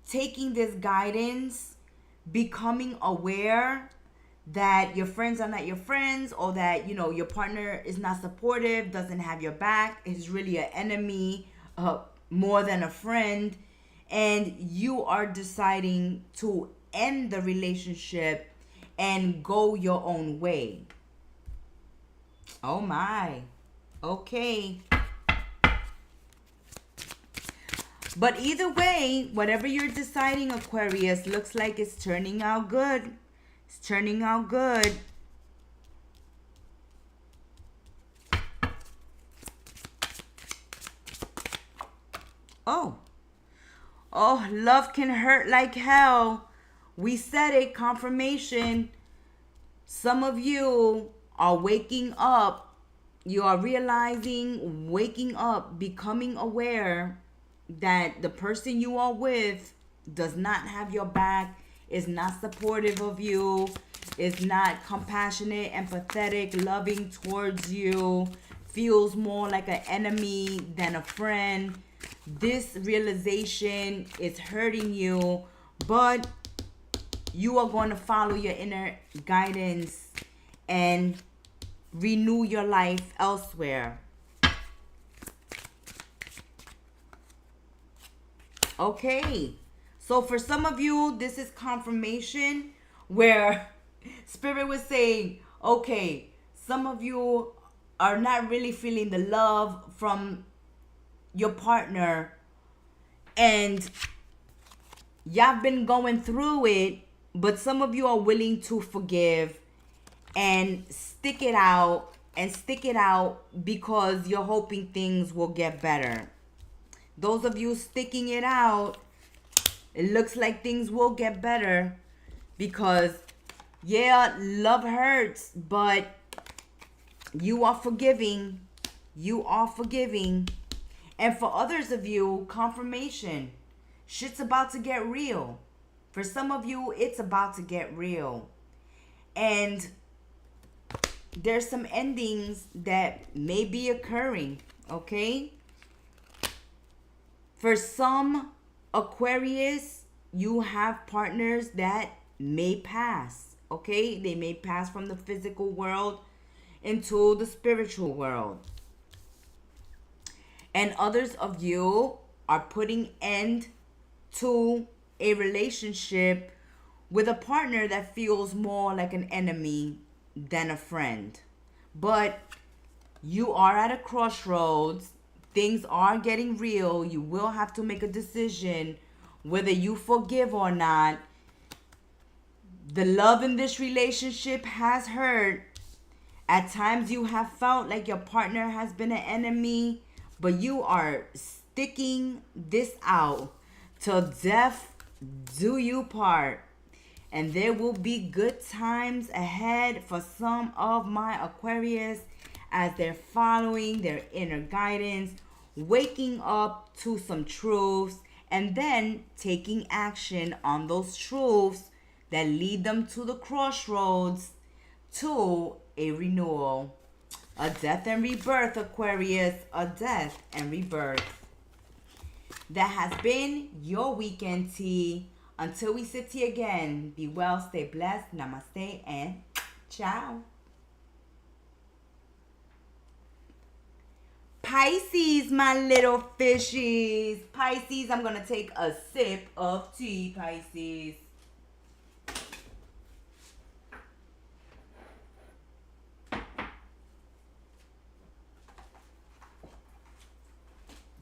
taking this guidance, becoming aware that your friends are not your friends, or that your partner is not supportive, doesn't have your back, is really an enemy more than a friend, and you are deciding to end the relationship and go your own way. Oh my. Okay. But either way, whatever you're deciding, Aquarius, looks like it's turning out good. It's turning out good. Oh, love can hurt like hell. We said it, confirmation. Some of you are waking up. You are realizing, waking up, becoming aware that the person you are with does not have your back, is not supportive of you, is not compassionate, empathetic, loving towards you, feels more like an enemy than a friend. This realization is hurting you, but you are going to follow your inner guidance and renew your life elsewhere. Okay, so for some of you, this is confirmation where Spirit was saying, okay, some of you are not really feeling the love from your partner, and y'all been going through it, but some of you are willing to forgive and stick it out because you're hoping things will get better. Those of you sticking it out, it looks like things will get better, because yeah, love hurts, but you are forgiving. You are forgiving. And for others of you, confirmation. Shit's about to get real. For some of you, it's about to get real. And there's some endings that may be occurring, okay? For some Aquarius, you have partners that may pass, okay? They may pass from the physical world into the spiritual world. And others of you are putting end to a relationship with a partner that feels more like an enemy than a friend. But you are at a crossroads. Things are getting real. You will have to make a decision whether you forgive or not. The love in this relationship has hurt. At times you have felt like your partner has been an enemy, but you are sticking this out till death do you part. And there will be good times ahead for some of my Aquarius as they're following their inner guidance, waking up to some truths, and then taking action on those truths that lead them to the crossroads to a renewal. A death and rebirth, Aquarius. A death and rebirth. That has been your weekend tea. Until we sit here again, be well, stay blessed, namaste, and ciao. Pisces, my little fishies. Pisces, I'm going to take a sip of tea, Pisces.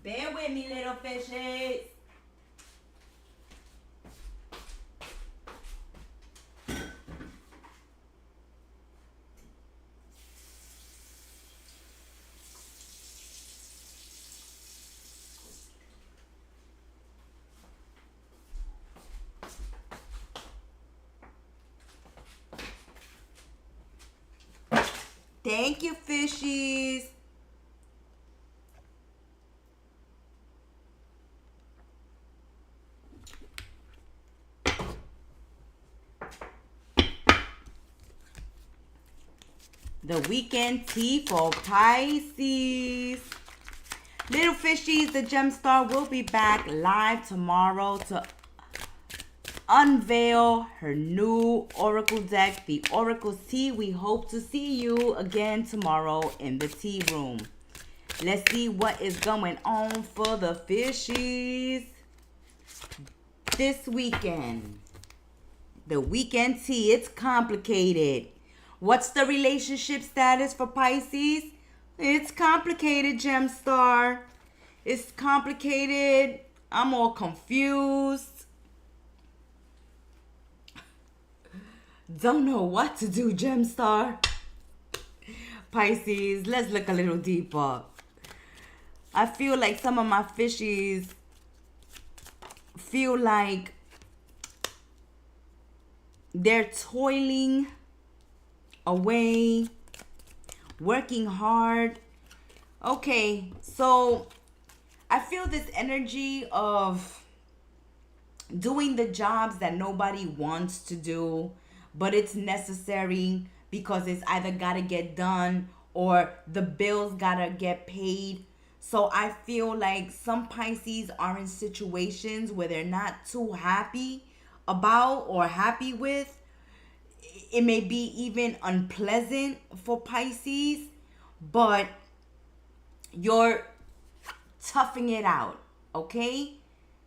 Bear with me, little fishies. Thank you, fishies. The weekend tea for Pisces. Little fishies, the gem star will be back live tomorrow to unveil her new oracle deck, the Oracle's Tea. We hope to see you again tomorrow in the tea room. Let's see what is going on for the fishies this weekend. The weekend tea, it's complicated. What's the relationship status for Pisces? It's complicated, gem star. It's complicated. I'm all confused. Don't know what to do, gem star. Pisces, let's look a little deeper. I feel like some of my fishies feel like they're toiling away, working hard. Okay, so I feel this energy of doing the jobs that nobody wants to do, but it's necessary because it's either gotta get done or the bills gotta get paid. So I feel like some Pisces are in situations where they're not too happy about or happy with. It may be even unpleasant for Pisces, but you're toughing it out, okay?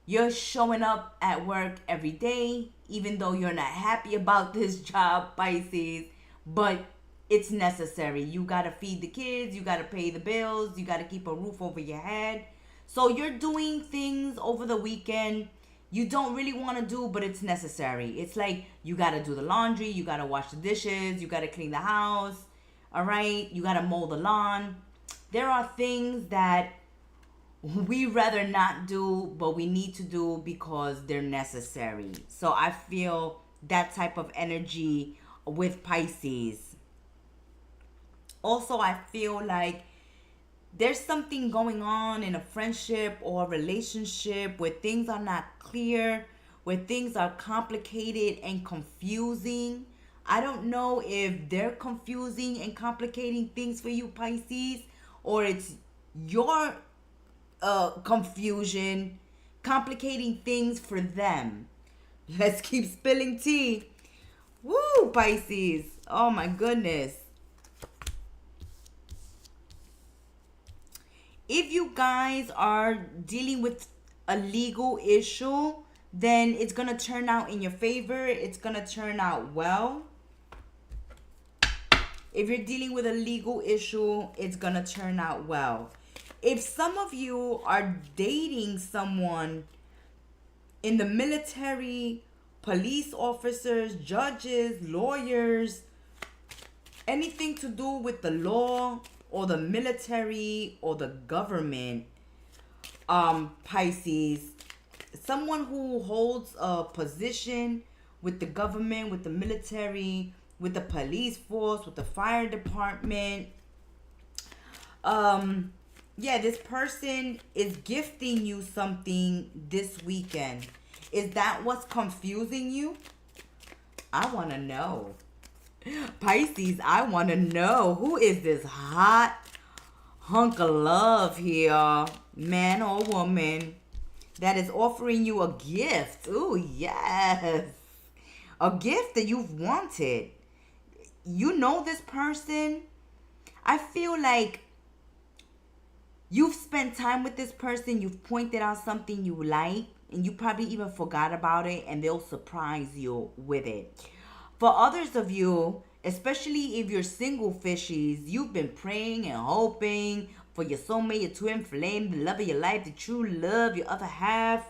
You're showing up at work every day, even though you're not happy about this job, Pisces, but it's necessary. You got to feed the kids, you got to pay the bills, you got to keep a roof over your head. So you're doing things over the weekend you don't really want to do, but it's necessary. It's like you got to do the laundry, you got to wash the dishes, you got to clean the house, all right? You got to mow the lawn. There are things that we rather not do, but we need to do because they're necessary. So I feel that type of energy with Pisces. Also, I feel like there's something going on in a friendship or a relationship where things are not clear, where things are complicated and confusing. I don't know if they're confusing and complicating things for you, Pisces, or it's your confusion complicating things for them. Let's keep spilling tea. Woo, Pisces. Oh my goodness. If you guys are dealing with a legal issue, then it's going to turn out in your favor. It's going to turn out well. If you're dealing with a legal issue, it's going to turn out well. If some of you are dating someone in the military, police officers, judges, lawyers, anything to do with the law or the military or the government, Pisces, someone who holds a position with the government, with the military, with the police force, with the fire department, yeah, this person is gifting you something this weekend. Is that what's confusing you? I want to know. Pisces, I want to know. Who is this hot hunk of love here, man or woman, that is offering you a gift? Ooh, yes. A gift that you've wanted. You know this person. I feel like you've spent time with this person. You've pointed out something you like, and you probably even forgot about it, and they'll surprise you with it. For others of you, especially if you're single fishies, you've been praying and hoping for your soulmate, your twin flame, the love of your life, the true love, your other half.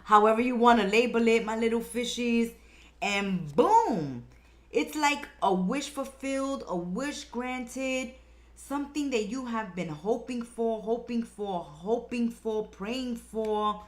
However you want to label it, my little fishies. And boom, it's like a wish fulfilled, a wish granted. Something that you have been hoping for, praying for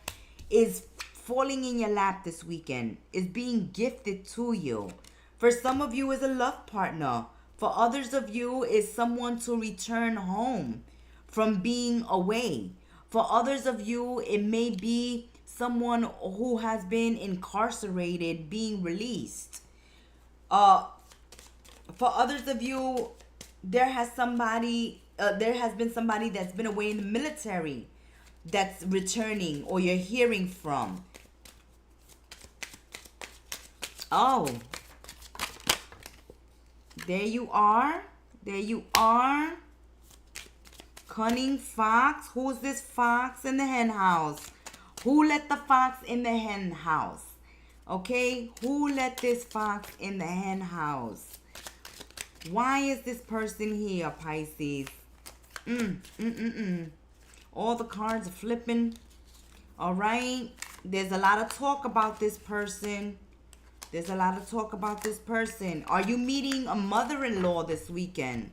is falling in your lap this weekend, is being gifted to you. For some of you, is a love partner. For others of you, is someone to return home from being away. For others of you, it may be someone who has been incarcerated being released. For others of you, there has been somebody that's been away in the military that's returning, or you're hearing from. Oh, there you are. There you are. Cunning fox. Who's this fox in the hen house? Who let the fox in the hen house? Okay, who let this fox in the hen house? Why is this person here, Pisces? All the cards are flipping. All right. There's a lot of talk about this person. Are you meeting a mother-in-law this weekend?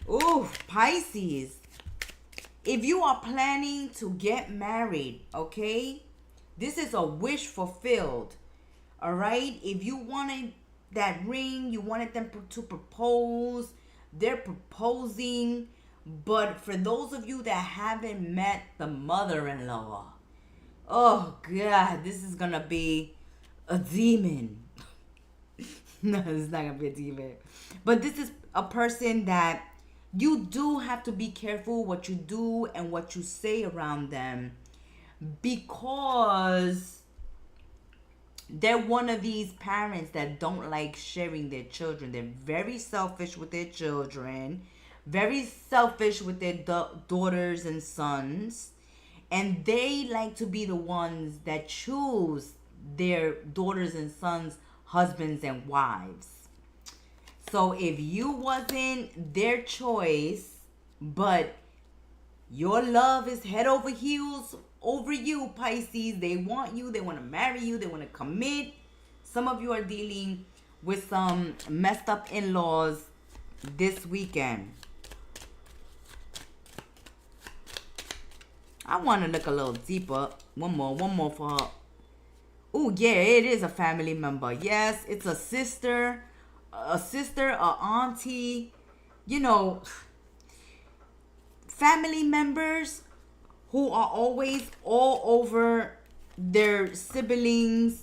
Ooh, Pisces. If you are planning to get married, okay? This is a wish fulfilled. All right? If you wanted that ring, you wanted them to propose, they're proposing. But for those of you that haven't met the mother-in-law, oh God, this is gonna be a demon. No, it's not gonna be a demon, but this is a person that you do have to be careful what you do and what you say around them, because they're one of these parents that don't like sharing their children. They're very selfish with their children, very selfish with their daughters and sons. And they like to be the ones that choose their daughters and sons, husbands and wives. So if you wasn't their choice, but your love is head over heels over you, Pisces, they want you, they want to marry you, they want to commit. Some of you are dealing with some messed up in-laws this weekend. I want to look a little deeper. One more for her. Oh, yeah, it is a family member. Yes, it's a sister, a auntie. You know, family members who are always all over their siblings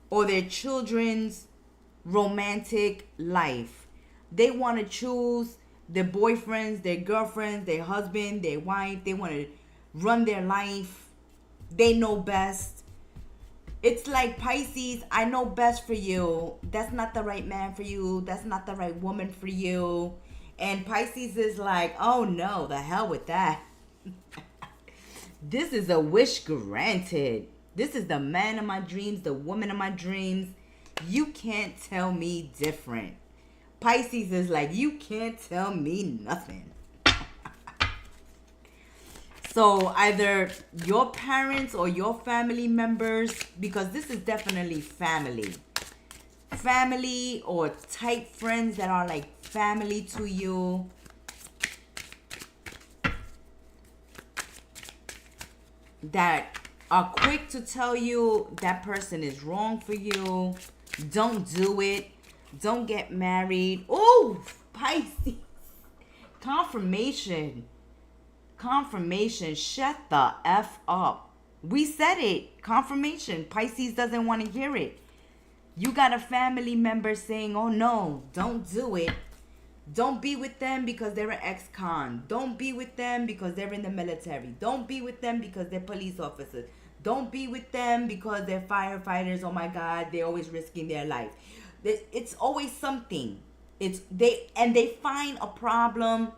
or their children's romantic life. They want to choose their boyfriends, their girlfriends, their husband, their wife. They want to run their life. They know best. It's like Pisces, I know best for you. That's not the right man for you. That's not the right woman for you. And Pisces is like, oh no, the hell with that. This is a wish granted. This is the man of my dreams, the woman of my dreams. You can't tell me different. Pisces is like, you can't tell me nothing. So either your parents or your family members, because this is definitely family. Family or tight friends that are like family to you. That are quick to tell you that person is wrong for you. Don't do it. Don't get married. Oh, Pisces. Confirmation. Confirmation. Shut the F up. We said it. Confirmation. Pisces doesn't want to hear it. You got a family member saying, oh no, don't do it. Don't be with them because they're an ex-con. Don't be with them because they're in the military. Don't be with them because they're police officers. Don't be with them because they're firefighters. Oh my God, they're always risking their life. It's always something. They find a problem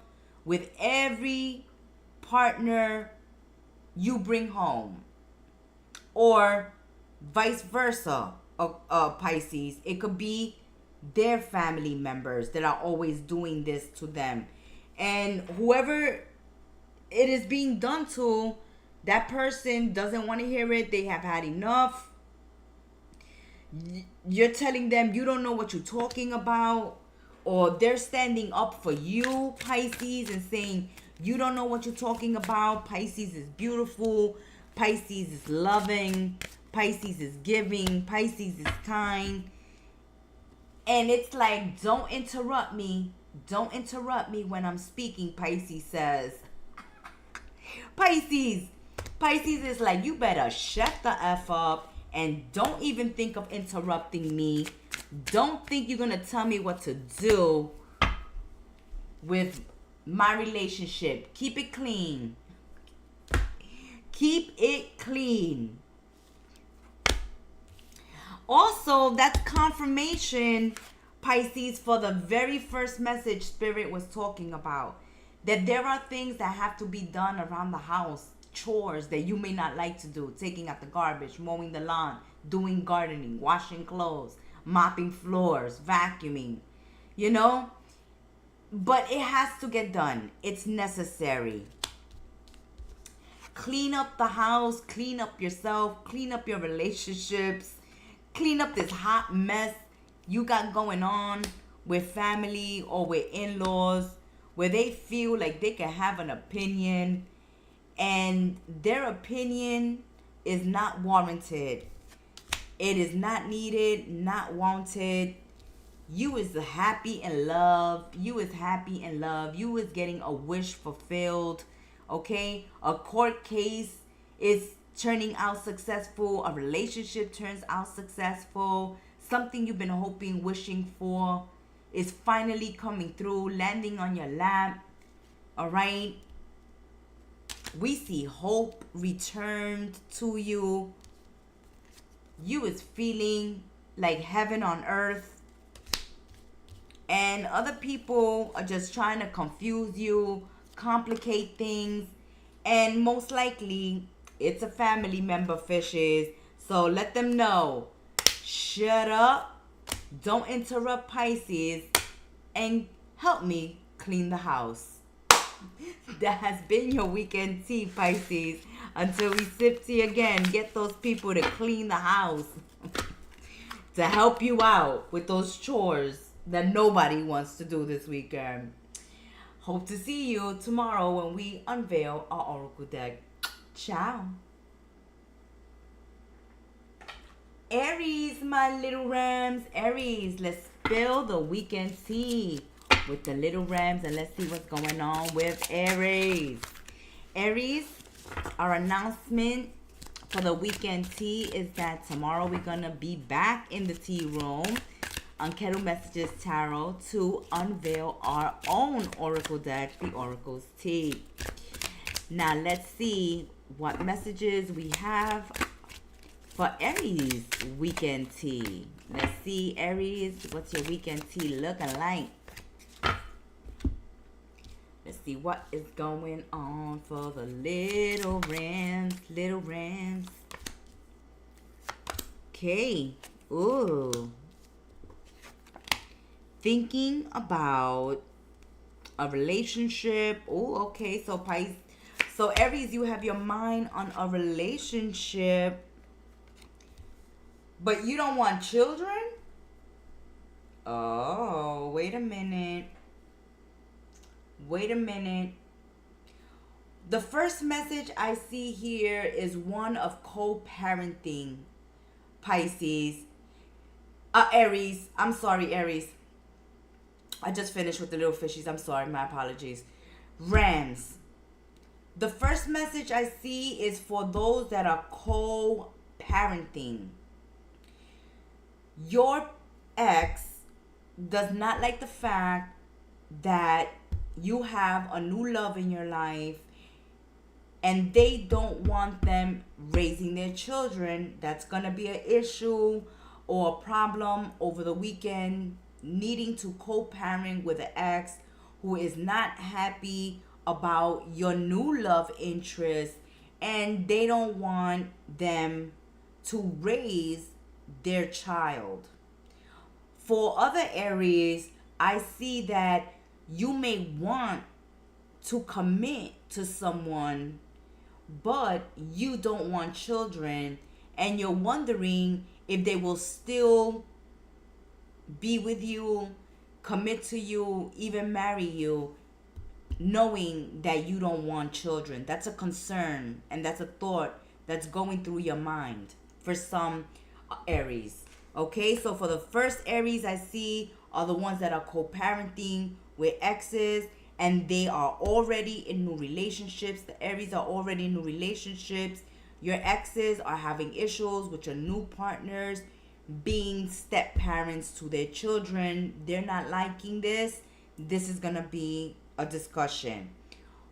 with every partner you bring home, or vice versa. Pisces, it could be their family members that are always doing this to them, and whoever it is being done to, that person doesn't want to hear it. They have had enough. You're telling them you don't know what you're talking about, or they're standing up for you, Pisces, and saying you don't know what you're talking about. Pisces is beautiful. Pisces is loving. Pisces is giving. Pisces is kind. And it's like, don't interrupt me. Don't interrupt me when I'm speaking, Pisces says. Pisces is like, you better shut the F up and don't even think of interrupting me. Don't think you're going to tell me what to do with my relationship. Keep it clean. Keep it clean. Also, that's confirmation, Pisces, for the very first message Spirit was talking about. That there are things that have to be done around the house. Chores that you may not like to do. Taking out the garbage, mowing the lawn, doing gardening, washing clothes, mopping floors, vacuuming. You know? But it has to get done. It's necessary. Clean up the house. Clean up yourself. Clean up your relationships. Clean up this hot mess you got going on with family or with in-laws, where they feel like they can have an opinion and their opinion is not warranted. It is not needed, not wanted. You is happy in love. You is happy in love. You is getting a wish fulfilled. Okay? A court case is turning out successful. A relationship turns out successful. Something you've been hoping, wishing for is finally coming through, landing on your lap. All right? We see hope returned to you. You is feeling like heaven on earth. And other people are just trying to confuse you, complicate things. And most likely, it's a family member, fishes. So let them know. Shut up. Don't interrupt, Pisces. And help me clean the house. That has been your weekend tea, Pisces. Until we sip tea again, get those people to clean the house. To help you out with those chores that nobody wants to do this weekend. Hope to see you tomorrow when we unveil our Oracle deck. Ciao. Aries, my little rams. Aries, let's spill the weekend tea with the little rams and let's see what's going on with Aries. Aries, our announcement for the weekend tea is that tomorrow we're going to be back in the tea room on Kettle Messages Tarot to unveil our own Oracle deck, the Oracle's Tea. Now let's see what messages we have for Aries weekend tea. Let's see, Aries, what's your weekend tea looking like? Let's see what is going on for the little Rams. Little Rams. Okay. Ooh. Thinking about a relationship. Oh, okay. So Pisces. So Aries, you have your mind on a relationship, but you don't want children? Oh, wait a minute. Wait a minute. The first message I see here is one of co-parenting. Pisces. Aries. I'm sorry, Aries. I just finished with the little fishies. I'm sorry. My apologies. Rams. The first message I see is for those that are co-parenting. Your ex does not like the fact that you have a new love in your life and they don't want them raising their children. That's going to be an issue or a problem over the weekend, needing to co-parent with an ex who is not happy about your new love interest, and they don't want them to raise their child. For other Aries, I see that you may want to commit to someone, but you don't want children, and you're wondering if they will still be with you, commit to you, even marry you, knowing that you don't want children. That's a concern, and that's a thought that's going through your mind for some Aries. Okay, so for the first Aries I see are the ones that are co-parenting with exes, and they are already in new relationships. The Aries are already in new relationships. Your exes are having issues with your new partners being step parents to their children. They're not liking this. This is gonna be a discussion.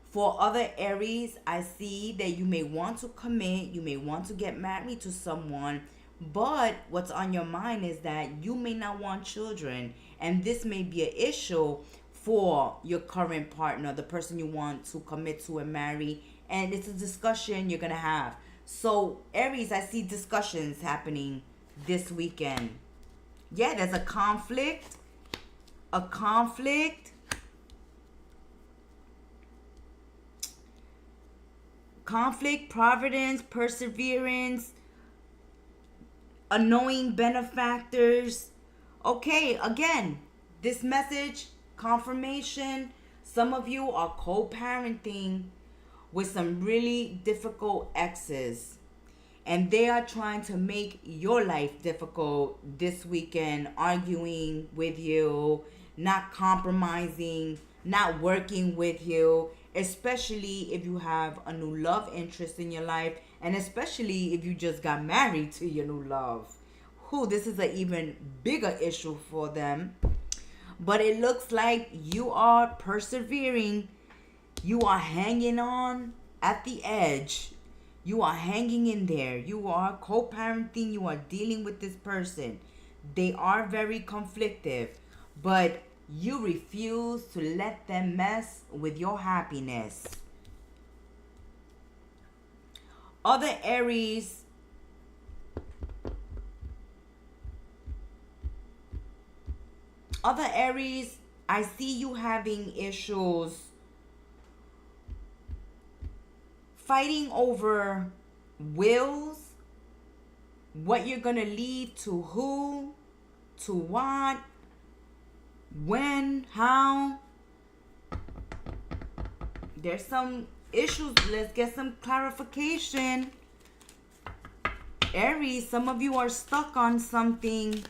For other Aries, I see that you may want to commit, you may want to get married to someone, but what's on your mind is that you may not want children, and this may be an issue for your current partner, the person you want to commit to and marry, and it's a discussion you're gonna have. So Aries, I see discussions happening this weekend. Yeah, there's a conflict, providence, perseverance, annoying benefactors. Okay, again, this message, confirmation, some of you are co-parenting with some really difficult exes, and they are trying to make your life difficult this weekend, arguing with you, not compromising, not working with you, especially if you have a new love interest in your life, and especially if you just got married to your new love. This is an even bigger issue for them. But it looks like you are persevering. You are hanging on at the edge. You are hanging in there. You are co-parenting. You are dealing with this person. They are very conflictive, but you refuse to let them mess with your happiness. Other Aries, I see you having issues fighting over wills, what you're going to leave to who, to what, when, how. There's some issues. Let's get some clarification. Aries, some of you are stuck on something.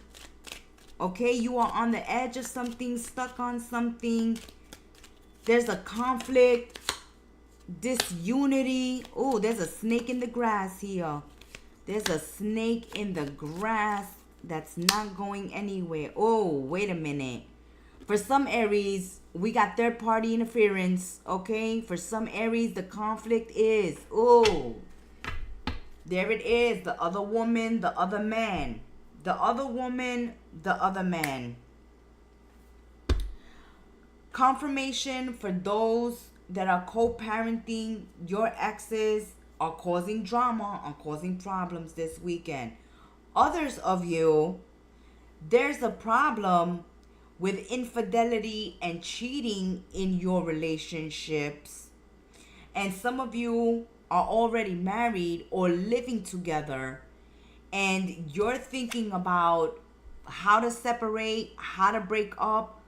Okay, you are on the edge of something, stuck on something. There's a conflict, disunity. Oh, there's a snake in the grass here. There's a snake in the grass that's not going anywhere. Oh, wait a minute. For some Aries, We got third party interference, okay? For some Aries, the conflict is, oh, there it is. The other woman, the other man. The other woman, the other man. Confirmation for those that are co-parenting, your exes are causing drama, are causing problems this weekend. Others of you, there's a problem with infidelity and cheating in your relationships. And some of you are already married or living together, and you're thinking about how to separate, how to break up,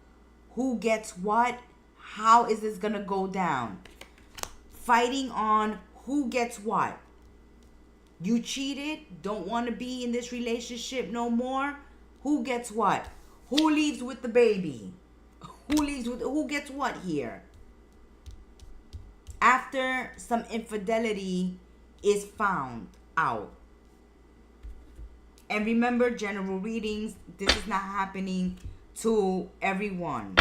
who gets what, how is this gonna go down. Fighting on who gets what. You cheated, don't want to be in this relationship no more. Who gets what? Who leaves with the baby? Who gets what here? After some infidelity is found out. And remember, general readings, this is not happening to everyone.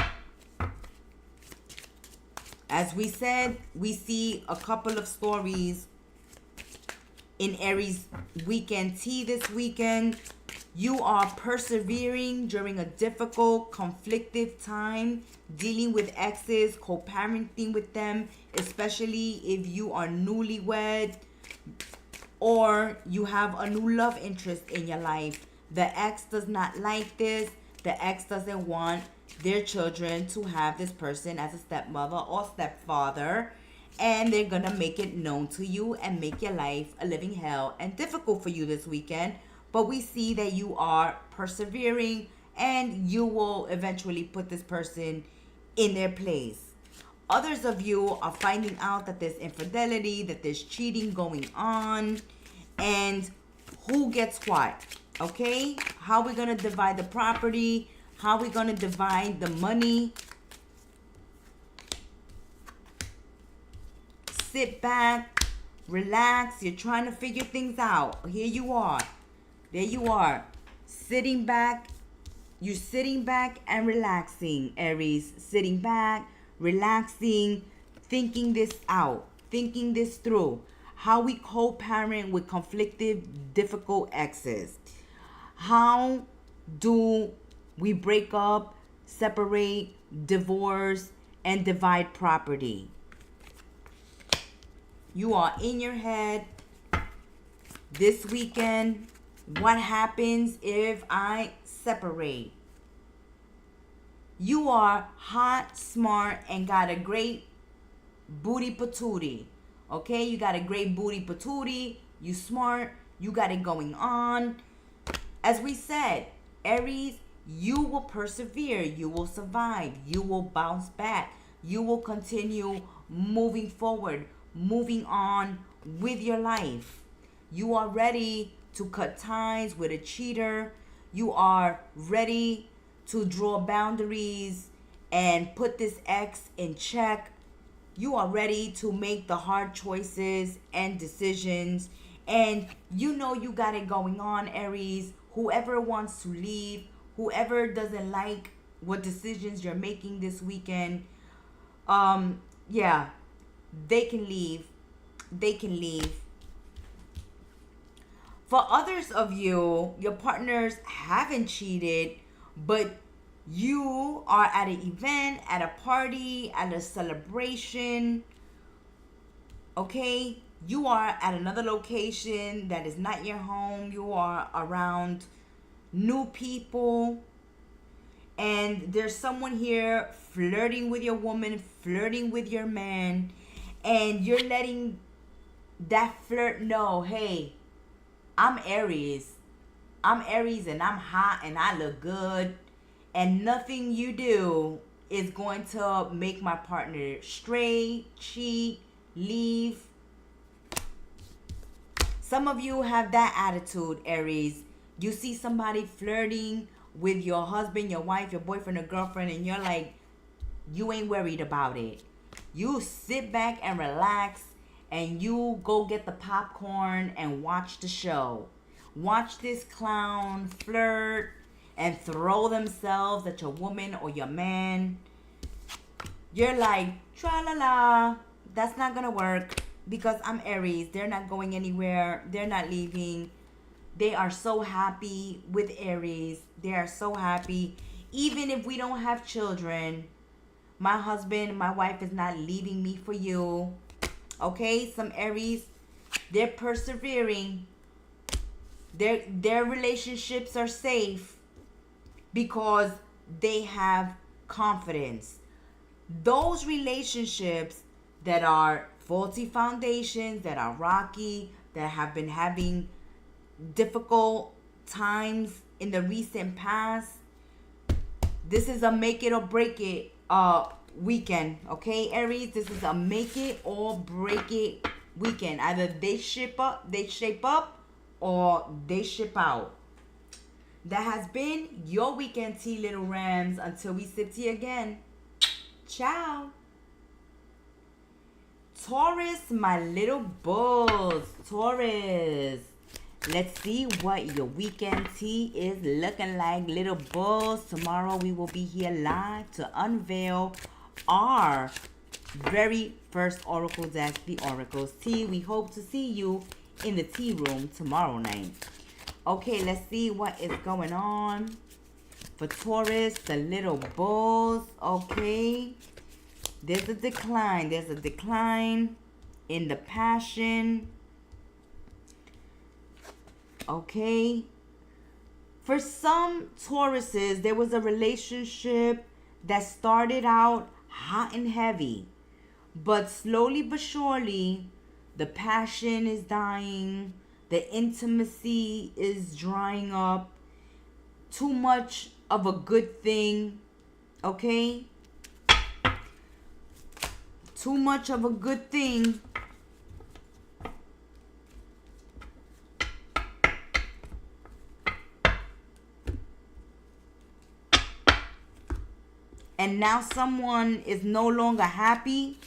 As we said, we see a couple of stories in Aries weekend tea this weekend. You are persevering during a difficult, conflictive time, dealing with exes, co-parenting with them, especially if you are newlywed or you have a new love interest in your life. The ex does not like this. The ex doesn't want their children to have this person as a stepmother or stepfather. And they're going to make it known to you and make your life a living hell and difficult for you this weekend. But we see that you are persevering and you will eventually put this person in their place. Others of you are finding out that there's infidelity, that there's cheating going on, and who gets what, okay? How we going to divide the property? How we going to divide the money? Sit back, relax. You're trying to figure things out. Here you are. There you are. Sitting back. You're sitting back and relaxing, Aries. Sitting back, relaxing, thinking this out, thinking this through. How we co-parent with conflicted, difficult exes. How do we break up, separate, divorce, and divide property? You are in your head this weekend. What happens if I separate? You are hot, smart, and got a great booty patootie. Okay, you got a great booty patootie. You smart. You got it going on. As we said, Aries, you will persevere. You will survive. You will bounce back. You will continue moving forward, moving on with your life. You are ready to cut ties with a cheater. You are ready to draw boundaries and put this ex in check. You are ready to make the hard choices and decisions. And you know you got it going on, Aries. Whoever wants to leave, whoever doesn't like what decisions you're making this weekend, yeah, they can leave. They can leave. For others of you, your partners haven't cheated, but you are at an event, at a party, at a celebration, okay? You are at another location that is not your home. You are around new people, and there's someone here flirting with your woman, flirting with your man, and you're letting that flirt know, hey, I'm Aries. I'm Aries and I'm hot and I look good. And nothing you do is going to make my partner stray, cheat, leave. Some of you have that attitude, Aries. You see somebody flirting with your husband, your wife, your boyfriend, or girlfriend, and you're like, you ain't worried about it. You sit back and relax, and you go get the popcorn and watch the show. Watch this clown flirt and throw themselves at your woman or your man. You're like, tra-la-la, that's not gonna work because I'm Aries. They're not going anywhere. They're not leaving. They are so happy with Aries. They are so happy. Even if we don't have children, my husband, my wife is not leaving me for you. Okay, some Aries, they're persevering. Their relationships are safe because they have confidence. Those relationships that are faulty foundations, that are rocky, that have been having difficult times in the recent past, this is a make it or break it weekend. Okay, Aries, this is a make it or break it weekend. Either they shape up or they ship out. That has been your weekend tea, little rams. Until we sip tea again. Ciao. Taurus, my little bulls. Taurus. Let's see what your weekend tea is looking like, little bulls. Tomorrow we will be here live to unveil our very first oracle deck, the Oracle's Tea. We hope to see you in the tea room tomorrow night. Okay, let's see what is going on for Taurus, the little bulls. Okay, there's a decline. There's a decline in the passion. Okay, for some Tauruses, there was a relationship that started out hot and heavy, but slowly but surely, the passion is dying, the intimacy is drying up. Too much of a good thing, okay? Too much of a good thing. And now someone is no longer happy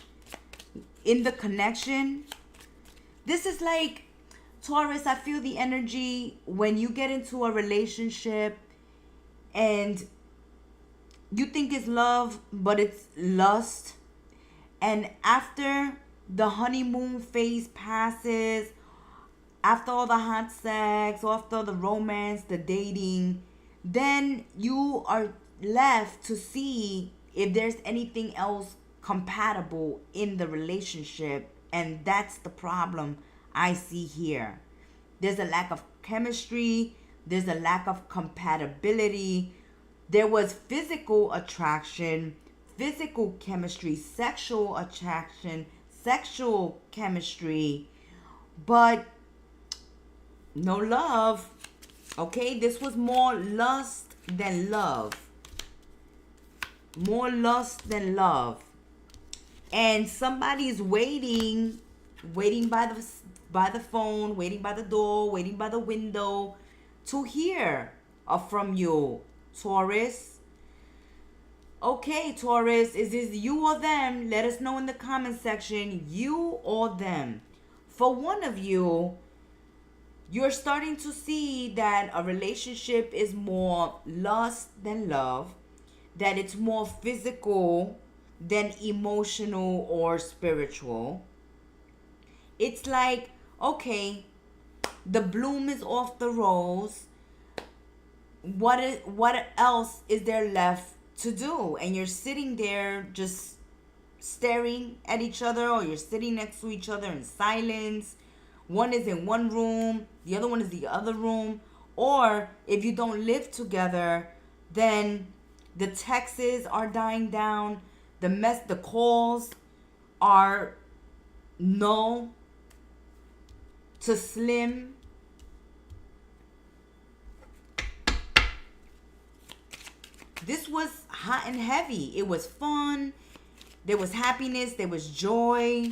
in the connection. This is like, Taurus, I feel the energy when you get into a relationship and you think it's love, but it's lust. And after the honeymoon phase passes, after all the hot sex, after the romance, the dating, then you are left to see if there's anything else compatible in the relationship. And that's the problem I see here. There's a lack of chemistry. There's a lack of compatibility. There was physical attraction, physical chemistry, sexual attraction, sexual chemistry, but no love. Okay, this was more lust than love. More lust than love. And somebody's waiting by the phone, waiting by the door, waiting by the window to hear from you, Taurus. Okay, Taurus, is this you or them? Let us know in the comment section, you or them. For one of you, you're starting to see that a relationship is more lust than love, that it's more physical than emotional or spiritual. It's like, okay, the bloom is off the rose. What else is there left to do? And you're sitting there just staring at each other, or you're sitting next to each other in silence. One is in one room, the other one is the other room. Or if you don't live together, then the texts are dying down. The calls are null to slim. This was hot and heavy. It was fun. There was happiness. There was joy.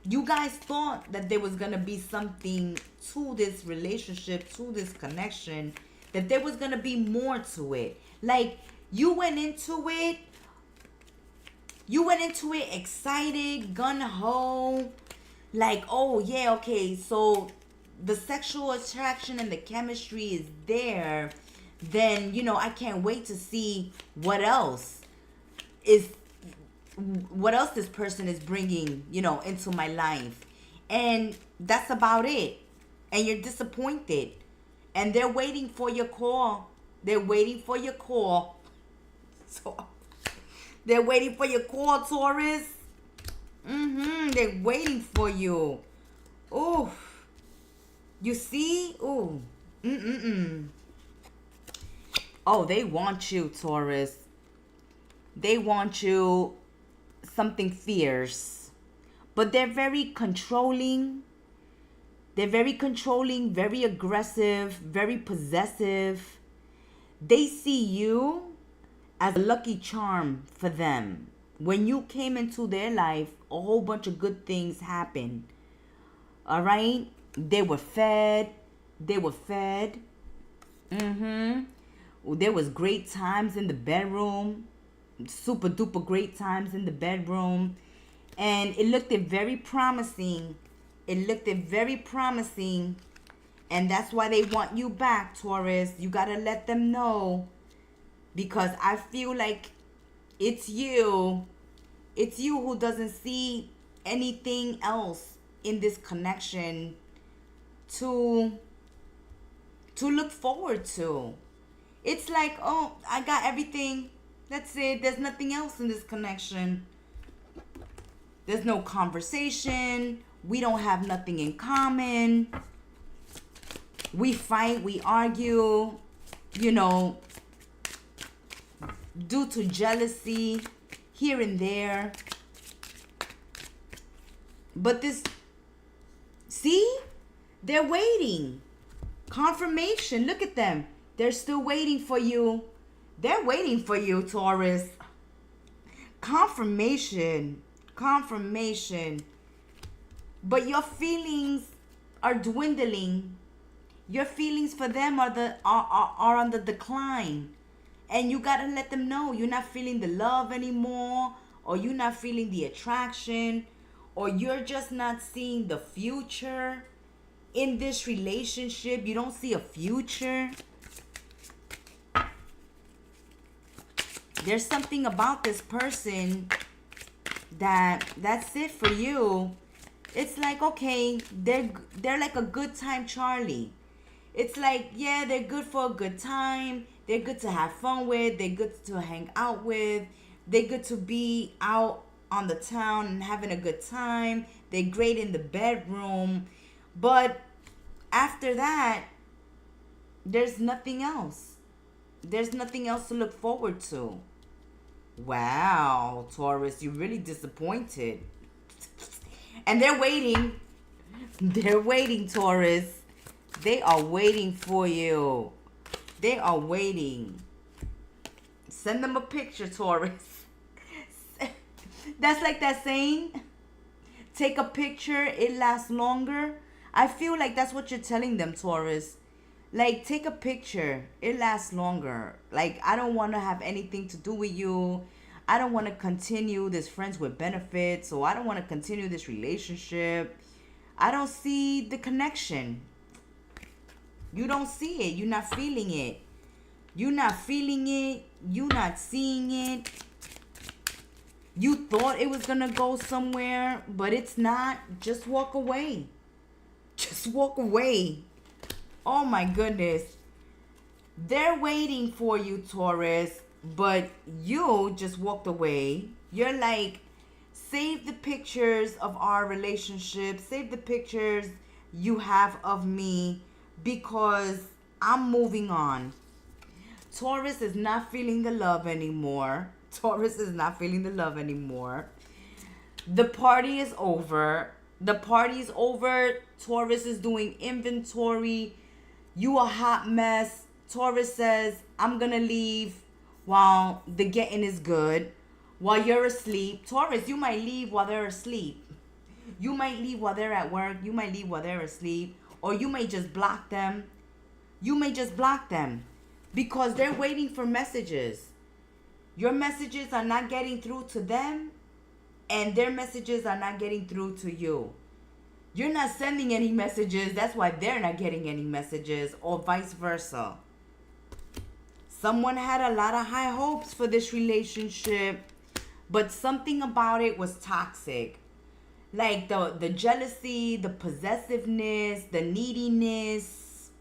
You guys thought that there was going to be something to this relationship, to this connection, that there was going to be more to it. Like, you went into it excited, gun-ho, like, oh yeah, okay, so the sexual attraction and the chemistry is there, then, I can't wait to see what else is what else this person is bringing, you know, into my life. And that's about it. And you're disappointed. And they're waiting for your call. They're waiting for your call. So they're waiting for your call, Taurus. They're waiting for you. Ooh. You see? Ooh. Oh, they want you, Taurus. They want you something fierce. But they're very controlling. They're very controlling, very aggressive, very possessive. They see you as a lucky charm for them. When you came into their life, a whole bunch of good things happened. All right? They were fed. They were fed. There was great times in the bedroom. Super duper great times in the bedroom. And it looked very promising. It looked very promising. And that's why they want you back, Taurus. You got to let them know. Because I feel like it's you. It's you who doesn't see anything else in this connection to look forward to. It's like, oh, I got everything. That's it. There's nothing else in this connection. There's no conversation. We don't have nothing in common. We fight, we argue, you know, due to jealousy here and there. But this, see, they're waiting. Confirmation. Look at them. They're still waiting for you. They're waiting for you, Taurus. Confirmation. Confirmation. But your feelings are dwindling. Your feelings for them are on the decline. And you got to let them know you're not feeling the love anymore, or you're not feeling the attraction, or you're just not seeing the future in this relationship. You don't see a future. There's something about this person that's it for you. It's like, okay, they're like a good time Charlie. It's like, yeah, they're good for a good time. They're good to have fun with. They're good to hang out with. They're good to be out on the town and having a good time. They're great in the bedroom. But after that, there's nothing else. There's nothing else to look forward to. Wow, Taurus, you're really disappointed. And they're waiting. They're waiting, Taurus. They are waiting for you. They are waiting. Send them a picture, Taurus. That's like that saying, take a picture, it lasts longer. I feel like that's what you're telling them, Taurus. Like, take a picture, it lasts longer. Like, I don't want to have anything to do with you. I don't want to continue this friends with benefits, or I don't want to continue this relationship. I don't see the connection. You don't see it. You're not feeling it. You're not feeling it. You're not seeing it. You thought it was going to go somewhere, but it's not. Just walk away. Just walk away. Oh my goodness. They're waiting for you, Taurus, but you just walked away. You're like, save the pictures of our relationship. Save the pictures you have of me, because I'm moving on. Taurus is not feeling the love anymore. Taurus is not feeling the love anymore. The party is over. The party's over. Taurus is doing inventory. You a hot mess. Taurus says, I'm gonna leave while the getting is good, while you're asleep. Taurus, you might leave while they're asleep. You might leave while they're at work. You might leave while they're asleep. Or you may just block them. You may just block them because they're waiting for messages. Your messages are not getting through to them, and their messages are not getting through to you. You're not sending any messages. That's why they're not getting any messages, or vice versa. Someone had a lot of high hopes for this relationship. but something about it was toxic. Like the jealousy, the possessiveness, the neediness,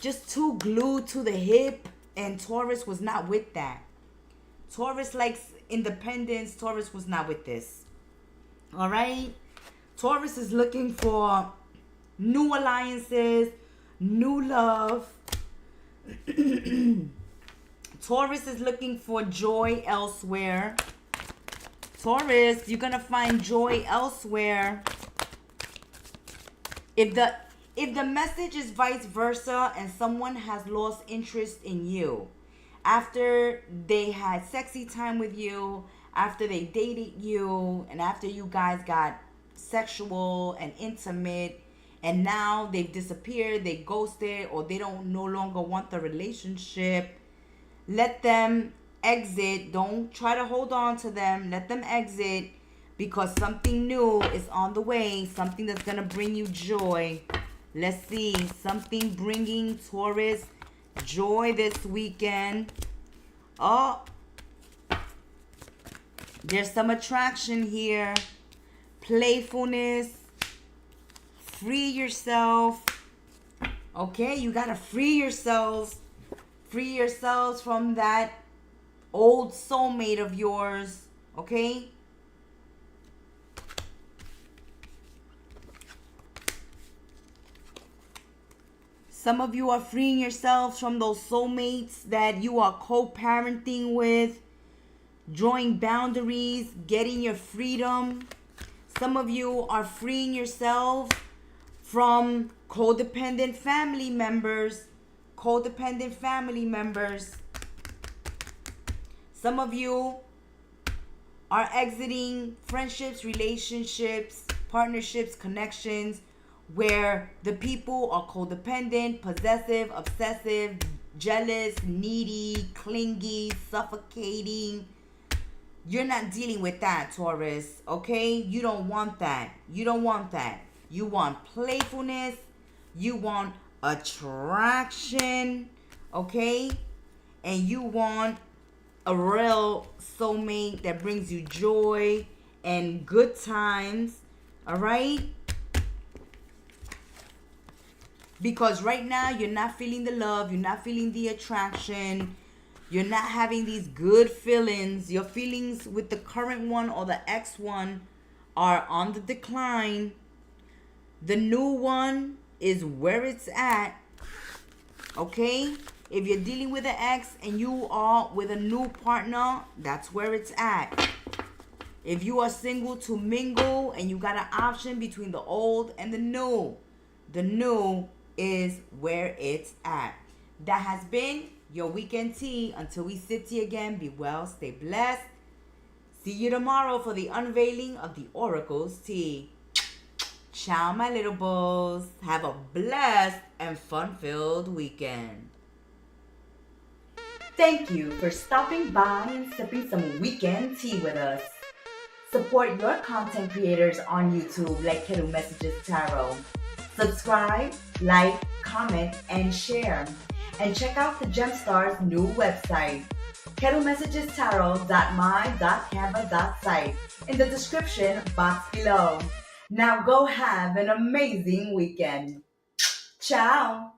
just too glued to the hip. And Taurus was not with that. Taurus likes independence. Taurus was not with this. All right? Taurus is looking for new alliances, new love. Taurus is looking for joy elsewhere. Taurus, you're going to find joy elsewhere. If the message is vice versa and someone has lost interest in you after they had sexy time with you, after they dated you, and after you guys got sexual and intimate, and now they've disappeared, they ghosted, or they don't no longer want the relationship, let them exit. Don't try to hold on to them. Let them exit, because something new is on the way, something that's going to bring you joy. Let's see, something bringing Taurus joy this weekend. Oh, there's some attraction here. Playfulness. Free yourself. Okay, you got to free yourselves. Free yourselves from that old soulmate of yours. Okay? Some of you are freeing yourselves from those soulmates that you are co-parenting with, drawing boundaries, getting your freedom. Some of you are freeing yourselves from codependent family members. Codependent family members. Some of you are exiting friendships, relationships, partnerships, connections, where the people are codependent, possessive, obsessive, jealous, needy, clingy, suffocating. You're not dealing with that, Taurus, okay? You don't want that. You don't want that. You want playfulness. You want attraction, okay? And you want a real soulmate that brings you joy and good times, all right? Because right now, you're not feeling the love. You're not feeling the attraction. You're not having these good feelings. Your feelings with the current one or the ex one are on the decline. The new one is where it's at. Okay? If you're dealing with an ex and you are with a new partner, that's where it's at. If you are single to mingle and you got an option between the old and the new is where it's at. That has been your weekend tea. Until we sit tea again, be well, stay blessed. See you tomorrow for the unveiling of the Oracle's tea. Ciao, my little bulls. Have a blessed and fun-filled weekend. Thank you for stopping by and sipping some weekend tea with us. Support your content creators on YouTube like Kettle Messages Tarot. Subscribe, like, comment, and share. And check out the Gemstar's new website, kettlemessagestarot.my.canva.site, in the description box below. Now go have an amazing weekend. Ciao!